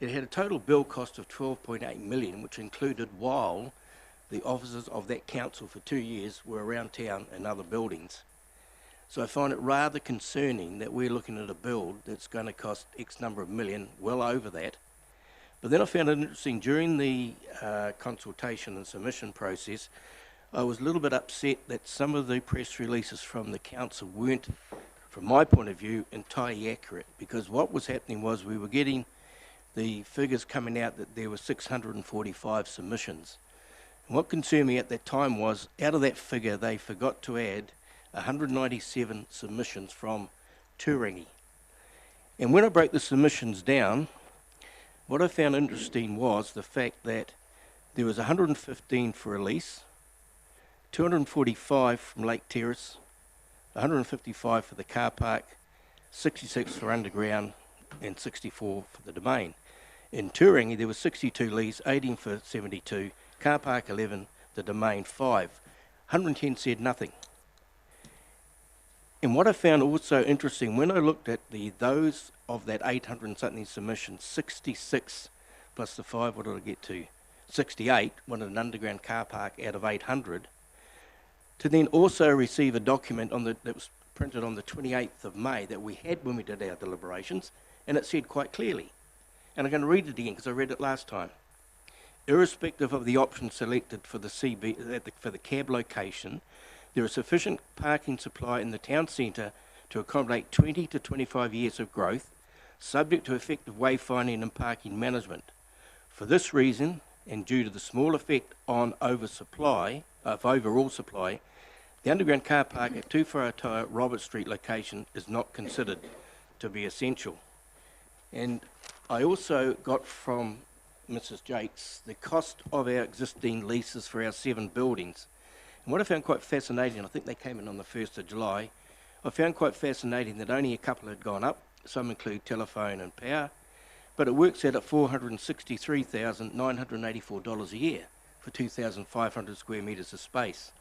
[SPEAKER 5] It had a total build cost of 12.8 million, which included while the officers of that council for 2 years were around town in other buildings. So I find it rather concerning that we're looking at a build that's going to cost X number of million, well over that. But then I found it interesting, during the consultation and submission process, I was a little bit upset that some of the press releases from the council weren't, from my point of view, entirely accurate, because what was happening was we were getting the figures coming out that there were 645 submissions. And what concerned me at that time was, out of that figure, they forgot to add 197 submissions from Turangi. And when I broke the submissions down, what I found interesting was the fact that there was 115 for a lease, 245 from Lake Terrace, 155 for the car park, 66 for underground, and 64 for the domain. In Turangi, there was 62 lease, 18 for 72, car park 11, the domain 5. 110 said nothing. And what I found also interesting, when I looked at those of that 800 and something submissions, 66 plus the 5, what did I get to? 68 wanted an underground car park out of 800, to then also receive a document that was printed on the 28th of May that we had when we did our deliberations, and it said quite clearly, and I'm going to read it again because I read it last time. Irrespective of the option selected for the for the cab location, There is sufficient parking supply in the town centre to accommodate 20 to 25 years of growth, subject to effective wayfinding and parking management. For this reason, and due to the small effect on overall supply, the underground car park at 2 Whai Robert Street location is not considered to be essential. And I also got from Mrs. Jakes the cost of our existing leases for our 7 buildings. And what I found quite fascinating, I think they came in on the 1st of July, I found quite fascinating that only a couple had gone up. Some include telephone and power, but it works out at $463,984 a year for 2,500 square metres of space.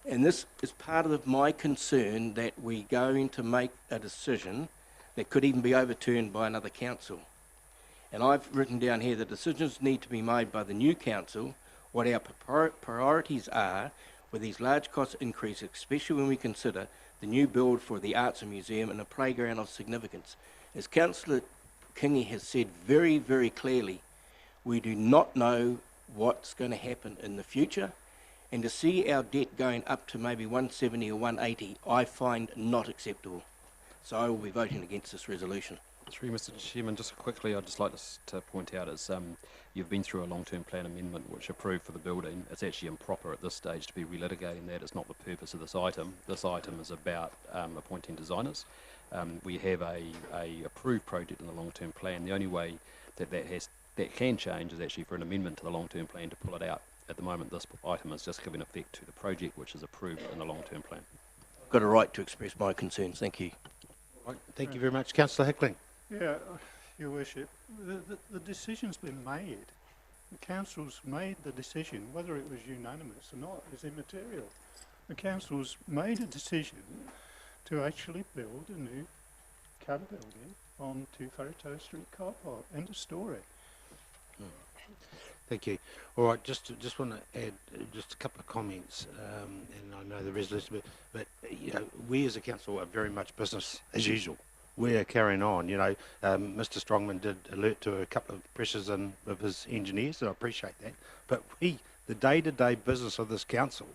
[SPEAKER 5] And this is part of my concern that we're going to make a decision that could even be overturned by another council. And I've written down here that decisions need to be made by the new council, what our priorities are with these large cost increases, especially when we consider the new build for the Arts and Museum and a playground of significance. As Councillor Kingy has said very, very clearly, we do not know what's going to happen in the future, and to see our debt going up to maybe 170 or 180, I find not acceptable. So I will be voting against this resolution.
[SPEAKER 4] Through Mr. Chairman, just quickly, I'd just like to point out is you've been through a long-term plan amendment which approved for the building. It's actually improper at this stage to be relitigating that. It's not the purpose of this item. This item is about appointing designers. We have a approved project in the long-term plan. The only way that can change is actually for an amendment to the long-term plan to pull it out. At the moment, this item is just giving effect to the project which is approved in the long-term plan.
[SPEAKER 5] I've got a right to express my concerns. Thank you.
[SPEAKER 16] Right, thank you very much. Councillor Hickling.
[SPEAKER 13] Yeah, Your Worship, the decision's been made. The council's made the decision, whether it was unanimous or not is immaterial. The council's made a decision to actually build a new car building on 2 Whai Street car park. End of story.
[SPEAKER 16] Thank you. All right, just want to add just a couple of comments, and I know the resolution, but you know, we as a council are very much business as usual. We are carrying on. You know, Mr. Strongman did alert to a couple of pressures of his engineers, and I appreciate that. But the day-to-day business of this council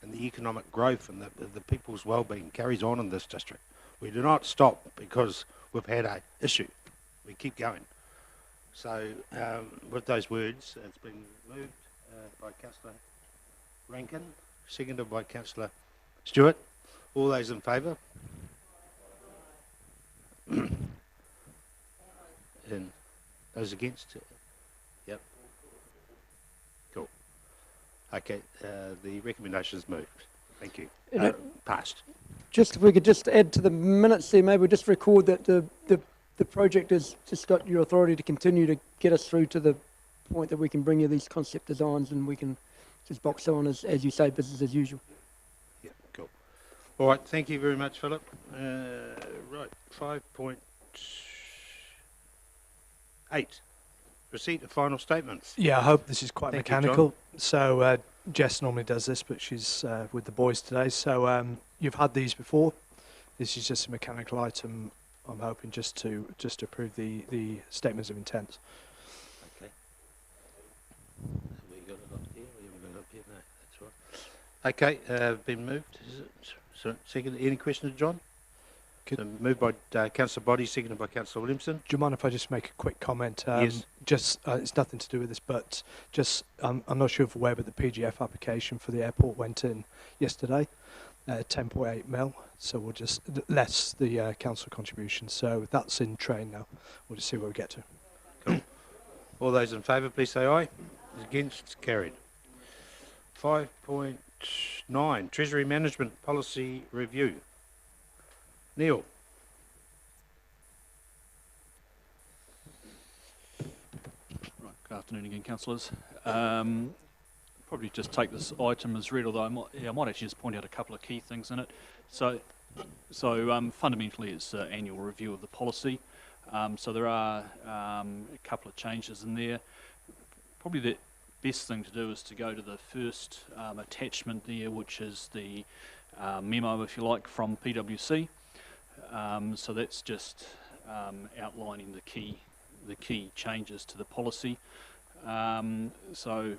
[SPEAKER 16] and the economic growth and the people's well-being carries on in this district. We do not stop because we've had an issue. We keep going. So, with those words, it's been moved by Councillor Rankin, seconded by Councillor Stewart. All those in favour? And those against? Yep. Cool. Okay, the recommendation is moved. Thank you. Passed.
[SPEAKER 20] Just if we could just add to the minutes there, maybe we'll just record that the project has just got your authority to continue to get us through to the point that we can bring you these concept designs and we can just box on as you say, business as usual.
[SPEAKER 16] Yeah, cool. All right, thank you very much, Philip. Right, 5.8. Receipt of final statements.
[SPEAKER 19] Yeah, I hope this is quite
[SPEAKER 16] Thank
[SPEAKER 19] mechanical. So Jess normally does this, but she's with the boys today. So you've had these before. This is just a mechanical item. I'm hoping just to approve the statements of intent.
[SPEAKER 16] Okay. Have we got it up here? We haven't got it up here. No, that's right. Okay, been moved. Is it? So, second. Any questions, John? So moved by Councillor Boddy, seconded by Councillor Williamson.
[SPEAKER 19] Do you mind if I just make a quick comment?
[SPEAKER 16] Yes.
[SPEAKER 19] Just it's nothing to do with this, but just I'm not sure if you're aware, but the PGF application for the airport went in yesterday. 10.8 mil, so we'll just less the council contribution. So that's in train now. We'll just see where we get to.
[SPEAKER 16] Cool. All those in favour, please say aye. Against, carried. 5.9 Treasury Management Policy Review. Neil.
[SPEAKER 14] Right, good afternoon again, councillors. Probably just take this item as read, although I might actually just point out a couple of key things in it. So fundamentally it's an annual review of the policy. So there are a couple of changes in there. Probably the best thing to do is to go to the first attachment there, which is the memo, if you like, from PwC. So that's just outlining the key changes to the policy. So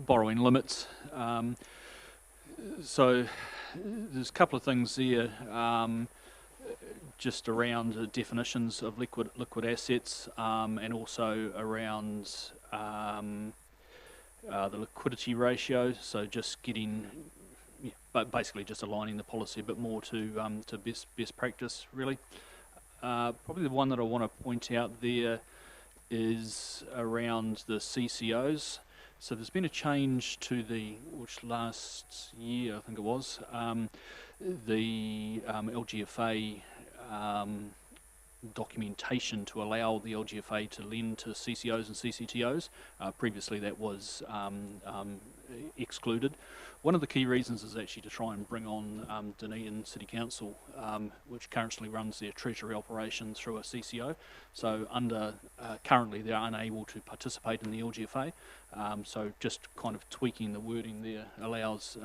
[SPEAKER 14] borrowing limits. So there's a couple of things there, just around the definitions of liquid assets, and also around the liquidity ratio. So just getting, but basically just aligning the policy a bit more to best practice, really. Probably the one that I want to point out there is around the CCOs. So there's been a change to which last year I think it was, the LGFA documentation to allow the LGFA to lend to CCOs and CCTOs. Previously that was excluded. One of the key reasons is actually to try and bring on Dunedin City Council, which currently runs their treasury operations through a CCO. So currently they're unable to participate in the LGFA. So just kind of tweaking the wording there allows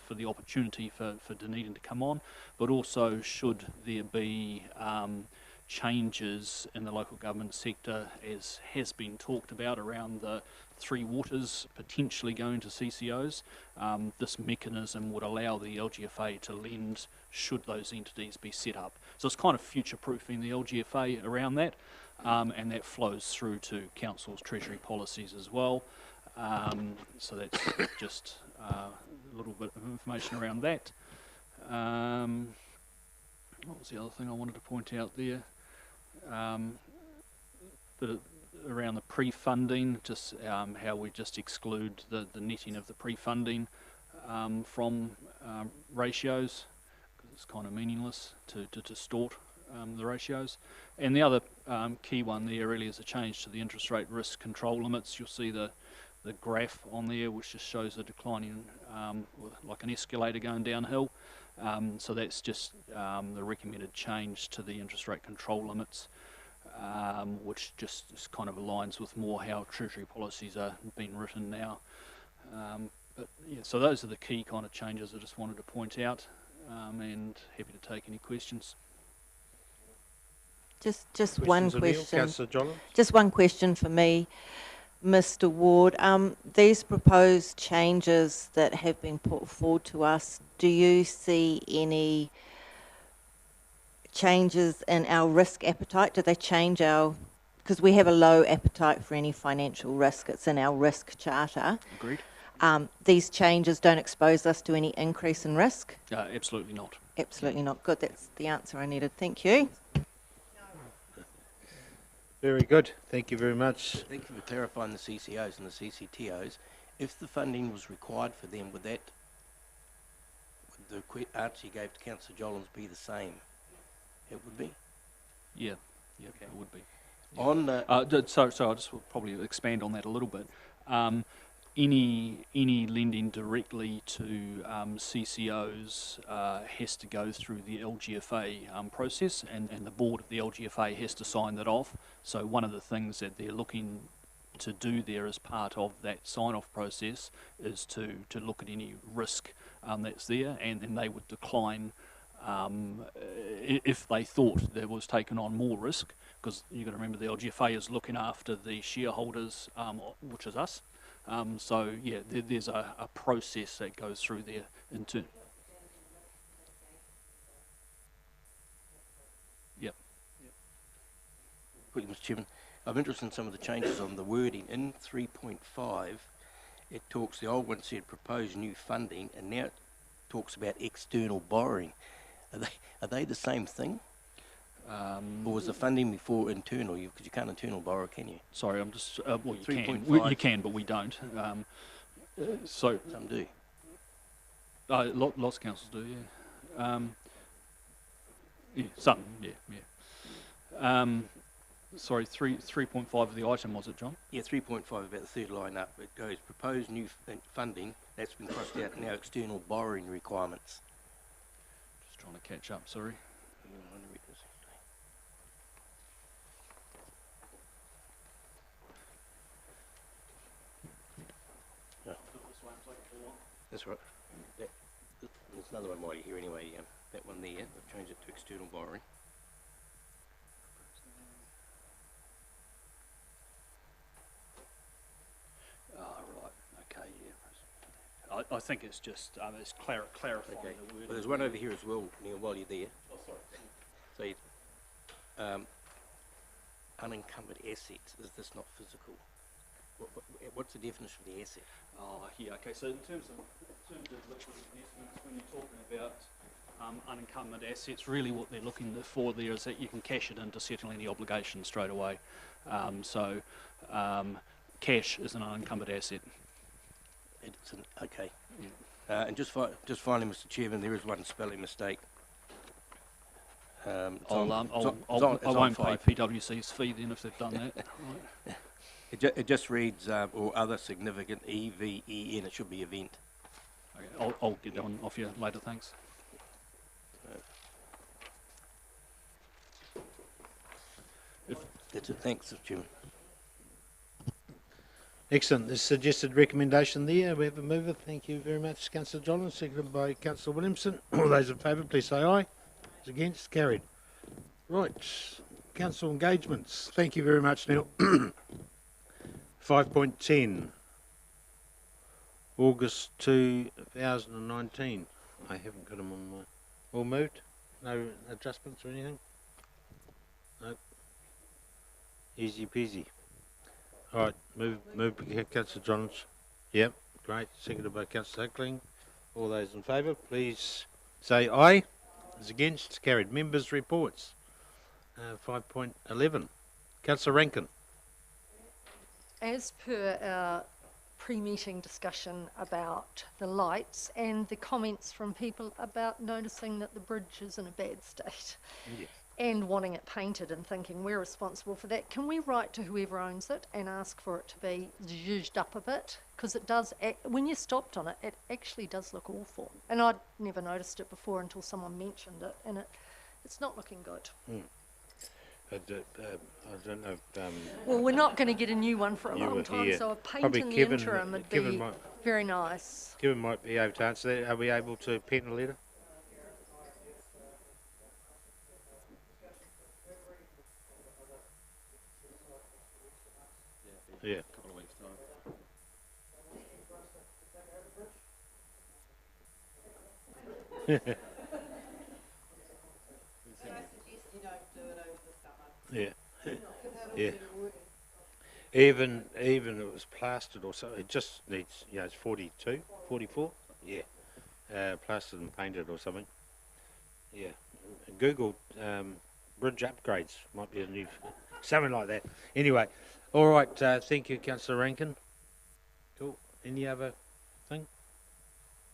[SPEAKER 14] for the opportunity for Dunedin to come on, but also should there be changes in the local government sector, as has been talked about around the Three Waters potentially going to CCOs, this mechanism would allow the LGFA to lend should those entities be set up. So it's kind of future-proofing the LGFA around that, and that flows through to council's treasury policies as well. So that's just a little bit of information around that. What was the other thing I wanted to point out there? Around the pre-funding, just how we just exclude the netting of the pre-funding from ratios, because it's kind of meaningless to distort the ratios. And the other key one there really is a change to the interest rate risk control limits. You'll see the graph on there, which just shows a declining, like an escalator going downhill. So that's just the recommended change to the interest rate control limits, which just kind of aligns with more how treasury policies are being written now. But yeah, so those are the key kind of changes I just wanted to point out, and happy to take any questions.
[SPEAKER 6] Just one question.
[SPEAKER 16] Councillor Jolland?
[SPEAKER 6] Just one question for me, Mr. Ward. These proposed changes that have been put forward to us, do you see any changes in our risk appetite? Do they change because we have a low appetite for any financial risk, it's in our risk charter.
[SPEAKER 14] Agreed.
[SPEAKER 6] These changes don't expose us to any increase in risk?
[SPEAKER 14] Absolutely not.
[SPEAKER 6] Absolutely not. Good, that's the answer I needed. Thank you.
[SPEAKER 16] Very good. Thank you very much.
[SPEAKER 5] Thank you for clarifying the CCOs and the CCTOs. If the funding was required for them, would the answer you gave to Councillor Jolland be the same? It would be?
[SPEAKER 14] Yeah, okay. It would be.
[SPEAKER 5] Yeah. On
[SPEAKER 14] so I'll just probably expand on that a little bit. Any lending directly to CCOs has to go through the LGFA process, and the board of the LGFA has to sign that off. So one of the things that they're looking to do there as part of that sign-off process is to look at any risk that's there, and then they would decline if they thought there was taken on more risk, because you've got to remember the LGFA is looking after the shareholders, which is us. So yeah, there's a process that goes through there into. Yep.
[SPEAKER 5] Mr. Chairman, I'm interested in some of the changes on the wording. In 3.5, it talks, the old one said proposed new funding, and now it talks about external borrowing. Are they the same thing? Or was the funding before internal? Because you can't internal borrow, can you?
[SPEAKER 14] Sorry, I'm just. Well, you can.
[SPEAKER 5] 3.5.
[SPEAKER 14] You can, but we don't. So
[SPEAKER 5] some do.
[SPEAKER 14] Lots of councils do. Yeah. Yeah. Some. Yeah. Sorry. 3.5 of the item, was it, John?
[SPEAKER 5] Yeah. 3.5 about the third line up. It goes proposed new funding. That's been crossed out. Now external borrowing requirements.
[SPEAKER 14] Just trying to catch up. Sorry.
[SPEAKER 5] That's right. There's another one while you're here anyway. That one there, they've changed it to external borrowing.
[SPEAKER 14] I think it's just it's clarifying
[SPEAKER 5] Okay.
[SPEAKER 14] the word.
[SPEAKER 5] Well, there's one over here as well, Neil, while you're there.
[SPEAKER 14] Oh, sorry.
[SPEAKER 5] So, unencumbered assets, is this not physical? What's the definition of the asset?
[SPEAKER 14] Oh, yeah, okay, so in terms of liquid investments, when you're talking about unencumbered assets, really what they're looking for there is that you can cash it into settling the obligation straight away. Cash is an unencumbered asset.
[SPEAKER 5] Okay. And just finally, Mr. Chairman, there is one spelling mistake.
[SPEAKER 14] I won't pay PwC's fee then if they've done that. Right.
[SPEAKER 5] It just reads, or other significant, E-V-E-N, it should be event.
[SPEAKER 14] Okay, I'll get that one off you later, thanks.
[SPEAKER 5] That's it, thanks, Mr. Chairman.
[SPEAKER 16] Excellent. The suggested recommendation there. We have a mover. Thank you very much, Councillor Jolland, seconded by Councillor Williamson. All those in favour, please say aye. Those against, carried. Right. Council engagements. Thank you very much, Neil. 5.10. August 2019. I haven't got them on my... All moved? No adjustments or anything? Nope. Easy peasy. All right, move Councillor Johns. Yep, great. Seconded by Councillor Hickling. All those in favour, please say aye. Those against, carried. Members' reports. 5.11. Councillor Rankin.
[SPEAKER 3] As per our pre-meeting discussion about the lights and the comments from people about noticing that the bridge is in a bad state.
[SPEAKER 16] Yes.
[SPEAKER 3] And wanting it painted and thinking we're responsible for that, can we write to whoever owns it and ask for it to be zhuzhed up a bit? Because it does, when you stopped on it, it actually does look awful. And I'd never noticed it before until someone mentioned it, and it's not looking good.
[SPEAKER 16] I don't know if...
[SPEAKER 3] well, we're not going to get a new one for a long time,
[SPEAKER 16] here.
[SPEAKER 3] so a paint
[SPEAKER 16] Probably
[SPEAKER 3] in the
[SPEAKER 16] Kevin,
[SPEAKER 3] interim would
[SPEAKER 16] Kevin
[SPEAKER 3] be
[SPEAKER 16] might,
[SPEAKER 3] very nice.
[SPEAKER 16] Kevin might be able to answer that. Are we able to pen a letter? Yeah.
[SPEAKER 14] Couple of weeks' time.
[SPEAKER 16] Yeah. Yeah. Even if it was plastered or something, it just needs, it's 42, 44? Yeah. Plastered and painted or something. Yeah. Google bridge upgrades, might be a new, something like that. Anyway, all right, thank you, Councillor Rankin. Cool. Any other thing?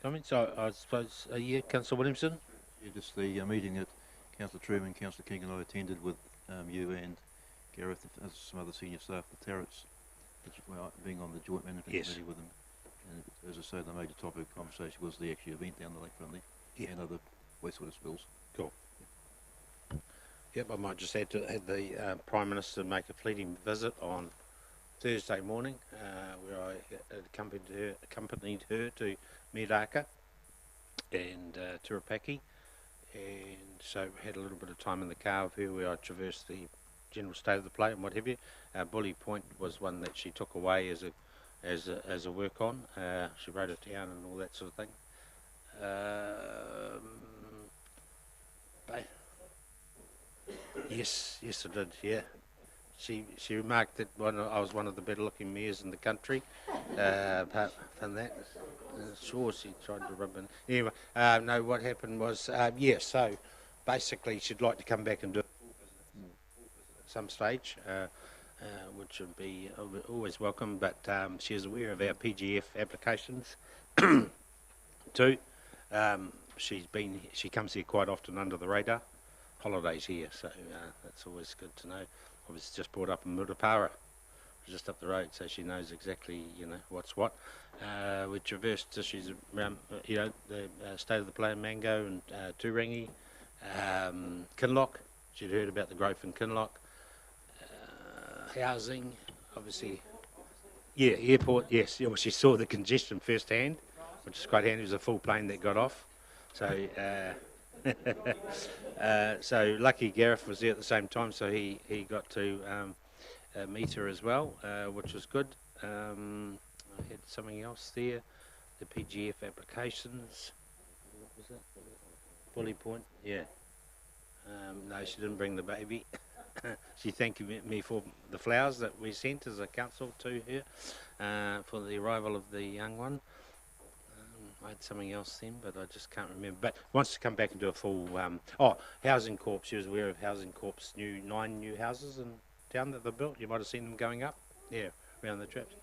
[SPEAKER 16] Comments? I suppose, yeah, Councillor Williamson?
[SPEAKER 9] Yeah, just the meeting that Councillor Truman and Councillor King and I attended with you and Gareth and some other senior staff, the Terrace, being on the joint management committee with them. And as I say, the major topic of conversation was the actual event down the lakefront there and other wastewater spills.
[SPEAKER 16] Cool. Yep, I might just add to had the Prime Minister make a fleeting visit on Thursday morning, where I accompanied her to Medaka and Turapaki, and so had a little bit of time in the car with her where I traversed the general state of the play and what have you. Bully Point was one that she took away as a work on. She wrote it down and all that sort of thing. Yes, I did. Yeah, she remarked that I was one of the better looking mayors in the country. Apart from that, sure, she tried to rub in. Anyway, no, what happened was, so basically she'd like to come back and do it at some stage, which would be always welcome, but she is aware of our PGF applications too. She comes here quite often under the radar. Holidays here, so that's always good to know. I was just brought up in Murupara, just up the road, so she knows exactly, what's what. We traversed issues around, the state of the play in Mango and Turangi, Kinloch. She'd heard about the growth in Kinloch. Housing, obviously. Yeah, airport, yes. Well, she saw the congestion firsthand, which is quite handy. It was a full plane that got off. So, so lucky Gareth was there at the same time, so he got to meet her as well, which was good. I had something else there.
[SPEAKER 1] the PGF applications. What was that? Bully Point, yeah. No, she didn't bring the baby. She thanked me for the flowers that we sent as a council to her for the arrival of the young one. I had something else then, but I just can't remember. But wants to come back and do a full... Housing Corp. She was aware of Housing Corp's 9 new houses in town that they built. You might have seen them going up. Yeah, around the trips.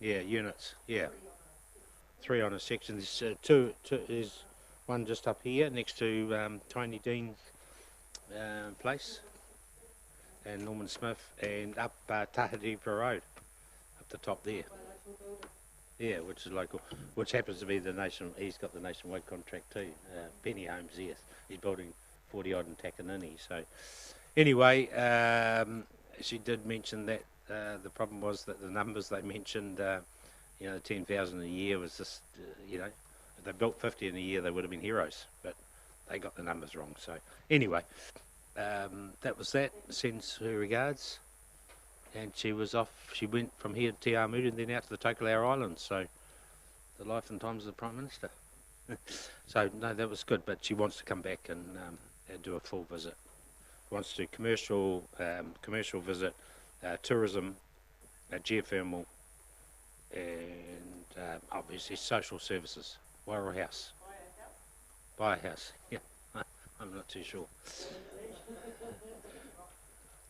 [SPEAKER 1] Yeah, units. Yeah. 3 on a section. There's two. There's one just up here next to Tiny Dean's place. And Norman Smith. And up Tahadipa Road. Up the top there. Yeah, which is local, which happens to be he's got the nationwide contract too. Penny Homes, yes. He's building 40 odd in Takanini. So, anyway, she did mention that the problem was that the numbers they mentioned, 10,000 a year was just, if they built 50 in a year, they would have been heroes. But they got the numbers wrong. So, anyway, that was that. Sends her regards. And she was off, she went from here to Te Awamutu and then out to the Tokelau Islands, so the life and times of the Prime Minister. So, no, that was good, but she wants to come back and do a full visit. Wants to do commercial visit, tourism, geothermal, and obviously social services. Wairo House. Buy a house, yeah, I'm not too sure.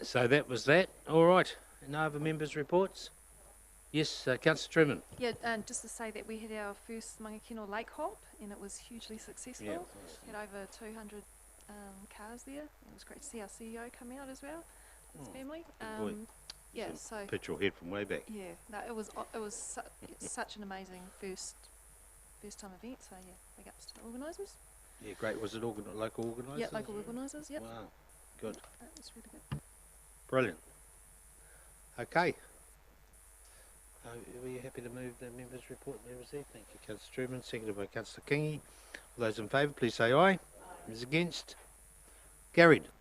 [SPEAKER 1] So that was that, all right. No other members' reports? Yes, Councillor Truman.
[SPEAKER 21] Yeah, just to say that we had our first Mangakino Lake Hop and it was hugely successful.
[SPEAKER 1] Yeah,
[SPEAKER 21] had over 200 cars there. It was great to see our CEO come out as well, his family. Yeah, so
[SPEAKER 1] Picture your head from way back.
[SPEAKER 21] yeah, no, it was such an amazing first time event. So yeah, big ups to the organisers.
[SPEAKER 1] Yeah, great. Was it local organisers?
[SPEAKER 21] Yeah, local organisers. Yep.
[SPEAKER 1] Wow, good.
[SPEAKER 21] That was really good.
[SPEAKER 1] Brilliant. Okay. Were you happy to move the members' report there, was there? Thank you, Councillor Truman. Seconded by Councillor Kingy. All those in favour, please say aye. Those against? Carried.